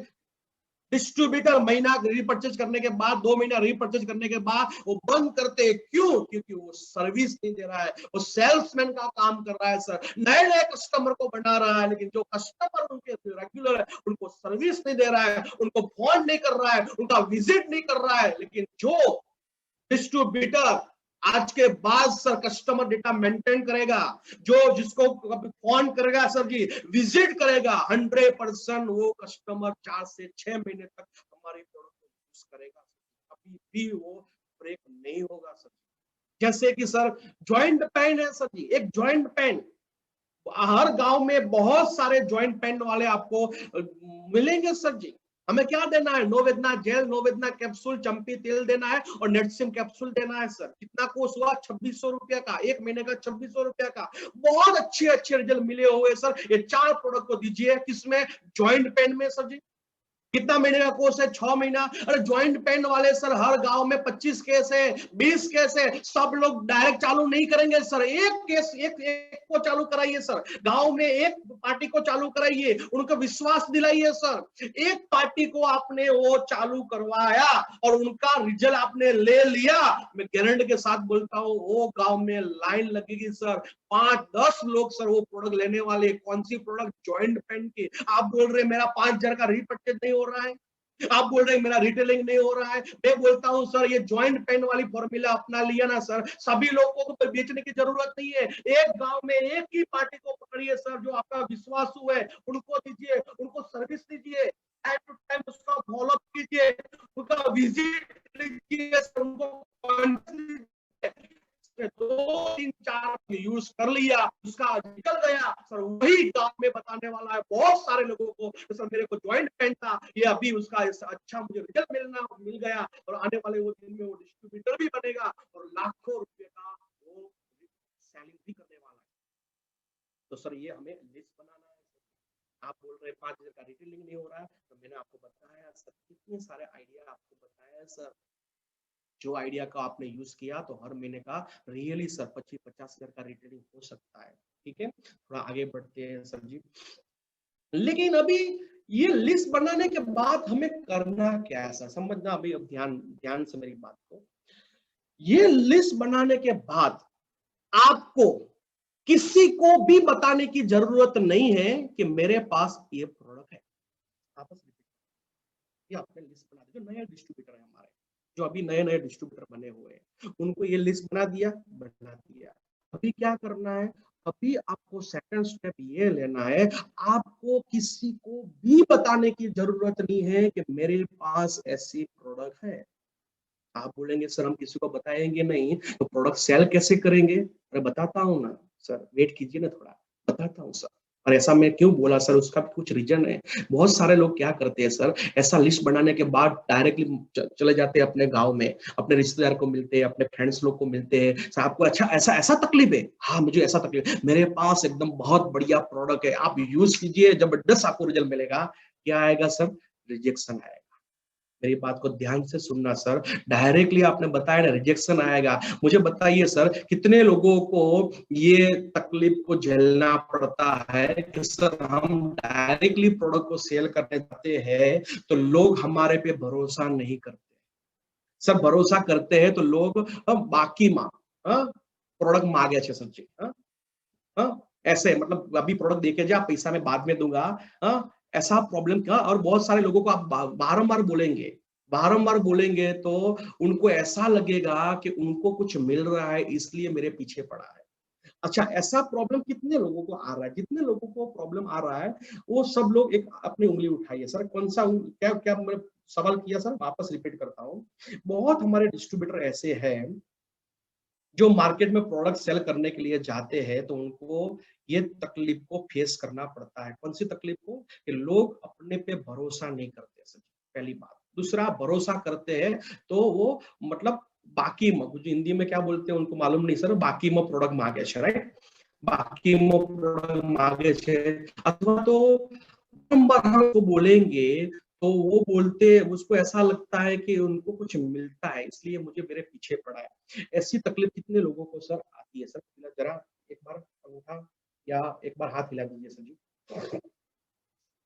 डिस्ट्रीब्यूटर महीना रीपरचेज करने के बाद, 2 महीना रीपरचेज करने के बाद वो बंद करते हैं। क्यों? क्योंकि वो सर्विस नहीं दे रहा है, वो सेल्समैन का काम कर रहा है सर, नए नए कस्टमर को बना रहा है, लेकिन जो कस्टमर उनके रेगुलर है उनको सर्विस नहीं दे रहा है, उनको फोन नहीं कर रहा है, उनका विजिट नहीं कर रहा है। लेकिन जो डिस्ट्रीब्यूटर आज के बाद सर कस्टमर डेटा मेंटेन करेगा, जो जिसको फोन करेगा सर जी, विजिट करेगा, 100% वो कस्टमर 4 से 6 महीने तक हमारे प्रोडक्ट को यूज करेगा, कभी भी वो ब्रेक नहीं होगा सर। जैसे कि सर जॉइंट पेन है सर जी, एक जॉइंट पेन, हर गांव में बहुत सारे जॉइंट पेन वाले आपको मिलेंगे सर जी। हमें क्या देना है? नोवेदना जेल, नोवेदना कैप्सूल, चंपी तेल देना है और नेटसिम कैप्सूल देना है सर। कितना कोर्स हुआ? 2600 रुपया का, 1 महीने का 2600 रुपया का। बहुत अच्छे रिजल्ट मिले हुए सर। ये 4 प्रोडक्ट को दीजिए, किसमें? जॉइंट पेन में सर जी। कितना महीने का कोर्स है? 6 महीना। अरे ज्वाइंट पेन वाले सर हर गांव में 25 केस है, 20 केस है, सब लोग डायरेक्ट चालू नहीं करेंगे सर। एक केस एक को चालू कराइए सर, गांव में एक पार्टी को चालू कराइए, उनको विश्वास दिलाइए सर। एक पार्टी को आपने वो चालू करवाया और उनका रिजल्ट आपने ले लिया, मैं गारंटी के साथ बोलता हूँ वो गांव में लाइन लगेगी सर। 5-10 लोग सर वो प्रोडक्ट लेने वाले। कौन सी प्रोडक्ट? जॉइंट पेन की। आप बोल रहे मेरा 5000 का रीपरचेज नहीं हो रहा है, आप बोल रहे मेरा रिटेलिंग नहीं हो रहा है। मैं बोलता हूं सर ये जॉइंट पेन वाली फॉर्मूला अपना लिया ना सर, सभी लोगों को तो बेचने की जरूरत नहीं है। एक गांव में एक ही पार्टी को पकड़िए सर, जो आपका विश्वास हुआ है उनको दीजिए, उनको सर्विस दीजिए, टाइम टू टाइम उसका फॉलोअप कीजिए, उनका विजिट लीजिए सर, उनको 2-3-4 यूज कर लिया, उसका निकल गया सर, वही गांव में बताने वाला है बहुत सारे लोगों को, सर मेरे को जॉइंट पेन था, ये अभी उसका अच्छा मुझे रिजल्ट मिल गया और आने वाले वो दिन में वो डिस्ट्रीब्यूटर भी बनेगा और लाखों रुपए का वो सेलिंग भी करने वाला है। तो सर ये हमें लिस्ट बनाना है। आप बोल रहे 5000 का रिटेलिंग नहीं हो रहा है, तो मैंने आपको बताया सर, कितने सारे आइडिया आपको बताया सर। जो आइडिया का आपने यूज किया तो हर महीने का रियली सर 25-50 हजार का रिटेलिंग हो सकता है। ठीक है, थोड़ा आगे बढ़ते हैं सर जी। लेकिन अभी ये लिस्ट बनाने के बाद हमें करना क्या है सर, समझना अभी, अब ध्यान से मेरी बात को। ये लिस्ट बनाने के बाद आपको किसी को भी बताने की जरूरत नहीं है कि मेरे पास ये प्रोडक्ट है। आपस में ये आपने लिस्ट बना दी। जो नया डिस्ट्रीब्यूटर है हमारे, जो अभी नए डिस्ट्रीब्यूटर बने हुए हैं, उनको ये लिस्ट बना दिया। अभी क्या करना है? अभी आपको सेकंड स्टेप ये लेना है, आपको किसी को भी बताने की जरूरत नहीं है कि मेरे पास ऐसी प्रोडक्ट है। आप बोलेंगे सर हम किसी को बताएंगे नहीं तो प्रोडक्ट सेल कैसे करेंगे? अरे बताता हूँ ना सर, वेट कीजिए ना थोड़ा, बताता हूँ सर। और ऐसा मैं क्यों बोला सर, उसका कुछ रीजन है। बहुत सारे लोग क्या करते हैं सर, ऐसा लिस्ट बनाने के बाद डायरेक्टली चले जाते हैं अपने गांव में, अपने रिश्तेदार को मिलते हैं, अपने फ्रेंड्स लोग को मिलते हैं। सर आपको अच्छा ऐसा तकलीफ है? हाँ मुझे ऐसा तकलीफ है, मेरे पास एकदम बहुत बढ़िया प्रोडक्ट है, आप यूज कीजिए, जबरदस्त आपको रिजल्ट मिलेगा। क्या आएगा सर? रिजेक्शन आएगा। मेरी बात को ध्यान से सुनना सर। डायरेक्टली आपने बताया ना रिजेक्शन आएगा, मुझे बताइए सर कितने लोगों को ये तकलीफ को झेलना पड़ता है कि सर हम डायरेक्टली प्रोडक्ट को सेल करने जाते हैं तो लोग हमारे पे भरोसा नहीं करते। सर भरोसा करते हैं तो लोग बाकी माँ प्रोडक्ट मांगे अच्छे सर जी, ऐसे मतलब अभी प्रोडक्ट देके जा, पैसा मैं बाद में दूंगा, ऐसा प्रॉब्लम क्या। और बहुत सारे लोगों को आप बारंबार बोलेंगे तो उनको ऐसा लगेगा कि उनको कुछ मिल रहा है इसलिए मेरे पीछे पड़ा है। अच्छा, ऐसा प्रॉब्लम कितने लोगों को आ रहा है? जितने लोगों को प्रॉब्लम आ रहा है वो सब लोग एक अपनी उंगली उठाइए सर। कौन सा क्या क्या मैंने सवाल किया सर, वापस रिपीट करता हूँ। बहुत हमारे डिस्ट्रीब्यूटर ऐसे हैं जो मार्केट में प्रोडक्ट सेल करने के लिए जाते हैं तो उनको ये तकलीफ को फेस करना पड़ता है। कौन सी तकलीफ को? कि लोग अपने पे भरोसा नहीं करते सर, पहली बात। दूसरा, भरोसा करते हैं तो वो मतलब बाकी हिंदी में क्या बोलते हैं उनको मालूम नहीं सर, बाकी में प्रोडक्ट मांगे छे, राइट? बाकी में प्रोडक्ट मांगे छे, अथवा तो बारंबार हमको बोलेंगे तो वो बोलते, उसको ऐसा लगता है कि उनको कुछ मिलता है इसलिए मुझे मेरे पीछे पड़ा है। ऐसी तकलीफ कितने लोगों को सर आती है? सर जरा एक बार अंगूठा या एक बार हाथ हिला दीजिए सर जी।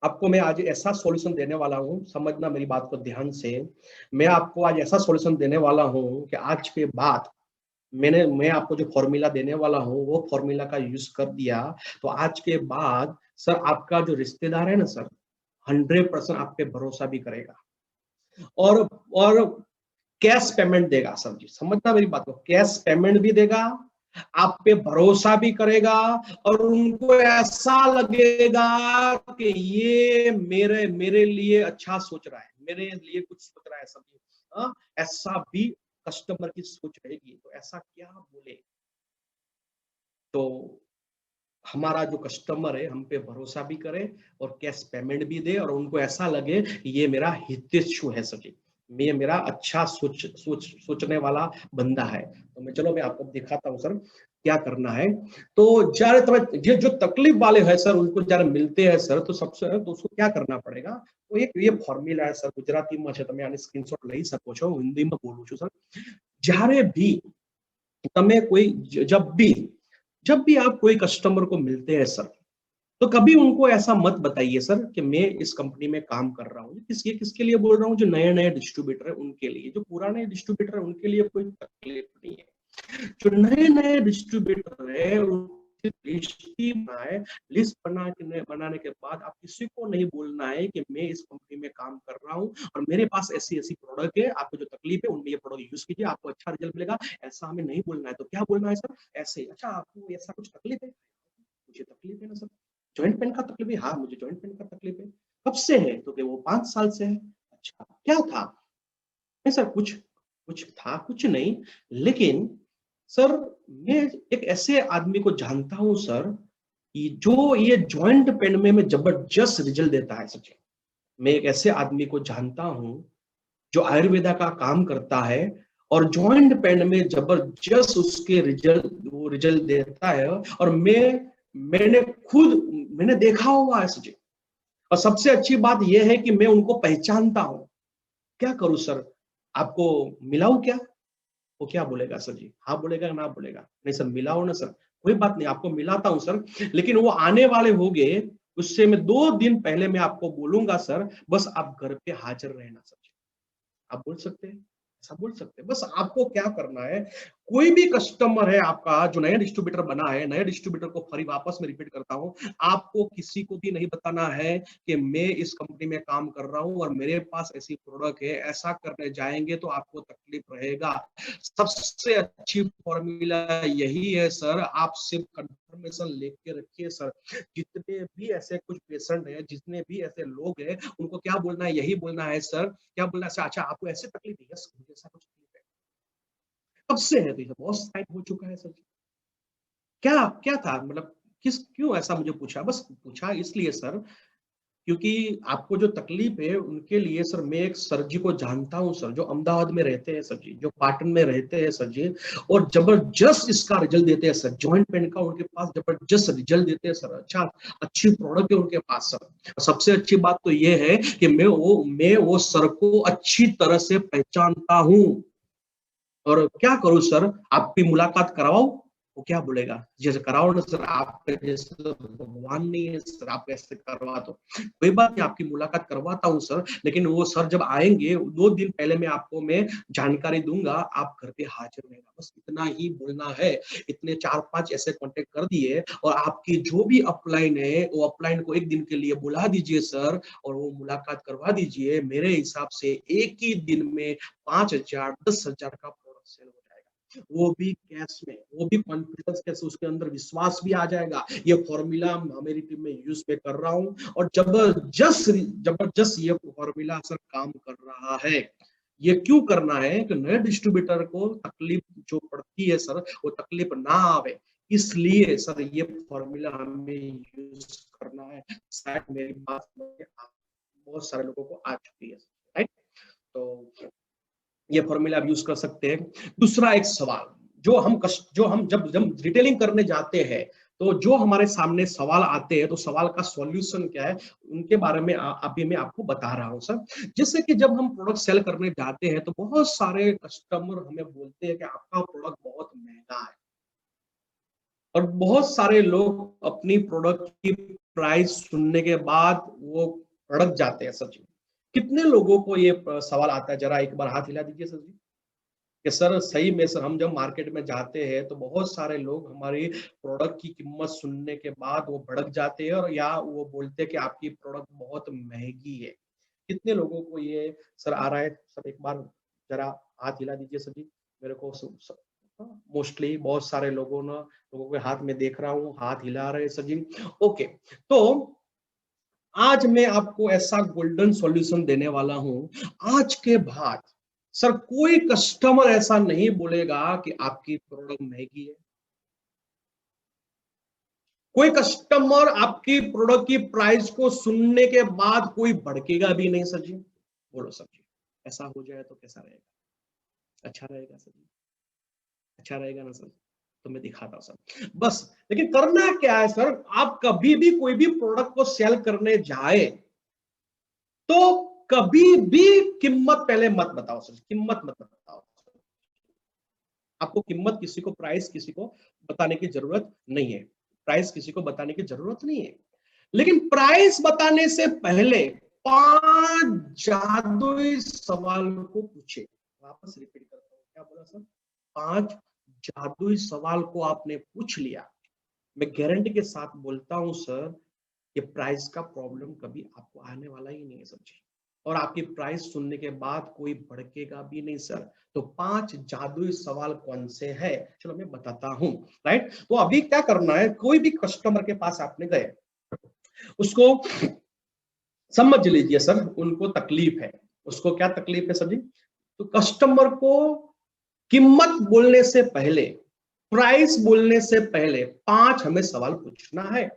आपको मैं आज ऐसा सॉल्यूशन देने वाला हूँ, समझना मेरी बात को ध्यान से। मैं आपको आज ऐसा सॉल्यूशन देने वाला हूँ कि आज के बाद मैं आपको जो फॉर्मूला देने वाला हूँ वो फॉर्मूला का यूज कर दिया तो आज के बाद सर आपका जो रिश्तेदार है ना सर, 100% आप पे भरोसा भी करेगा और कैश पेमेंट देगा सर जी। समझना मेरी बात को, कैश पेमेंट भी देगा, आप पे भरोसा भी करेगा और उनको ऐसा लगेगा कि ये मेरे मेरे लिए अच्छा सोच रहा है, मेरे लिए कुछ सोच रहा है सर जी। ऐसा भी कस्टमर की सोच रहेगी। तो ऐसा क्या बोले तो हमारा जो कस्टमर है हम पे भरोसा भी करे और कैश पेमेंट भी दे और उनको ऐसा लगे ये मेरा हितैषी है सर जी, ये मेरा अच्छा सोचने वाला बंदा है। तो मैं आपको दिखाता हूँ सर क्या करना है। तो जरा तुम्हें जो तकलीफ वाले है सर उनको जरा मिलते हैं सर तो सबसे तो उसको क्या करना पड़ेगा? तो एक ये फॉर्मूला है सर, गुजराती में તમે આની સ્ક્રીનશોટ લઈ શકો છો, હિન્દીમાં બોલું છું સર। જ્યારે भी તમે कोई जब भी आप कोई कस्टमर को मिलते हैं सर तो कभी उनको ऐसा मत बताइए सर कि मैं इस कंपनी में काम कर रहा हूँ। किसके लिए बोल रहा हूँ? जो नए नए डिस्ट्रीब्यूटर है उनके लिए। जो पुराने डिस्ट्रीब्यूटर है उनके लिए कोई तकलीफ नहीं है। जो नए नए डिस्ट्रीब्यूटर है उनकी लिस्ट बनाने के बाद आप किसी को नहीं बोलना है कि मैं इस कंपनी में काम कर रहा हूँ और मेरे पास ऐसी ऐसी प्रोडक्ट है, आपको जो तकलीफ है उनमें ये प्रोडक्ट यूज कीजिए, आपको अच्छा रिजल्ट मिलेगा। ऐसा हमें नहीं बोलना है। तो क्या बोलना है सर? ऐसे, अच्छा आपको ऐसा कुछ तकलीफ है? मुझे तकलीफ है ना सर, जॉइंट पेन का तकलीफ है। हाँ मुझे जॉइंट पेन का तकलीफ है। कब से है? तो वो 5 साल से है। अच्छा क्या था? नहीं सर कुछ कुछ था कुछ नहीं, लेकिन सर मैं एक ऐसे आदमी को जानता हूं सर जो ये जॉइंट पेन में जबरदस्त रिजल्ट देता है सर जी। मैं एक ऐसे आदमी को जानता हूं जो आयुर्वेदा का काम करता है और जॉइंट पेन में जबरदस्त उसके रिजल्ट देता है और मैंने देखा हुआ है सर जी। और सबसे अच्छी बात यह है कि मैं उनको पहचानता हूं। क्या करूं सर? आपको मिलाऊं क्या? वो क्या बोलेगा सर जी? हाँ बोलेगा ना बोलेगा? नहीं सर मिलाओ ना सर। कोई बात नहीं, आपको मिलाता हूं सर, लेकिन वो आने वाले होंगे उससे मैं 2 दिन पहले मैं आपको बोलूंगा सर, बस आप घर पे हाजिर रहना सर जी। आप बोल सकते हैं, ऐसा बोल सकते हैं। बस आपको क्या करना है, कोई भी कस्टमर है आपका जो नया डिस्ट्रीब्यूटर बना है, नया डिस्ट्रीब्यूटर को फिर वापस में रिपीट करता हूं, आपको किसी को भी नहीं बताना है कि मैं इस कंपनी में काम कर रहा हूं और मेरे पास ऐसी प्रोडक्ट है। ऐसा करने जाएंगे तो आपको तकलीफ रहेगा। सबसे अच्छी फॉर्मूला यही है सर, आप सिर्फ कंफर्मेशन लेके रखिए सर। जितने भी ऐसे कुछ पेशेंट है, जितने भी ऐसे लोग हैं, उनको क्या बोलना है? यही बोलना है सर, क्या बोलना है? अच्छा आपको ऐसे तकलीफ है? यस मुझे ऐसा कुछ तकलीफ है। कब से है? तो बहुत टाइम हो चुका है सर। क्या क्या था मतलब, क्यों ऐसा मुझे पूछा? बस पूछा इसलिए सर क्योंकि आपको जो तकलीफ है उनके लिए सर मैं एक सर जी को जानता हूं सर, जो अहमदाबाद में रहते हैं सर जी, जो पाटन में रहते हैं सर जी, और जबरदस्त इसका रिजल्ट देते हैं सर। जॉइंट पेन का उनके पास जबरदस्त रिजल्ट देते हैं सर। अच्छी प्रोडक्ट है उनके पास सर। सबसे अच्छी बात तो ये है कि मैं वो सर को अच्छी तरह से पहचानता हूं। और क्या करूं सर, आपकी मुलाकात करवाओ? वो क्या बोलेगा, जैसे कराओ ना सर, आप जैसे तो भगवान नहीं है सर, आप कैसे करवा दो। कोई बात नहीं, आपकी मुलाकात करवाता हूँ सर, लेकिन वो सर जब आएंगे 2 दिन पहले मैं जानकारी दूंगा, आप घर पे हाजिर रहेगा। बस इतना ही बोलना है। इतने 4-5 ऐसे कॉन्टेक्ट कर दिए, और आपकी जो भी अपलाइन है वो अपलाइन को 1 दिन के लिए बुला दीजिए सर, और वो मुलाकात करवा दीजिए। मेरे हिसाब से एक ही दिन में 5,000 10,000 का प्रोडक्ट सेल हो जाएगा, वो भी कैश में, वो भी कॉन्फिडेंस कैसे, उसके अंदर विश्वास भी आ जाएगा। ये फॉर्मूला मेरी टीम में यूज पे कर रहा हूँ, और जबरदस्त ये फॉर्मूला सर काम कर रहा है। ये क्यों करना है कि नए डिस्ट्रीब्यूटर को तकलीफ जो पड़ती है सर, वो तकलीफ ना आवे, इसलिए सर ये फॉर्मूला हमें यूज करना है। शायद मेरी बात बहुत सारे लोगों को आ चुकी है, राइट? तो ये फॉर्मूला आप यूज कर सकते हैं। दूसरा एक सवाल जो हम जब रिटेलिंग करने जाते हैं, तो जो हमारे सामने सवाल आते हैं, तो सवाल का सॉल्यूशन क्या है, उनके बारे में अभी मैं आपको बता रहा हूं सर। जैसे कि जब हम प्रोडक्ट सेल करने जाते हैं, तो बहुत सारे कस्टमर हमें बोलते हैं कि आपका प्रोडक्ट बहुत महंगा है, और बहुत सारे लोग अपनी प्रोडक्ट की प्राइस सुनने के बाद वो भड़क जाते हैं सर जी। कितने लोगों को ये सवाल आता है, जरा एक बार हाथ हिला दीजिए सर जी, कि सर सही में सर हम जब मार्केट में जाते हैं तो बहुत सारे लोग हमारी प्रोडक्ट की कीमत सुनने के बाद वो भड़क जाते हैं, और या वो बोलते हैं कि आपकी प्रोडक्ट बहुत महंगी है। कितने लोगों को ये सर आ रहा है सर, एक बार जरा हाथ हिला दीजिए सर जी। मेरे को मोस्टली बहुत सारे लोगों के हाथ में देख रहा हूँ, हाथ हिला रहे हैं सर जी। ओके, तो आज मैं आपको ऐसा गोल्डन सॉल्यूशन देने वाला हूं। आज के बाद सर कोई कस्टमर ऐसा नहीं बोलेगा कि आपकी प्रोडक्ट महंगी है। कोई कस्टमर आपकी प्रोडक्ट की प्राइस को सुनने के बाद कोई भड़केगा भी नहीं सर जी। बोलो सर जी, ऐसा हो जाए तो कैसा रहेगा? अच्छा रहेगा सर जी, अच्छा रहेगा ना सर? तो मैं दिखाता हूं सर बस। लेकिन करना क्या है सर, आप कभी भी कोई भी प्रोडक्ट को सेल करने जाए तो कभी भी कीमत पहले मत बताओ सर, कीमत मत बताओ। आपको कीमत किसी को, प्राइस किसी को बताने की जरूरत नहीं है। प्राइस किसी को बताने की जरूरत नहीं है। लेकिन प्राइस बताने से पहले 5 जादुई सवाल को पूछे। वापस रिपीट करता हूं, क्या बोला सर? 5 जादुई सवाल को आपने पूछ लिया, मैं गारंटी के साथ बोलता हूं सर, ये प्राइस का प्रॉब्लम कभी आपको आने वाला ही नहीं है सर जी। और आपकी प्राइस सुनने के बाद कोई भड़केगा भी नहीं सर। तो 5 जादुई सवाल कौन से हैं, चलो मैं बताता हूं, राइट? तो अभी क्या करना है, कोई भी कस्टमर के पास आपने गए, उसको समझ लीजिए सर, उनको तकलीफ है। उसको क्या तकलीफ है सर जी? तो कस्टमर को कीमत बोलने से पहले, प्राइस बोलने से पहले 5 हमें सवाल पूछना है।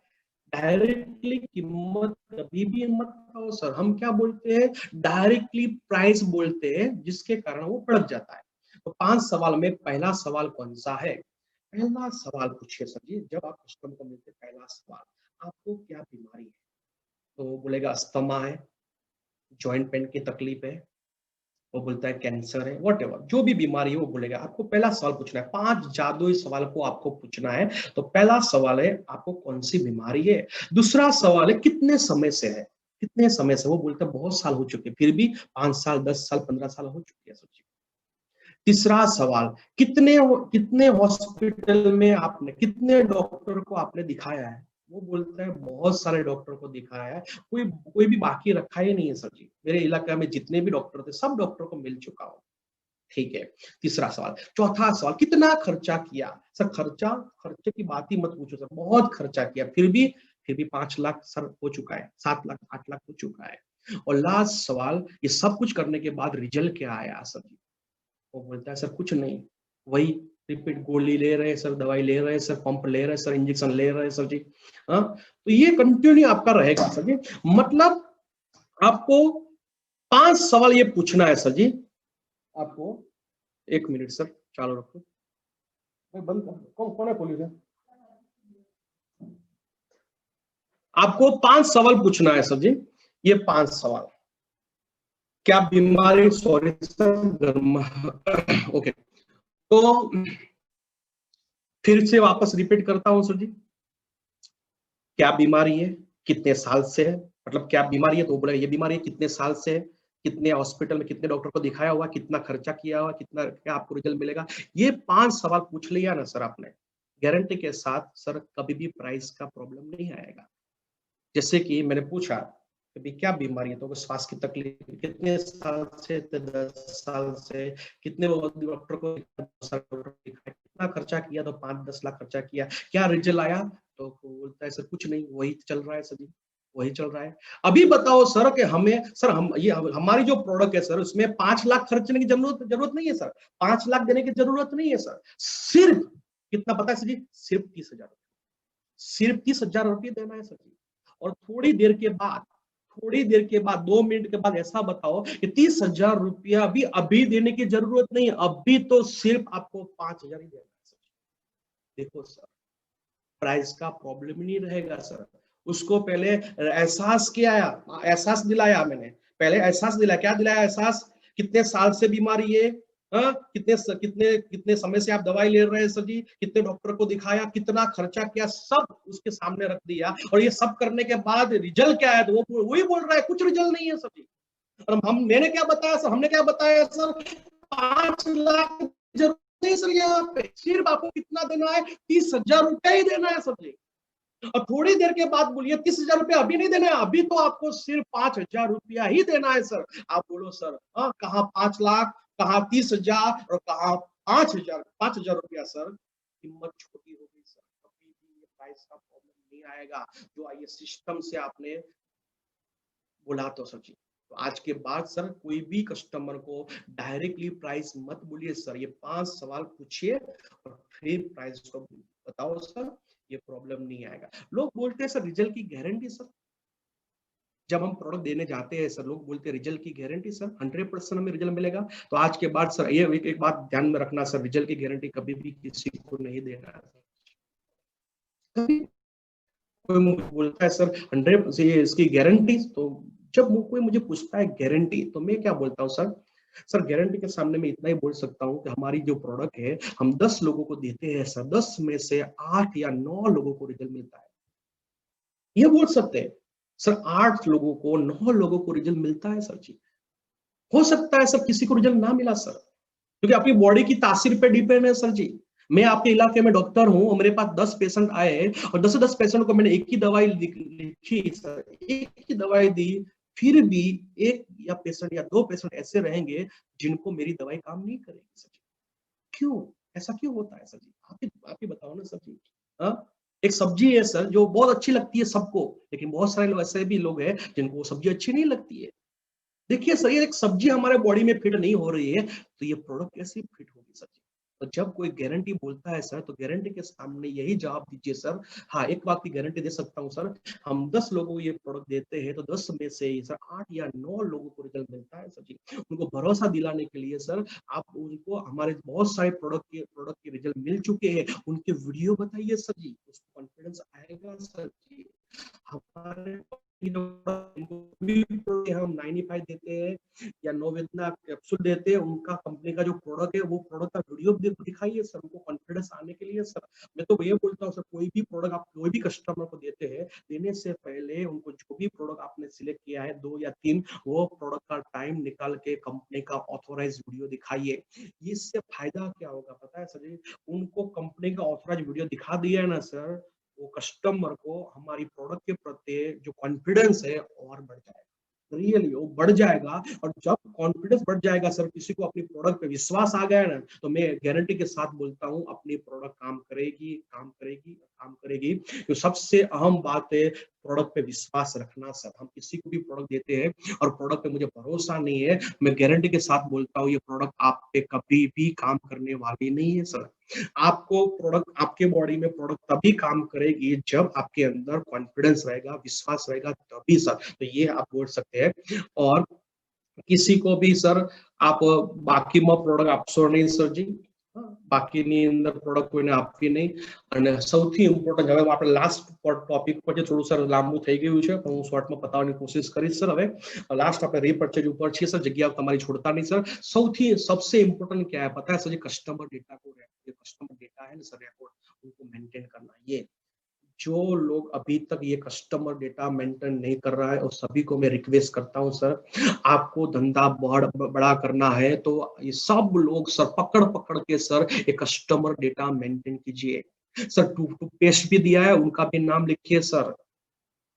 डायरेक्टली कीमत कभी भी मत बताओ सर। हम क्या बोलते हैं, डायरेक्टली प्राइस बोलते हैं, जिसके कारण वो भड़क जाता है। तो 5 सवाल में पहला सवाल कौन सा है? पहला सवाल पूछिए सर जी, जब आप कस्टमर को मिलते पहला सवाल, आपको क्या बीमारी है? तो वो बोलेगा अस्थमा है, जॉइंट पेन की तकलीफ है, वो बोलता है कैंसर है, वट एवर जो भी बीमारी है वो बोलेगा। आपको पहला सवाल पूछना है, 5 जादुई सवाल को आपको पूछना है। तो पहला सवाल है आपको कौन सी बीमारी है। दूसरा सवाल है कितने समय से है, कितने समय से। वो बोलता है बहुत साल हो चुके, फिर भी 5 साल 10 साल 15 साल हो चुके हैं सोचिए। तीसरा सवाल, कितने कितने हॉस्पिटल में आपने, कितने डॉक्टर को आपने दिखाया है। वो बोलता है बहुत सारे डॉक्टर को दिखाया है, कोई कोई भी बाकी रखा ही नहीं है सर जी। मेरे इलाके में जितने भी डॉक्टर थे सब डॉक्टर को मिल चुका हूं। ठीक है, तीसरा सवाल। चौथा सवाल, कितना खर्चा किया। सर खर्चे की बात ही मत पूछो सर, बहुत खर्चा किया, फिर भी 5 लाख सर हो चुका है, 7 लाख 8 लाख हो चुका है। और लास्ट सवाल, ये सब कुछ करने के बाद रिजल्ट क्या आया सर जी? वो बोलता है सर कुछ नहीं, वही रिपीट गोली ले रहे हैं सर, दवाई ले रहे हैं सर, पंप ले रहे हैं सर, इंजेक्शन ले रहे हैं सर जी। हाँ, तो ये कंटिन्यू आपका रहेगा सर जी। मतलब आपको 5 सवाल ये पूछना है सर जी आपको। 1 मिनट सर, चालू रखो, मैं बंद कर। कौन है पुलिस है? आपको 5 सवाल पूछना है सर जी। ये 5 सवाल, क्या बीमारी, सॉरी सर, ओके, तो फिर से वापस रिपीट करता हूं सर जी। क्या बीमारी है, कितने साल से है, मतलब क्या बीमारी है तो बोले ये बीमारी है, कितने साल से है, कितने हॉस्पिटल में कितने डॉक्टर को दिखाया हुआ, कितना खर्चा किया हुआ, कितना क्या आपको रिजल्ट मिलेगा। ये 5 सवाल पूछ लिया ना सर आपने, गारंटी के साथ सर कभी भी प्राइस का प्रॉब्लम नहीं आएगा। जैसे कि मैंने पूछा कि क्या बीमारी है, तो श्वास की तकलीफ, कितने साल से, 10 साल से, कितने डॉक्टर को दिखाया, कितना खर्चा किया, तो 5-10 लाख खर्चा किया, क्या रिजल्ट आया, तो बोलता है सर कुछ नहीं, वही चल रहा है सर जी, वही चल रहा है। अभी बताओ सर कि हमें सर, हम ये हमारी जो प्रोडक्ट है सर, उसमें 5 लाख खर्चने की जरूरत नहीं है सर, 5 लाख देने की जरूरत नहीं है सर। सिर्फ कितना पता है सर जी? सिर्फ 30,000, सिर्फ 30,000 रुपये देना है सर जी। और थोड़ी देर के बाद 2 मिनट के बाद ऐसा बताओ कि 30,000 रुपया भी अभी देने की जरूरत नहीं है, अभी तो सिर्फ आपको 5,000 ही देना है सर। देखो सर, प्राइस का प्रॉब्लम नहीं रहेगा सर। उसको पहले एहसास किया, एहसास दिलाया मैंने, पहले एहसास दिलाया। क्या दिलाया एहसास? कितने साल से बीमारी है, कितने समय से आप दवाई ले रहे हैं सर जी, कितने डॉक्टर को दिखाया, कितना खर्चा किया, सब उसके सामने रख दिया। और ये सब करने के बाद रिजल्ट क्या है, तो वो वही बोल रहा है कुछ रिजल्ट नहीं है सर जी। और मैंने क्या बताया सर, हमने क्या बताया सर, 5 लाख जरूरत नहीं सर, यहाँ पे सिर्फ आपको कितना देना है, 30,000 रुपया ही देना है सर जी। और थोड़ी देर के बाद बोलिए 30,000 रुपया अभी नहीं देना है, अभी तो आपको सिर्फ 5,000 रुपया ही देना है सर। आप बोलो सर, कहाँ 5 लाख, कहाँ 30,000 और कहाँ 5,000 रुपया सर। हिम्मत छोटी होगी सर, कभी भी ये प्राइस का प्रॉब्लम नहीं आएगा। जो ये सिस्टम से आपने बोला तो सर जी, तो आज के बाद सर कोई भी कस्टमर को डायरेक्टली प्राइस मत बोलिए सर, ये 5 सवाल पूछिए और फिर प्राइस को बताओ सर, ये प्रॉब्लम नहीं आएगा। लोग बोलते हैं सर रिजल्ट की गारंटी सर, जब हम प्रोडक्ट देने जाते हैं सर, लोग बोलते हैं रिजल्ट की गारंटी सर, 100% हमें रिजल्ट मिलेगा। तो आज के बाद सर ये एक बात ध्यान में रखना सर, रिजल्ट की गारंटी कभी भी किसी को नहीं देना है। कोई बोलता है सर 100% ये इसकी गारंटी, तो जब कोई मुझे पूछता है गारंटी, तो मैं क्या बोलता हूँ सर गारंटी के सामने मैं इतना ही बोल सकता हूँ कि हमारी जो प्रोडक्ट है हम 10 लोगों को देते हैं सर, 10 में से 8 या 9 लोगों को रिजल्ट मिलता है। ये बोल सकते हैं सर 8 लोगों को, 9 लोगों को रिजल्ट मिलता है सर जी। हो सकता है सर किसी को रिजल्ट ना मिला सर, क्योंकि आपकी बॉडी की तासीर पे डिपेंड है सर जी। मैं आपके इलाके में डॉक्टर हूं और मेरे पास 10 पेशेंट आए और 10 पेशेंट को मैंने एक ही दवाई लिखी सर, एक ही दवाई दी, फिर भी 1 या पेशेंट या 2 पेशेंट ऐसे रहेंगे जिनको मेरी दवाई काम नहीं करेगी सर जी। क्यों, ऐसा क्यों होता है सर जी? आप ही बताओ ना सर जी। एक सब्जी है सर जो बहुत अच्छी लगती है सबको, लेकिन बहुत सारे लोग ऐसे भी लोग हैं जिनको वो सब्जी अच्छी नहीं लगती है। देखिए सर, ये एक सब्जी हमारे बॉडी में फिट नहीं हो रही है, तो ये प्रोडक्ट कैसे फिट होगी सर जी? तो जब कोई गारंटी बोलता है सर, तो गारंटी के सामने यही जवाब दीजिए सर। हाँ, एक बात की गारंटी दे सकता हूँ सर, हम 10 लोगों को ये प्रोडक्ट देते हैं तो 10 में से ही सर 8 या 9 लोगों को रिजल्ट मिलता है सर जी। उनको भरोसा दिलाने के लिए सर, आप उनको हमारे बहुत सारे प्रोडक्ट के रिजल्ट मिल चुके हैं, उनके वीडियो बताइए सर जी, उसको कॉन्फिडेंस आएगा सर जी। हमारे हम 95 देते हैं या नोवेदना कैप्सूल देते हैं, उनका कंपनी का जो प्रोडक्ट है वो प्रोडक्ट का वीडियो दिखाइए सर, उनको कॉन्फिडेंस आने के लिए सर। मैं तो ये बोलता हूँ सर, कोई भी प्रोडक्ट आप कोई भी कस्टमर को देते हैं, देने से पहले उनको जो भी प्रोडक्ट आपने सिलेक्ट किया है 2 या 3, वो प्रोडक्ट का टाइम निकाल के कंपनी का ऑथोराइज वीडियो दिखाइए। इससे फायदा क्या होगा पता है सर जी? उनको कंपनी का ऑथोराइज वीडियो दिखा दिया है ना सर, वो कस्टमर को हमारी प्रोडक्ट के प्रति जो कॉन्फिडेंस है और बढ़ जाएगा, रियली वो बढ़ जाएगा। और जब कॉन्फिडेंस बढ़ जाएगा सर, किसी को अपनी प्रोडक्ट पे विश्वास आ गया ना, तो मैं गारंटी के साथ बोलता हूँ अपनी प्रोडक्ट काम करेगी, काम करेगी, काम करेगी। तो सबसे अहम बात है प्रोडक्ट पे विश्वास रखना सर। हम किसी को भी प्रोडक्ट देते हैं और प्रोडक्ट पे मुझे भरोसा नहीं है, मैं गारंटी के साथ बोलता हूँ ये प्रोडक्ट आप पे कभी भी काम करने वाली नहीं है सर। आपको प्रोडक्ट, आपके बॉडी में प्रोडक्ट तभी काम करेगी जब आपके अंदर कॉन्फिडेंस रहेगा, विश्वास रहेगा, तभी सर। तो ये आप बोल सकते हैं। और किसी को भी सर आप बाकी में प्रोडक्ट आपशो नहीं सर जी, બાકીની અંદર પ્રોડક્ટ કોઈને આપવી નહીં। અને સૌથી ઇમ્પોર્ટન્ટ, હવે આપણે લાસ્ટ ટોપિક પર જે થોડું સર લાંબુ થઈ ગયું છે પણ હું શોર્ટમાં બતાવવાની કોશિશ કરીશ સર। હવે લાસ્ટ આપણે રીપર્ચેज ઉપર છીએ સર, જગ્યા તમારી છોડતા नहीं सर। સૌથી सबसे इम्पोर्टेंट क्या है पता है सर जी? कस्टमर डेटा को, जो कस्टमर डेटा है ना सर, रिकॉर्ड उनको मेंटेन करना। ये जो लोग अभी तक ये कस्टमर डेटा मेंटेन नहीं कर रहा है, और सभी को मैं रिक्वेस्ट करता हूं सर, आपको धंधा बड़ा करना है तो ये सब लोग सर पकड़ पकड़ के सर ये कस्टमर डेटा मेंटेन कीजिए सर। टूथपेस्ट भी दिया है, उनका भी नाम लिखिए सर।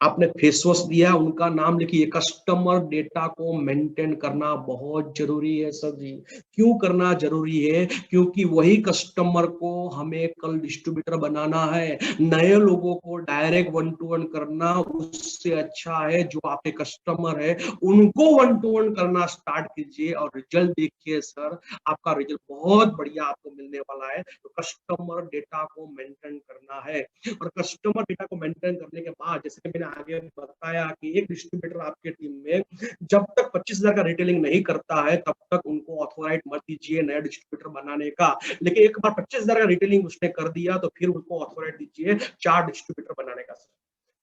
आपने फेस वॉश दिया, उनका नाम लिखिए। कस्टमर डेटा को मेंटेन करना बहुत जरूरी है सर जी। क्यों करना जरूरी है? क्योंकि वही कस्टमर को हमें कल डिस्ट्रीब्यूटर बनाना है। नए लोगों को डायरेक्ट 1-to-1 करना उससे अच्छा है जो आपके कस्टमर है उनको 1-to-1 करना स्टार्ट कीजिए, और रिजल्ट देखिए सर, आपका रिजल्ट बहुत बढ़िया आपको मिलने वाला है। तो कस्टमर डेटा को मेंटेन करना है, और कस्टमर डेटा को मेंटेन करने के बाद, जैसे कि मैंने आगे बताया कि एक डिस्ट्रीब्यूटर आपके टीम में जब तक 25,000 का रिटेलिंग नहीं करता है तब तक उनको ऑथोराइज मत दीजिए नया डिस्ट्रीब्यूटर बनाने का। लेकिन एक बार 25,000 का रिटेलिंग उसने कर दिया तो फिर उनको ऑथोराइज दीजिए 4 डिस्ट्रीब्यूटर बनाने का।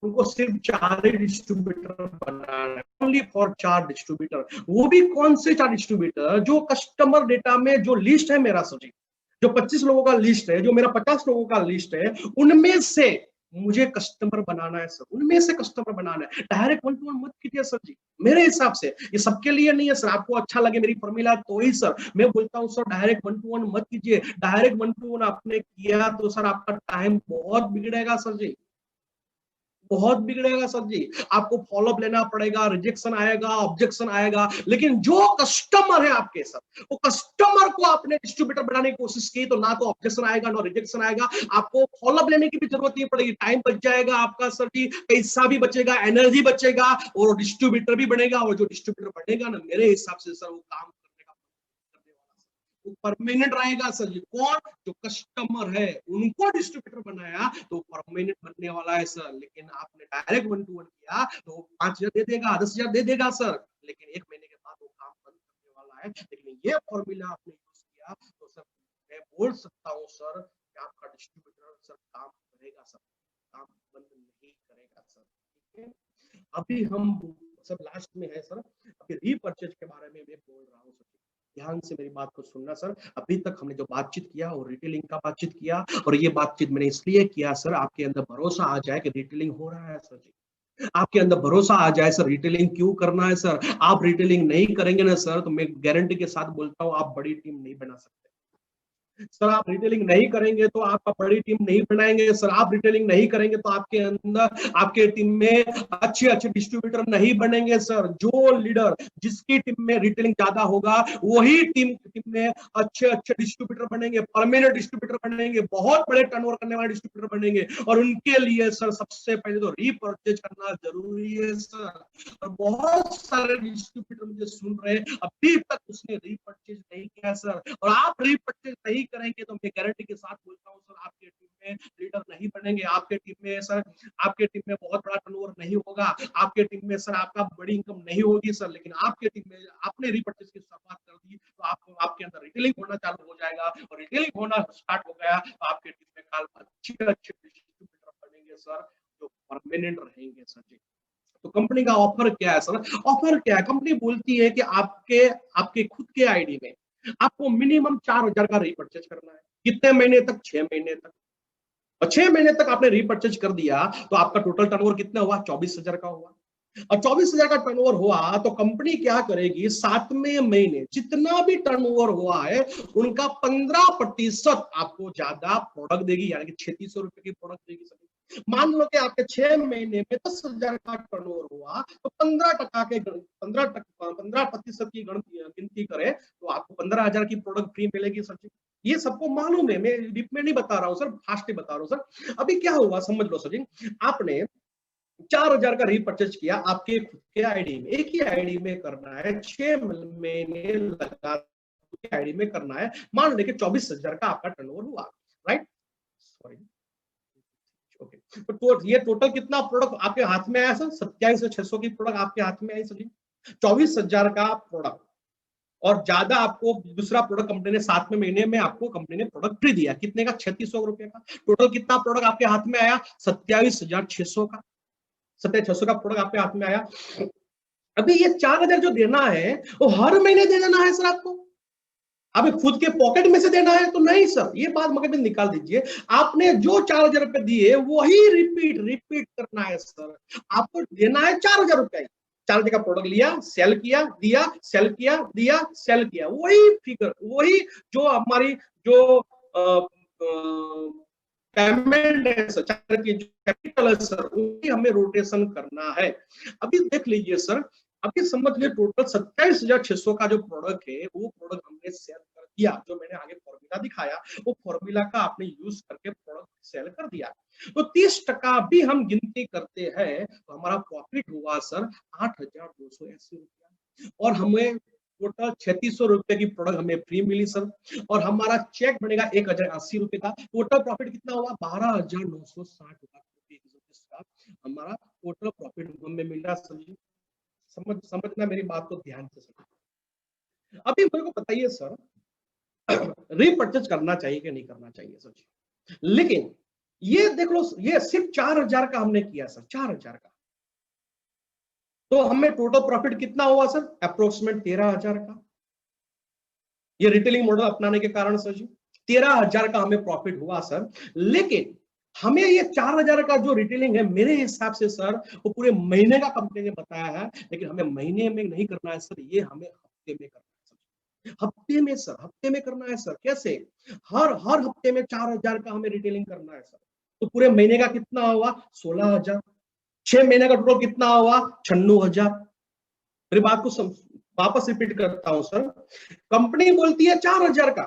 उनको सिर्फ 4 ही डिस्ट्रीब्यूटर बनाना है, ओनली फॉर 4 डिस्ट्रीब्यूटर। वो भी कौन से 4 डिस्ट्रीब्यूटर? जो कस्टमर डेटा में जो लिस्ट है मेरा सर, जो 25 लोगों का लिस्ट है, जो मेरा 50 लोगों का लिस्ट है, उनमें से मुझे कस्टमर बनाना है सर, उनमें से कस्टमर बनाना है। डायरेक्ट 1-to-1 मत कीजिए सर जी, मेरे हिसाब से ये सबके लिए नहीं है सर। आपको अच्छा लगे मेरी फॉर्मूला तो ही सर मैं बोलता हूँ सर, डायरेक्ट 1-to-1 मत कीजिए। डायरेक्ट 1-to-1 आपने किया तो सर आपका टाइम बहुत बिगड़ेगा सर जी, बहुत बिगड़ेगा सर जी। आपको फॉलोअप लेना पड़ेगा, रिजेक्शन आएगा, ऑब्जेक्शन आएगा। लेकिन जो कस्टमर है आपके सर, वो कस्टमर को आपने डिस्ट्रीब्यूटर बनाने की कोशिश की तो ना तो ऑब्जेक्शन आएगा ना रिजेक्शन आएगा। आपको फॉलोअप लेने की भी जरूरत नहीं पड़ेगी, टाइम बच जाएगा आपका सर जी, पैसा भी बचेगा, एनर्जी बचेगा, और डिस्ट्रीब्यूटर भी बनेगा। और जो डिस्ट्रीब्यूटर बनेगा ना, मेरे हिसाब से सर वो काम परमानेंट रहेगा सर जी। कौन? जो कस्टमर है उनको डिस्ट्रीब्यूटर बनाया तो परमानेंट बनने वाला है सर। लेकिन आपने डायरेक्ट 1-to-1 किया तो 5,000 दे देगा, 10,000 दे देगा सर, लेकिन 1 महीने के बाद वो काम बंद करने वाला है। लेकिन ये फॉर्मूला आपने यूज किया तो सर मैं बोल सकता हूँ सर कि आपका डिस्ट्रीब्यूटर सर काम करेगा सर, काम बंद नहीं करेगा सर। ठीक है, अभी हम सब लास्ट में है सर, अभी रीपरचेज के बारे में मैं बोल रहा हूँ सर। ध्यान से मेरी बात को सुनना सर। अभी तक हमने जो बातचीत किया वो रिटेलिंग का बातचीत किया, और ये बातचीत मैंने इसलिए किया सर आपके अंदर भरोसा आ जाए कि रिटेलिंग हो रहा है सर जी। आपके अंदर भरोसा आ जाए सर रिटेलिंग क्यों करना है सर। आप रिटेलिंग नहीं करेंगे ना सर तो मैं गारंटी के साथ बोलता हूँ आप बड़ी टीम नहीं बना सकते सर। आप रिटेलिंग नहीं करेंगे तो आप बड़ी टीम नहीं बनाएंगे सर। आप रिटेलिंग नहीं करेंगे तो आपके अंदर, आपके टीम में अच्छे अच्छे डिस्ट्रीब्यूटर नहीं बनेंगे सर। जो लीडर, जिसकी टीम में रिटेलिंग ज्यादा होगा वही टीम में अच्छे अच्छे डिस्ट्रीब्यूटर बनेंगे, परमानेंट डिस्ट्रीब्यूटर बनेंगे, बहुत बड़े टर्नओवर करने वाले डिस्ट्रीब्यूटर बनेंगे। और उनके लिए सर सबसे पहले तो रीपरचेज करना जरूरी है सर। और बहुत सारे डिस्ट्रीब्यूटर मुझे सुन रहे हैं, अभी तक उसने रीपरचेज नहीं किया सर। और आप रीपरचेज नहीं करेंगे तो मैं गारंटी के साथ बोलता हूं सर आपके टीम में लीडर नहीं बनेंगे। आपके टीम में सर, आपके टीम में बहुत बड़ा टर्नओवर नहीं होगा। आपके टीम में सर आपका बड़ी इनकम नहीं होगी सर। लेकिन आपके टीम में आपने रीपरचेज की शुरुआत कर दी तो आपको, आपके अंदर रिटेलिंग होना चालू हो जाएगा। और रिटेलिंग होना स्टार्ट हो गया तो आपके टीम में कल अच्छे अच्छे डिस्ट्रीब्यूटर बनेंगे सर, जो परमानेंट रहेंगे सर जी। तो कंपनी का ऑफर क्या है सर? ऑफर क्या है? कंपनी बोलती है कि आपके आपके खुद के आईडी में आपको मिनिमम 4,000 का रीपरचेज करना है। कितने महीने तक? 6 महीने तक। और 6 महीने तक आपने रीपरचेज कर दिया तो आपका टोटल टर्नओवर कितना हुआ? 24,000 का हुआ। और 24,000 का टर्नओवर हुआ तो कंपनी क्या करेगी? 7वें महीने जितना भी टर्नओवर हुआ है उनका 15% आपको ज्यादा प्रोडक्ट देगी, यानी कि 3600 रुपए की प्रोडक्ट देगी सर। मान लो कि आपके 6 महीने में 10,000 का टर्नओवर हुआ तो 15% की गिनती करें तो आपको 15,000 की प्रोडक्ट फ्री मिलेगी सर जी। ये सबको मालूम है, मैं डीप में नहीं बता रहा हूँ सर, फास्ट ही बता रहा हूँ सर। अभी क्या हुआ समझ लो सर जी, आपने 4000 का रीपर्चेज किया आपके खुद के आईडी में, एक ही आईडी में करना है, 6 महीने लगा आईडी में करना है, मान लीजिए 24,000 का आपका टर्नओवर हुआ, राइट, सॉरी ओके। तो ये टोटल कितना प्रोडक्ट आपके हाथ में आया सर? 27,600 की प्रोडक्ट आपके हाथ में आई सर, 24,000 का प्रोडक्ट, और ज्यादा आपको दूसरा प्रोडक्ट कंपनी ने 7वें महीने में आपको कंपनी ने प्रोडक्ट फ्री दिया, कितने का? 3600 रुपए का। टोटल कितना प्रोडक्ट आपके हाथ में आया? 27,600 का, 27,600 का प्रोडक्ट आपके हाथ में आया। अभी ये 4,000 जो देना है वो हर महीने दे देना है सर आपको? अभी खुद के पॉकेट में से देना है? तो नहीं सर, ये बात मगर में निकाल दीजिए। आपने जो 4,000 रुपए दिए वही रिपीट करना है सर। आपको देना है 4,000 रुपए, 4,000 का प्रोडक्ट लिया, सेल किया, दिया, सेल किया, दिया, सेल किया, वही फिगर, वही जो हमारी जो पेमेंट है सर, की जो कैपिटल है सर, वही हमें रोटेशन करना है। अभी देख लीजिए सर, अभी समझ लीजिए टोटल 27,600 का जो प्रोडक्ट है वो प्रोडक्ट हमने सेल कर दिया, जो मैंने आगे फॉर्मूला दिखाया वो फॉर्मूला का आपने यूज करके प्रोडक्ट सेल कर दिया। तो 30% भी हम गिनती करते हैं तो हमारा प्रॉफिट हुआ सर 8,280 रुपया, और हमें टोटल 3600 रुपए की प्रोडक्ट हमें फ्री मिली सर, और हमारा चेक बनेगा 1,080 रुपए का। टोटल प्रॉफिट कितना हुआ? 12,960 रुपया हमारा टोटल प्रॉफिट हमें मिल रहा सर। समझना मेरी बात को ध्यान से समझना। अभी मेरे को बताइए सर, रीपर्चेज करना चाहिए कि नहीं करना चाहिए सर जी? लेकिन ये देख लो, ये सिर्फ 4,000 का हमने किया सर, 4,000 का, तो हमें टोटल प्रॉफिट कितना हुआ सर? अप्रोक्सीमेट 13,000 का। ये रिटेलिंग मॉडल अपनाने के कारण सर जी 13,000 का हमें प्रॉफिट हुआ सर। लेकिन हमें ये 4,000 का जो रिटेलिंग है, मेरे हिसाब से सर वो पूरे महीने का कंपनी ने बताया है, लेकिन हमें महीने में नहीं करना है सर, ये हमें हफ्ते में करना है सर। हफ्ते में सर, हफ्ते में करना है सर। कैसे? हर हर हफ्ते में 4,000 का हमें रिटेलिंग करना है सर। तो पूरे महीने का कितना हुआ? 16,000। 6 महीने का टोटल कितना हुआ? 96,000। मेरी बात को वापस रिपीट करता हूं सर, कंपनी बोलती है 4,000 का,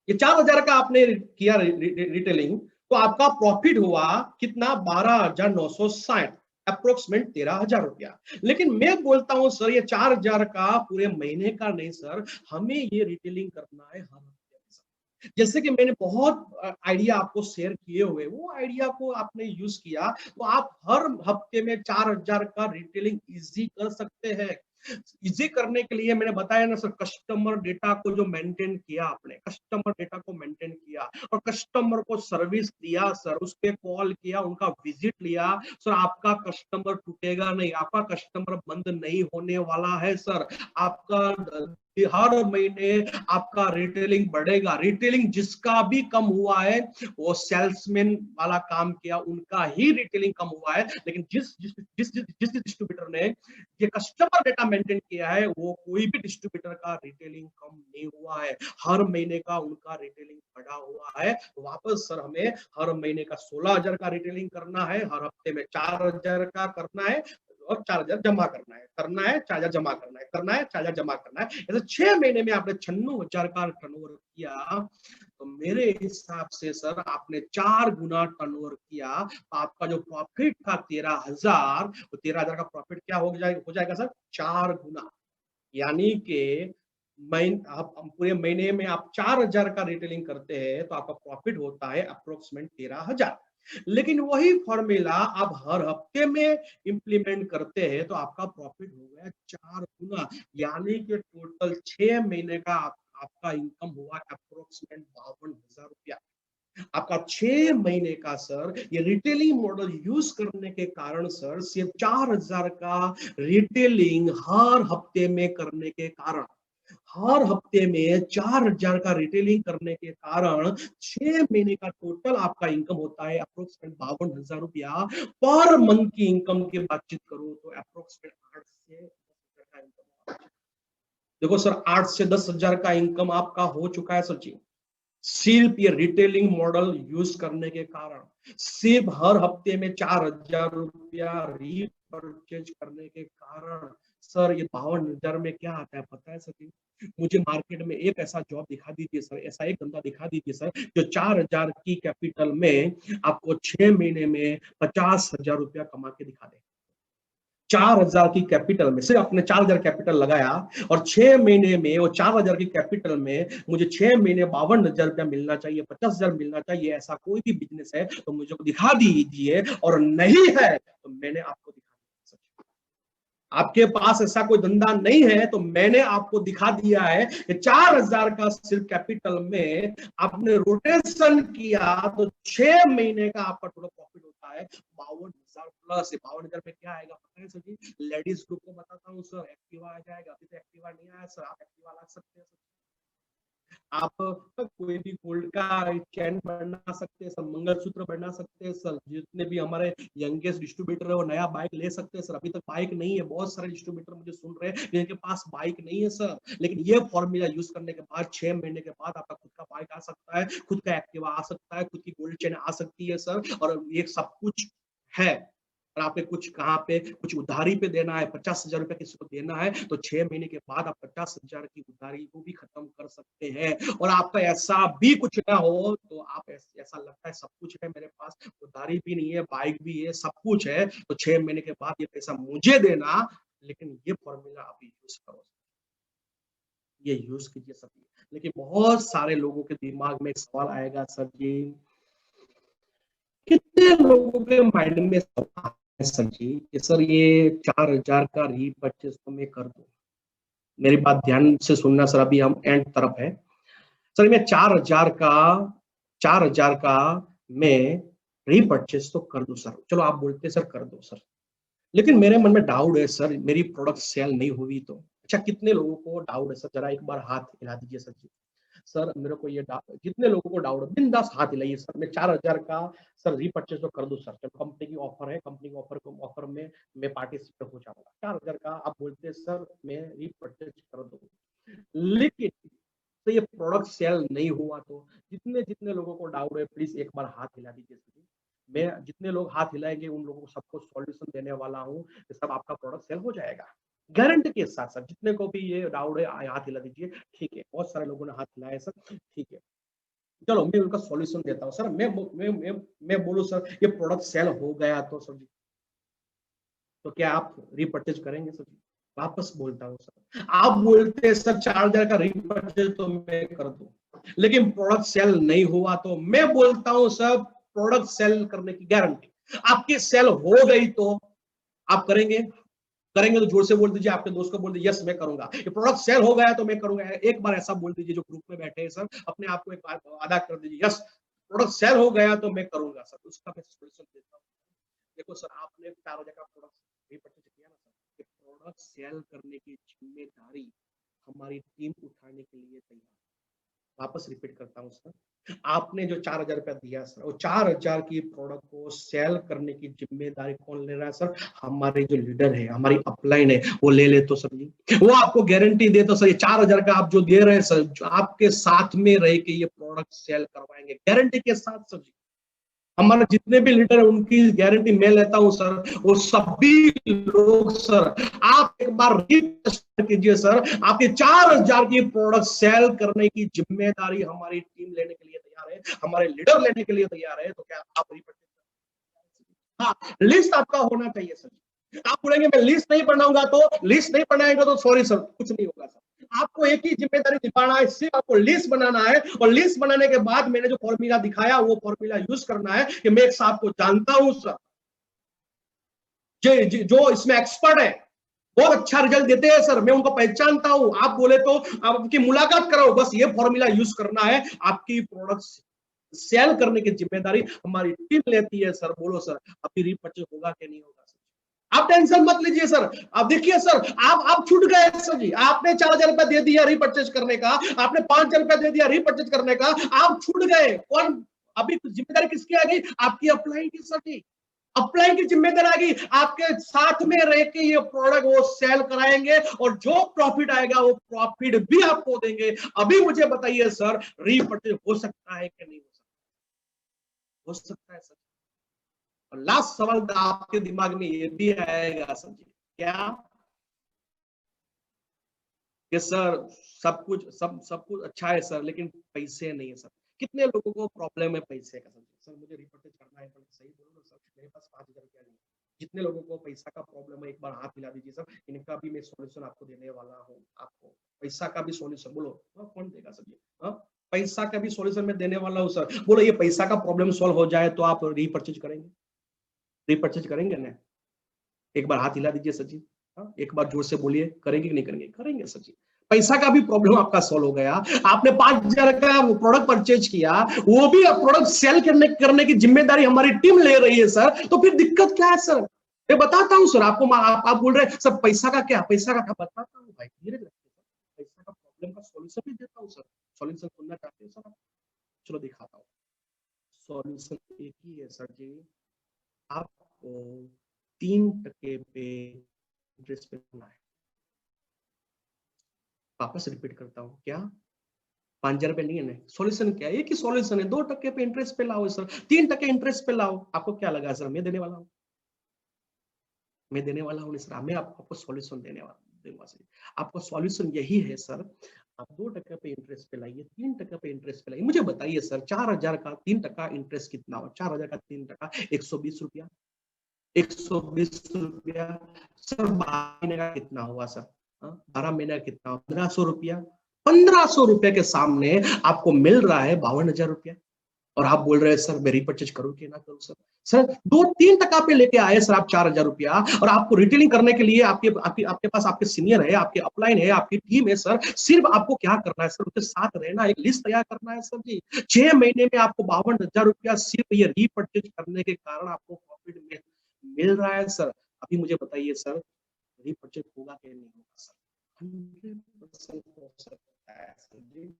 ये 4,000 का आपने किया रिटेलिंग, तो आपका प्रॉफिट हुआ कितना? 12,960, अप्रोक्सीमेट 13,000 रुपया। लेकिन मैं बोलता हूं सर ये 4,000 का पूरे महीने का नहीं सर, हमें ये रिटेलिंग करना है हर हफ्ते। जैसे कि मैंने बहुत आइडिया आपको शेयर किए हुए, वो आइडिया को आपने यूज किया तो आप हर हफ्ते में 4,000 का रिटेलिंग इजी कर सकते हैं। इजी करने के लिए मैंने बताया ना सर, कस्टमर डेटा को जो मेंटेन किया आपने, कस्टमर डेटा को मेंटेन किया और कस्टमर को सर्विस दिया सर, उस पे कॉल किया, उनका विजिट लिया सर, आपका कस्टमर टूटेगा नहीं, आपका कस्टमर बंद नहीं होने वाला है सर। आपका हर महीने आपका रिटेलिंग बढ़ेगा। रिटेलिंग जिसका भी कम हुआ है वो सेल्समैन वाला काम किया, उनका ही रिटेलिंग कम हुआ है। लेकिन जिस डिस्ट्रीब्यूटर ने ये कस्टमर डेटा मेंटेन किया है वो कोई भी डिस्ट्रीब्यूटर का रिटेलिंग कम नहीं हुआ है, हर महीने का उनका रिटेलिंग बढ़ा हुआ है। वापस सर हमें हर महीने का 16,000 का रिटेलिंग करना है, हर हफ्ते में 4,000 का करना है और 4,000 जमा करना है, 4,000 जमा करना है, 4,000 जमा करना है। ऐसे 6 महीने में आपने 96,000 का टर्नओवर किया, तो मेरे हिसाब से सर आपने 4 गुना टर्नओवर किया, तो आपका जो प्रॉफिट था 13,000, तो 13,000 का प्रॉफिट क्या हो जाएगा सर? 4 गुना। यानी कि पूरे महीने में आप 4,000 का रिटेलिंग करते हैं तो आपका प्रॉफिट होता है अप्रोक्सीमेट 13,000। लेकिन वही फॉर्मूला आप हर हफ्ते में इंप्लीमेंट करते हैं तो आपका प्रॉफिट हो गया 4 गुना। यानी कि टोटल 6 महीने का आपका इनकम हुआ अप्रोक्सीमेट 52,000 रुपया। आपका 6 महीने का सर ये रिटेलिंग मॉडल यूज करने के कारण सर सिर्फ 4,000 का रिटेलिंग हर हफ्ते में करने के कारण, हर हफ्ते में 4,000 का रिटेलिंग करने के कारण 6 महीने का टोटल आपका इनकम होता है अप्रोक्सीमेट 52,000 रुपया। पर मंथ की इनकम की बातचीत करूं तो अप्रोक्सीमेट 8 से 10,000 का इनकम। देखो सर 8 से 10,000 का इनकम आपका हो चुका है सर जी, सिर्फ ये रिटेलिंग मॉडल यूज करने के कारण, सिर्फ हर हफ्ते में 4,000 रुपया रीपरचेज करने के कारण। सर ये 52,000 में क्या आता है पता है सर जी? मुझे मार्केट में एक ऐसा जॉब दिखा दीजिए सर, ऐसा एक धंधा दिखा दीजिए सर जो 4,000 की कैपिटल में आपको 6 महीने में 50,000 रुपया कमा के दिखा दे। 4,000 की कैपिटल में, सिर्फ आपने 4,000 कैपिटल लगाया और 6 महीने में वो 4,000 की कैपिटल में मुझे 6 महीने 52,000 रुपया मिलना चाहिए, 50,000 मिलना चाहिए, ऐसा कोई भी बिजनेस है तो मुझे दिखा दीजिए, और नहीं है तो मैंने आपको दिखा दिया। आपके पास ऐसा कोई धंधा नहीं है तो मैंने आपको दिखा दिया है कि 4,000 का सिर्फ कैपिटल में आपने रोटेशन किया तो 6 महीने का आपका टोटल प्रॉफिट होता है 52,000 प्लस। 52,000 में क्या आएगा पता है सर जी? लेडीज ग्रुप को बताता हूँ सर, एक्टिवा आ जाएगा। अभी तो एक्टिवा नहीं आया सर, आप एक्टिवा ला सकते हैं। आप कोई भी गोल्ड का चैन बना सकते हैं सर, मंगलसूत्र बना सकते हैं सर। जितने भी हमारे यंगेस्ट डिस्ट्रीब्यूटर है वो नया बाइक ले सकते हैं सर। अभी तक बाइक नहीं है, बहुत सारे डिस्ट्रीब्यूटर मुझे सुन रहे हैं जिनके पास बाइक नहीं है सर, लेकिन ये फॉर्मूला यूज करने के बाद 6 महीने के बाद आपका खुद का बाइक आ सकता है, खुद का एक्टिवा आ सकता है, खुद की गोल्ड चेन आ सकती है सर, और ये सब कुछ है। और आपने कुछ कहाँ पे कुछ उधारी पे देना है, 50,000 रुपया किसी को देना है तो 6 महीने के बाद आप 50,000 की उधारी को भी खत्म कर सकते हैं। और आपका ऐसा भी कुछ ना हो तो आप ऐसा लगता है सब कुछ है मेरे पास, उधारी भी नहीं है, बाइक भी है, सब कुछ है, तो 6 महीने के बाद ये पैसा मुझे देना। लेकिन ये फॉर्मूला आप यूज करो, ये यूज कीजिए सभी। लेकिन बहुत सारे लोगों के दिमाग में एक सवाल आएगा सर जी, कितने लोगों के माइंड में सवाल है सर जी कि सर ये 4,000 का रीपरचेज तो मैं कर दूं। मेरी बात ध्यान से सुनना सर, अभी हम एंड तरफ है सर। मैं 4,000 का मैं रीपरचेज तो कर दूं सर। चलो आप बोलते सर कर दो सर, लेकिन मेरे मन में डाउट है सर, मेरी प्रोडक्ट सेल नहीं हुई तो। अच्छा कितने लोगों को डाउट है सर, जरा एक बार हाथ हिला दीजिए सर जी। सर मेरे को ये जितने लोगों को डाउट है बिंदास हाथ हिलाइए सर। मैं 4,000 का सर रीपरचेज तो कर दूं सर। जब कंपनी की ऑफर है, कंपनी की ऑफर में मैं पार्टिसिपेट हो जाऊंगा। 4,000 का आप बोलते हैं सर मैं रीपरचेज कर दूं, लेकिन तो ये प्रोडक्ट सेल नहीं हुआ तो। जितने जितने लोगों को डाउट है प्लीज एक बार हाथ हिला दीजिए सर। मैं जितने लोग हाथ हिलाएंगे उन लोगों को सबको सॉल्यूशन देने वाला हूँ कि सब आपका प्रोडक्ट सेल हो जाएगा गारंटी के साथ सर। जितने को भी ये डाउट है हाथ हिला दीजिए। ठीक है, बहुत सारे लोगों ने हाथ हिलाया सर, ठीक है। चलो मैं उनका सॉल्यूशन देता हूँ सर। मैं बोलूँ सर ये प्रोडक्ट सेल हो गया तो सर जी, तो क्या आप रीपरचेज करेंगे सर जी? वापस बोलता हूँ सर, आप बोलते हैं सर 4,000 का रीपरचेज तो मैं कर दूं, लेकिन प्रोडक्ट सेल नहीं हुआ तो मैं बोलता हूँ सर प्रोडक्ट सेल करने की गारंटी। आपकी सेल हो गई तो आप करेंगे? करेंगे तो जोर से बोल दीजिए, आपके दोस्त को बोल दीजिए यस मैं करूंगा। ये प्रोडक्ट सेल हो गया तो मैं करूंगा। एक बार ऐसा बोल दीजिए जो ग्रुप में बैठे हैं सर, अपने आप को एक बार अदा कर दीजिए, यस प्रोडक्ट सेल हो गया तो मैं करूंगा सर। उसका मैं सोल्यूशन देता हूँ। देखो सर आपने 4,000 का प्रोडक्ट रीपरचेज किया ना सर, ये प्रोडक्ट सेल करने की जिम्मेदारी हमारी टीम उठाने के लिए तैयार। वापस रिपीट करता हूँ सर, आपने जो 4,000 रुपया दिया सर, वो 4,000 की प्रोडक्ट को सेल करने की जिम्मेदारी कौन ले रहा है सर? हमारे जो लीडर है, हमारी अपलाइन है, वो ले ले तो सर जी। वो आपको गारंटी दे तो सर, ये 4,000 का आप जो दे रहे हैं सर, जो आपके साथ में रह के ये प्रोडक्ट सेल करवाएंगे गारंटी के साथ सर जी। हमारे जितने भी लीडर है उनकी गारंटी मैं लेता हूं सर। वो सभी लोग सर, आप एक बार रिक्वेस्ट कीजिए सर, आपके 4,000 की प्रोडक्ट सेल करने की जिम्मेदारी हमारी टीम लेने के लिए तैयार है, हमारे लीडर लेने के लिए तैयार है। तो क्या आप हाँ, लिस्ट आपका होना चाहिए सर। आप बोलेंगे मैं लिस्ट नहीं बनाऊंगा तो, लिस्ट नहीं बनाएंगे तो सॉरी सर कुछ नहीं होगा सर। आपको एक ही जिम्मेदारी निभाना है, सिर्फ आपको लिस्ट बनाना है, और लिस्ट बनाने के बाद मैंने जो फॉर्मूला दिखाया वो फॉर्मूला यूज करना है कि मैं एक साहब को जानता हूं सर, जो इसमें एक्सपर्ट है, बहुत अच्छा रिजल्ट देते हैं सर, मैं उनको पहचानता हूं। आप बोले तो आपकी मुलाकात कराओ, बस ये फॉर्मूला यूज करना है। आपकी प्रोडक्ट सेल करने की जिम्मेदारी हमारी टीम लेती है सर। बोलो सर अभी रीपरचेज होगा कि नहीं होगा सर? आप टेंशन मत लीजिए सर। आप देखिए सर, आप छूट गए सर जी। आपने 4,000 रुपया दे दिया रीपरचेज करने का, आपने 5,000 रुपया दे दिया रीपरचेज करने का, आप छूट गए। कौन अभी जिम्मेदारी किसकी आ गई? आपकी अप्लाई की सर जी। अप्लाई की जिम्मेदारी आ गई, आपके साथ में रह के ये प्रोडक्ट वो सेल कराएंगे, और जो प्रॉफिट आएगा वो प्रॉफिट भी आपको देंगे। अभी मुझे बताइए सर रीपरचेज हो सकता है कि नहीं हो सकता? हो सकता है सर। और लास्ट सवाल आपके दिमाग में ये भी आएगा सर जी, क्या कि सर सब कुछ अच्छा है सर, लेकिन पैसे नहीं है सर। कितने लोगों को प्रॉब्लम है पैसे का? सर मुझे रिपर्चेज करना है, पर सही बोलो ना सर, मेरे पास 5,000 रुपया नहीं है। जितने लोगों को पैसा का प्रॉब्लम है एक बार हाथ मिला दीजिए सर, इनका भी मैं सॉल्यूशन आपको देने वाला हूँ। आपको पैसा का भी सॉल्यूशन बोलो, कौन देगा सर ये? पैसा का भी सॉल्यूशन मैं देने वाला हूँ सर। बोलो ये पैसा का प्रॉब्लम सॉल्व हो जाए तो आप रिपर्चेज करेंगे? रिपर्चेज करेंगे ना? एक बार हाथ हिला दीजिए सर जी। एक बार जोर से बोलिए, करेंगे कि नहीं करेंगे? करेंगे सर जी। पैसा का भी प्रॉब्लम आपका सॉल्व हो गया। आपने 5,000 का प्रोडक्ट परचेज किया, वो भी प्रोडक्ट सेल करने की जिम्मेदारी हमारी टीम ले रही है सर, तो फिर दिक्कत क्या है सर? मैं बताता हूँ सर आपको। आप बोल रहे हैं सर पैसा का क्या, पैसा का क्या? बताता हूँ भाई, धीरे धीरे। पैसा का प्रॉब्लम का सॉल्यूशन भी देता हूँ सर। सॉल्यूशन सुनना चाहते हैं सर? चलो दिखाता हूँ। सॉल्यूशन एक ही है सर जी, आपको 3% पे इंटरेस्ट पे करना है। वापस रिपीट करता हूँ, क्या 5,000 रुपए नहीं है ना? सॉल्यूशन क्या है? एक ही सॉल्यूशन है, 2% पे इंटरेस्ट पे लाओ सर, 3% इंटरेस्ट पे लाओ। आपको क्या लगा सर मैं देने वाला हूँ? मैं देने वाला हूँ सर, मैं आपको सॉल्यूशन देने वाला दूंगा सर। आपको सॉल्यूशन यही है सर, आप 2% पे इंटरेस्ट पे लाइए, 3% पे इंटरेस्ट पे लाइए। मुझे बताइए सर, 4,000 का 3% इंटरेस्ट कितना हो? 4,000 का 3% 120 रुपया। 120 रुपया सर 12 महीने का कितना हुआ सर? 12 महीने का कितना? 1,500 रुपया। 1,500 रुपए के सामने आपको मिल रहा है 52,000 रुपया, और आप बोल रहे हैं सर मैं रिपर्चेज करूं कि ना करूं सर? सर 2-3% पे लेके आए सर आप 4,000 रुपया, और आपको रिटेलिंग करने के लिए आपके पास आपके सीनियर है, आपके अपलाइन है, आपकी टीम है सर। सिर्फ आपको क्या करना है सर? उसके साथ रहना, एक लिस्ट तैयार करना है सर जी। 6 महीने में आपको 52,000 रुपया सिर्फ ये रिपर्चेज करने के कारण आपको प्रॉफिट में मिल रहा है सर। अभी मुझे बताइए सर, रिपर्चेज होगा कि नहीं होगा सर? 100% हो सकता है सर जी।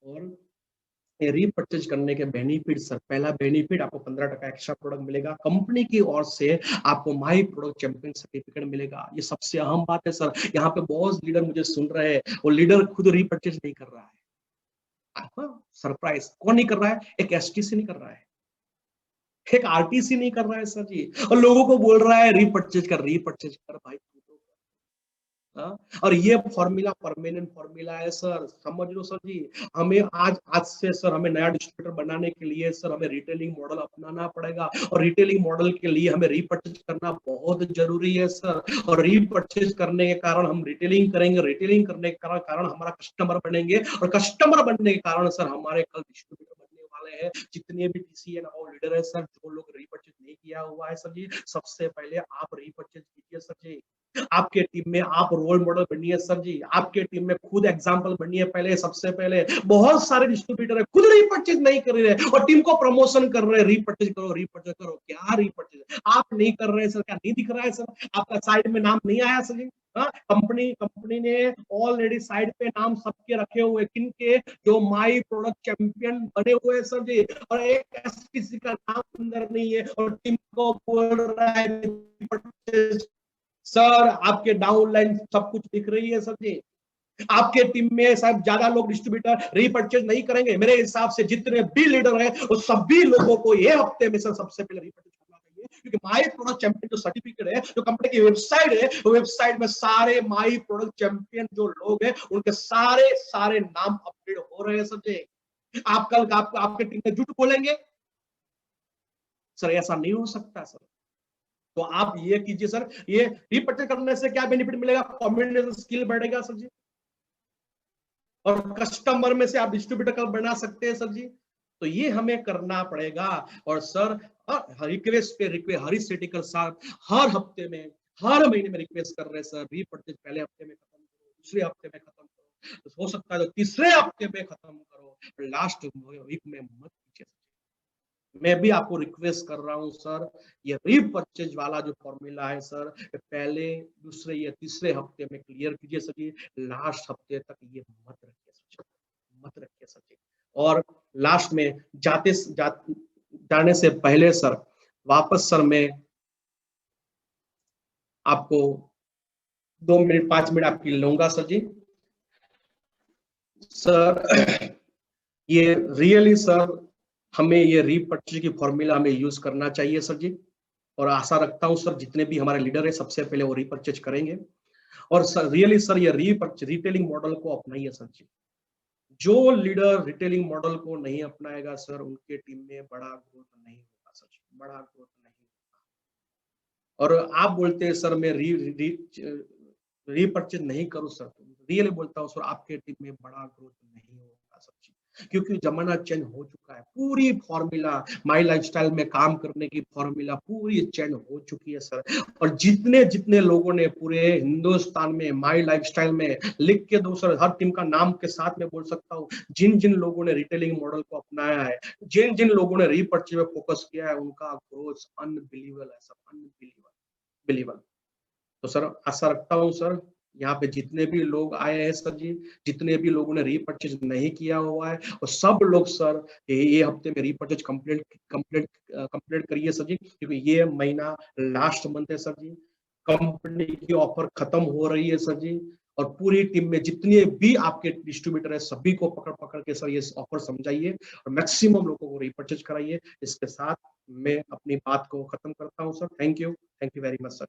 और रीपरचेज करने के बेनिफिट सर, पहला बेनिफिट आपको 15% एक्स्ट्रा प्रोडक्ट मिलेगा कंपनी की ओर से। आपको माई प्रोडक्ट चैंपियन सर्टिफिकेट मिलेगा। ये सबसे अहम बात है सर। यहाँ पे बहुत लीडर मुझे सुन रहे हैं, वो लीडर खुद रीपरचेज नहीं कर रहा है। सरप्राइज, कौन नहीं कर रहा है? एक एसटीसी नहीं कर रहा है, एक आरटीसी नहीं कर रहा है सर जी, और लोगों को बोल रहा है रीपरचेज कर, रीपरचेज कर भाई। और ये फॉर्मूला परमानेंट फॉर्मूला है सर, समझ लो सर जी। हमें आज से सर हमें नया डिस्ट्रीब्यूटर बनाने के लिए सर हमें रिटेलिंग मॉडल अपनाना पड़ेगा, और रिटेलिंग मॉडल के लिए हमें रीपरचेज करना बहुत जरूरी है सर। और रीपरचेज करने के कारण हम रिटेलिंग करेंगे, रिटेलिंग करने के कारण हमारा कस्टमर बनेंगे, और कस्टमर बनने के कारण सर हमारे कल डिस्ट्रीब्यूटर बनने वाले हैं। जितने भी टीसीएन और लीडर है सर, जो लोग रीपरचेज नहीं किया हुआ है सर जी, सबसे पहले आप रीपरचेज कीजिए सर जी। आपके टीम में आप रोल मॉडल बनिए सर जी। आपके टीम में खुद एग्जांपल बनिए पहले, सबसे पहले। बहुत सारे डिस्ट्रीब्यूटर है खुद रीपरचेज नहीं कर रहे और टीम को प्रमोशन कर रहे हैं, रीपरचेज करो, रीपरचेज करो। क्या रीपरचेज आप नहीं कर रहे सर? क्या नहीं दिख रहा है सर? आपका साइड में नाम नहीं आया सर जी? कंपनी ने ऑलरेडी साइड पे नाम सबके रखे हुए, किनके? जो माई प्रोडक्ट चैंपियन बने हुए सर जी, और एक किसी का नाम अंदर नहीं है, और टीम को बोल रहा है सर। आपके डाउनलाइन सब कुछ दिख रही है सर जी। आपके टीम में शायद ज्यादा लोग डिस्ट्रीब्यूटर रीपरचेज नहीं करेंगे। मेरे हिसाब से जितने भी लीडर हैं वो सभी लोगों को ये हफ्ते में सर सबसे पहले रीपरचेज करना चाहिए, क्योंकि माई प्रोडक्ट चैंपियन जो सर्टिफिकेट है, जो कंपनी की वेबसाइट है, वेबसाइट में सारे माई प्रोडक्ट चैंपियन जो लोग हैं उनके सारे नाम अपडेट हो रहे हैं सर जी। आप कल आपके टीम में झूठ बोलेंगे सर? ऐसा नहीं हो सकता सर। तो आप ये कीजिए सर, ये रीपरचेज करने से क्या बेनिफिट मिलेगा? कम्युनिकेशन स्किल बढ़ेगा सर जी, और कस्टमर में से आप डिस्ट्रीब्यूटर का बना सकते हैं सर जी। तो ये हमें करना पड़ेगा। और सर रिक्वेस्ट पे रिक्वेस्ट हरी सिटिकल साहब हर हफ्ते में, हर महीने में रिक्वेस्ट कर रहे हैं सर, रीपरचेज पहले हफ्ते में खत्म करो, दूसरे हफ्ते में खत्म करो, तो हो सकता है तो तीसरे हफ्ते में खत्म करो, लास्ट वीक में मत कीजिए। मैं भी आपको रिक्वेस्ट कर रहा हूं सर, ये रीपरचेज वाला जो फॉर्मूला है सर, पहले दूसरे या तीसरे हफ्ते में क्लियर कीजिए सर जी। लास्ट हफ्ते तक ये मत रखिए सर, मत रखिए सर जी। और लास्ट में जाने से पहले सर, वापस सर मैं आपको 2 मिनट 5 मिनट आपकी लूंगा सर जी। सर ये रियली सर हमें ये रीपरचेज की फॉर्मूला हमें यूज करना चाहिए सर जी, और आशा रखता हूं सर जितने भी हमारे लीडर है सबसे पहले वो रीपरचेज करेंगे। और सर रियली सर ये रिटेलिंग मॉडल को अपनाइए सर जी। जो लीडर रिटेलिंग मॉडल को नहीं अपनाएगा सर, उनके टीम में बड़ा ग्रोथ नहीं होगा सर, बड़ा ग्रोथ नहीं होगा। और आप बोलते हैं सर मैं रीपरचेज नहीं करूं सर, तो रियली बोलता हूं सर आपके टीम में बड़ा ग्रोथ नहीं होगा सर जी, क्योंकि जमाना चेंज हो चुका है। पूरी फॉर्मूला माई लाइफस्टाइल में काम करने की फॉर्मूला पूरी चेंज हो चुकी है सर। और जितने जितने लोगों ने पूरे हिंदुस्तान में माई लाइफस्टाइल में लिख के दो सर, हर टीम का नाम के साथ में बोल सकता हूँ, जिन जिन लोगों ने रिटेलिंग मॉडल को अपनाया है, जिन जिन लोगों ने रीपरचेज में फोकस किया है, उनका ग्रोथ अनबिलीवेबल है सर, अनबिलीवेबल। तो सर आशा रखता हूँ सर यहाँ पे जितने भी लोग आए हैं सर जी, जितने भी लोगों ने रीपरचेज नहीं किया हुआ है, और सब लोग सर ये हफ्ते में रीपरचेज कंप्लीट करिए सर जी, क्योंकि ये महीना लास्ट मंथ है सर जी। कंपनी की ऑफर खत्म हो रही है सर जी, और पूरी टीम में जितने भी आपके डिस्ट्रीब्यूटर है सभी को पकड़ पकड़ के सर ये ऑफर समझाइए और मैक्सिमम लोगों को रीपरचेज कराइए। इसके साथ मैं अपनी बात को खत्म करता हूँ sir. Thank you very much sir.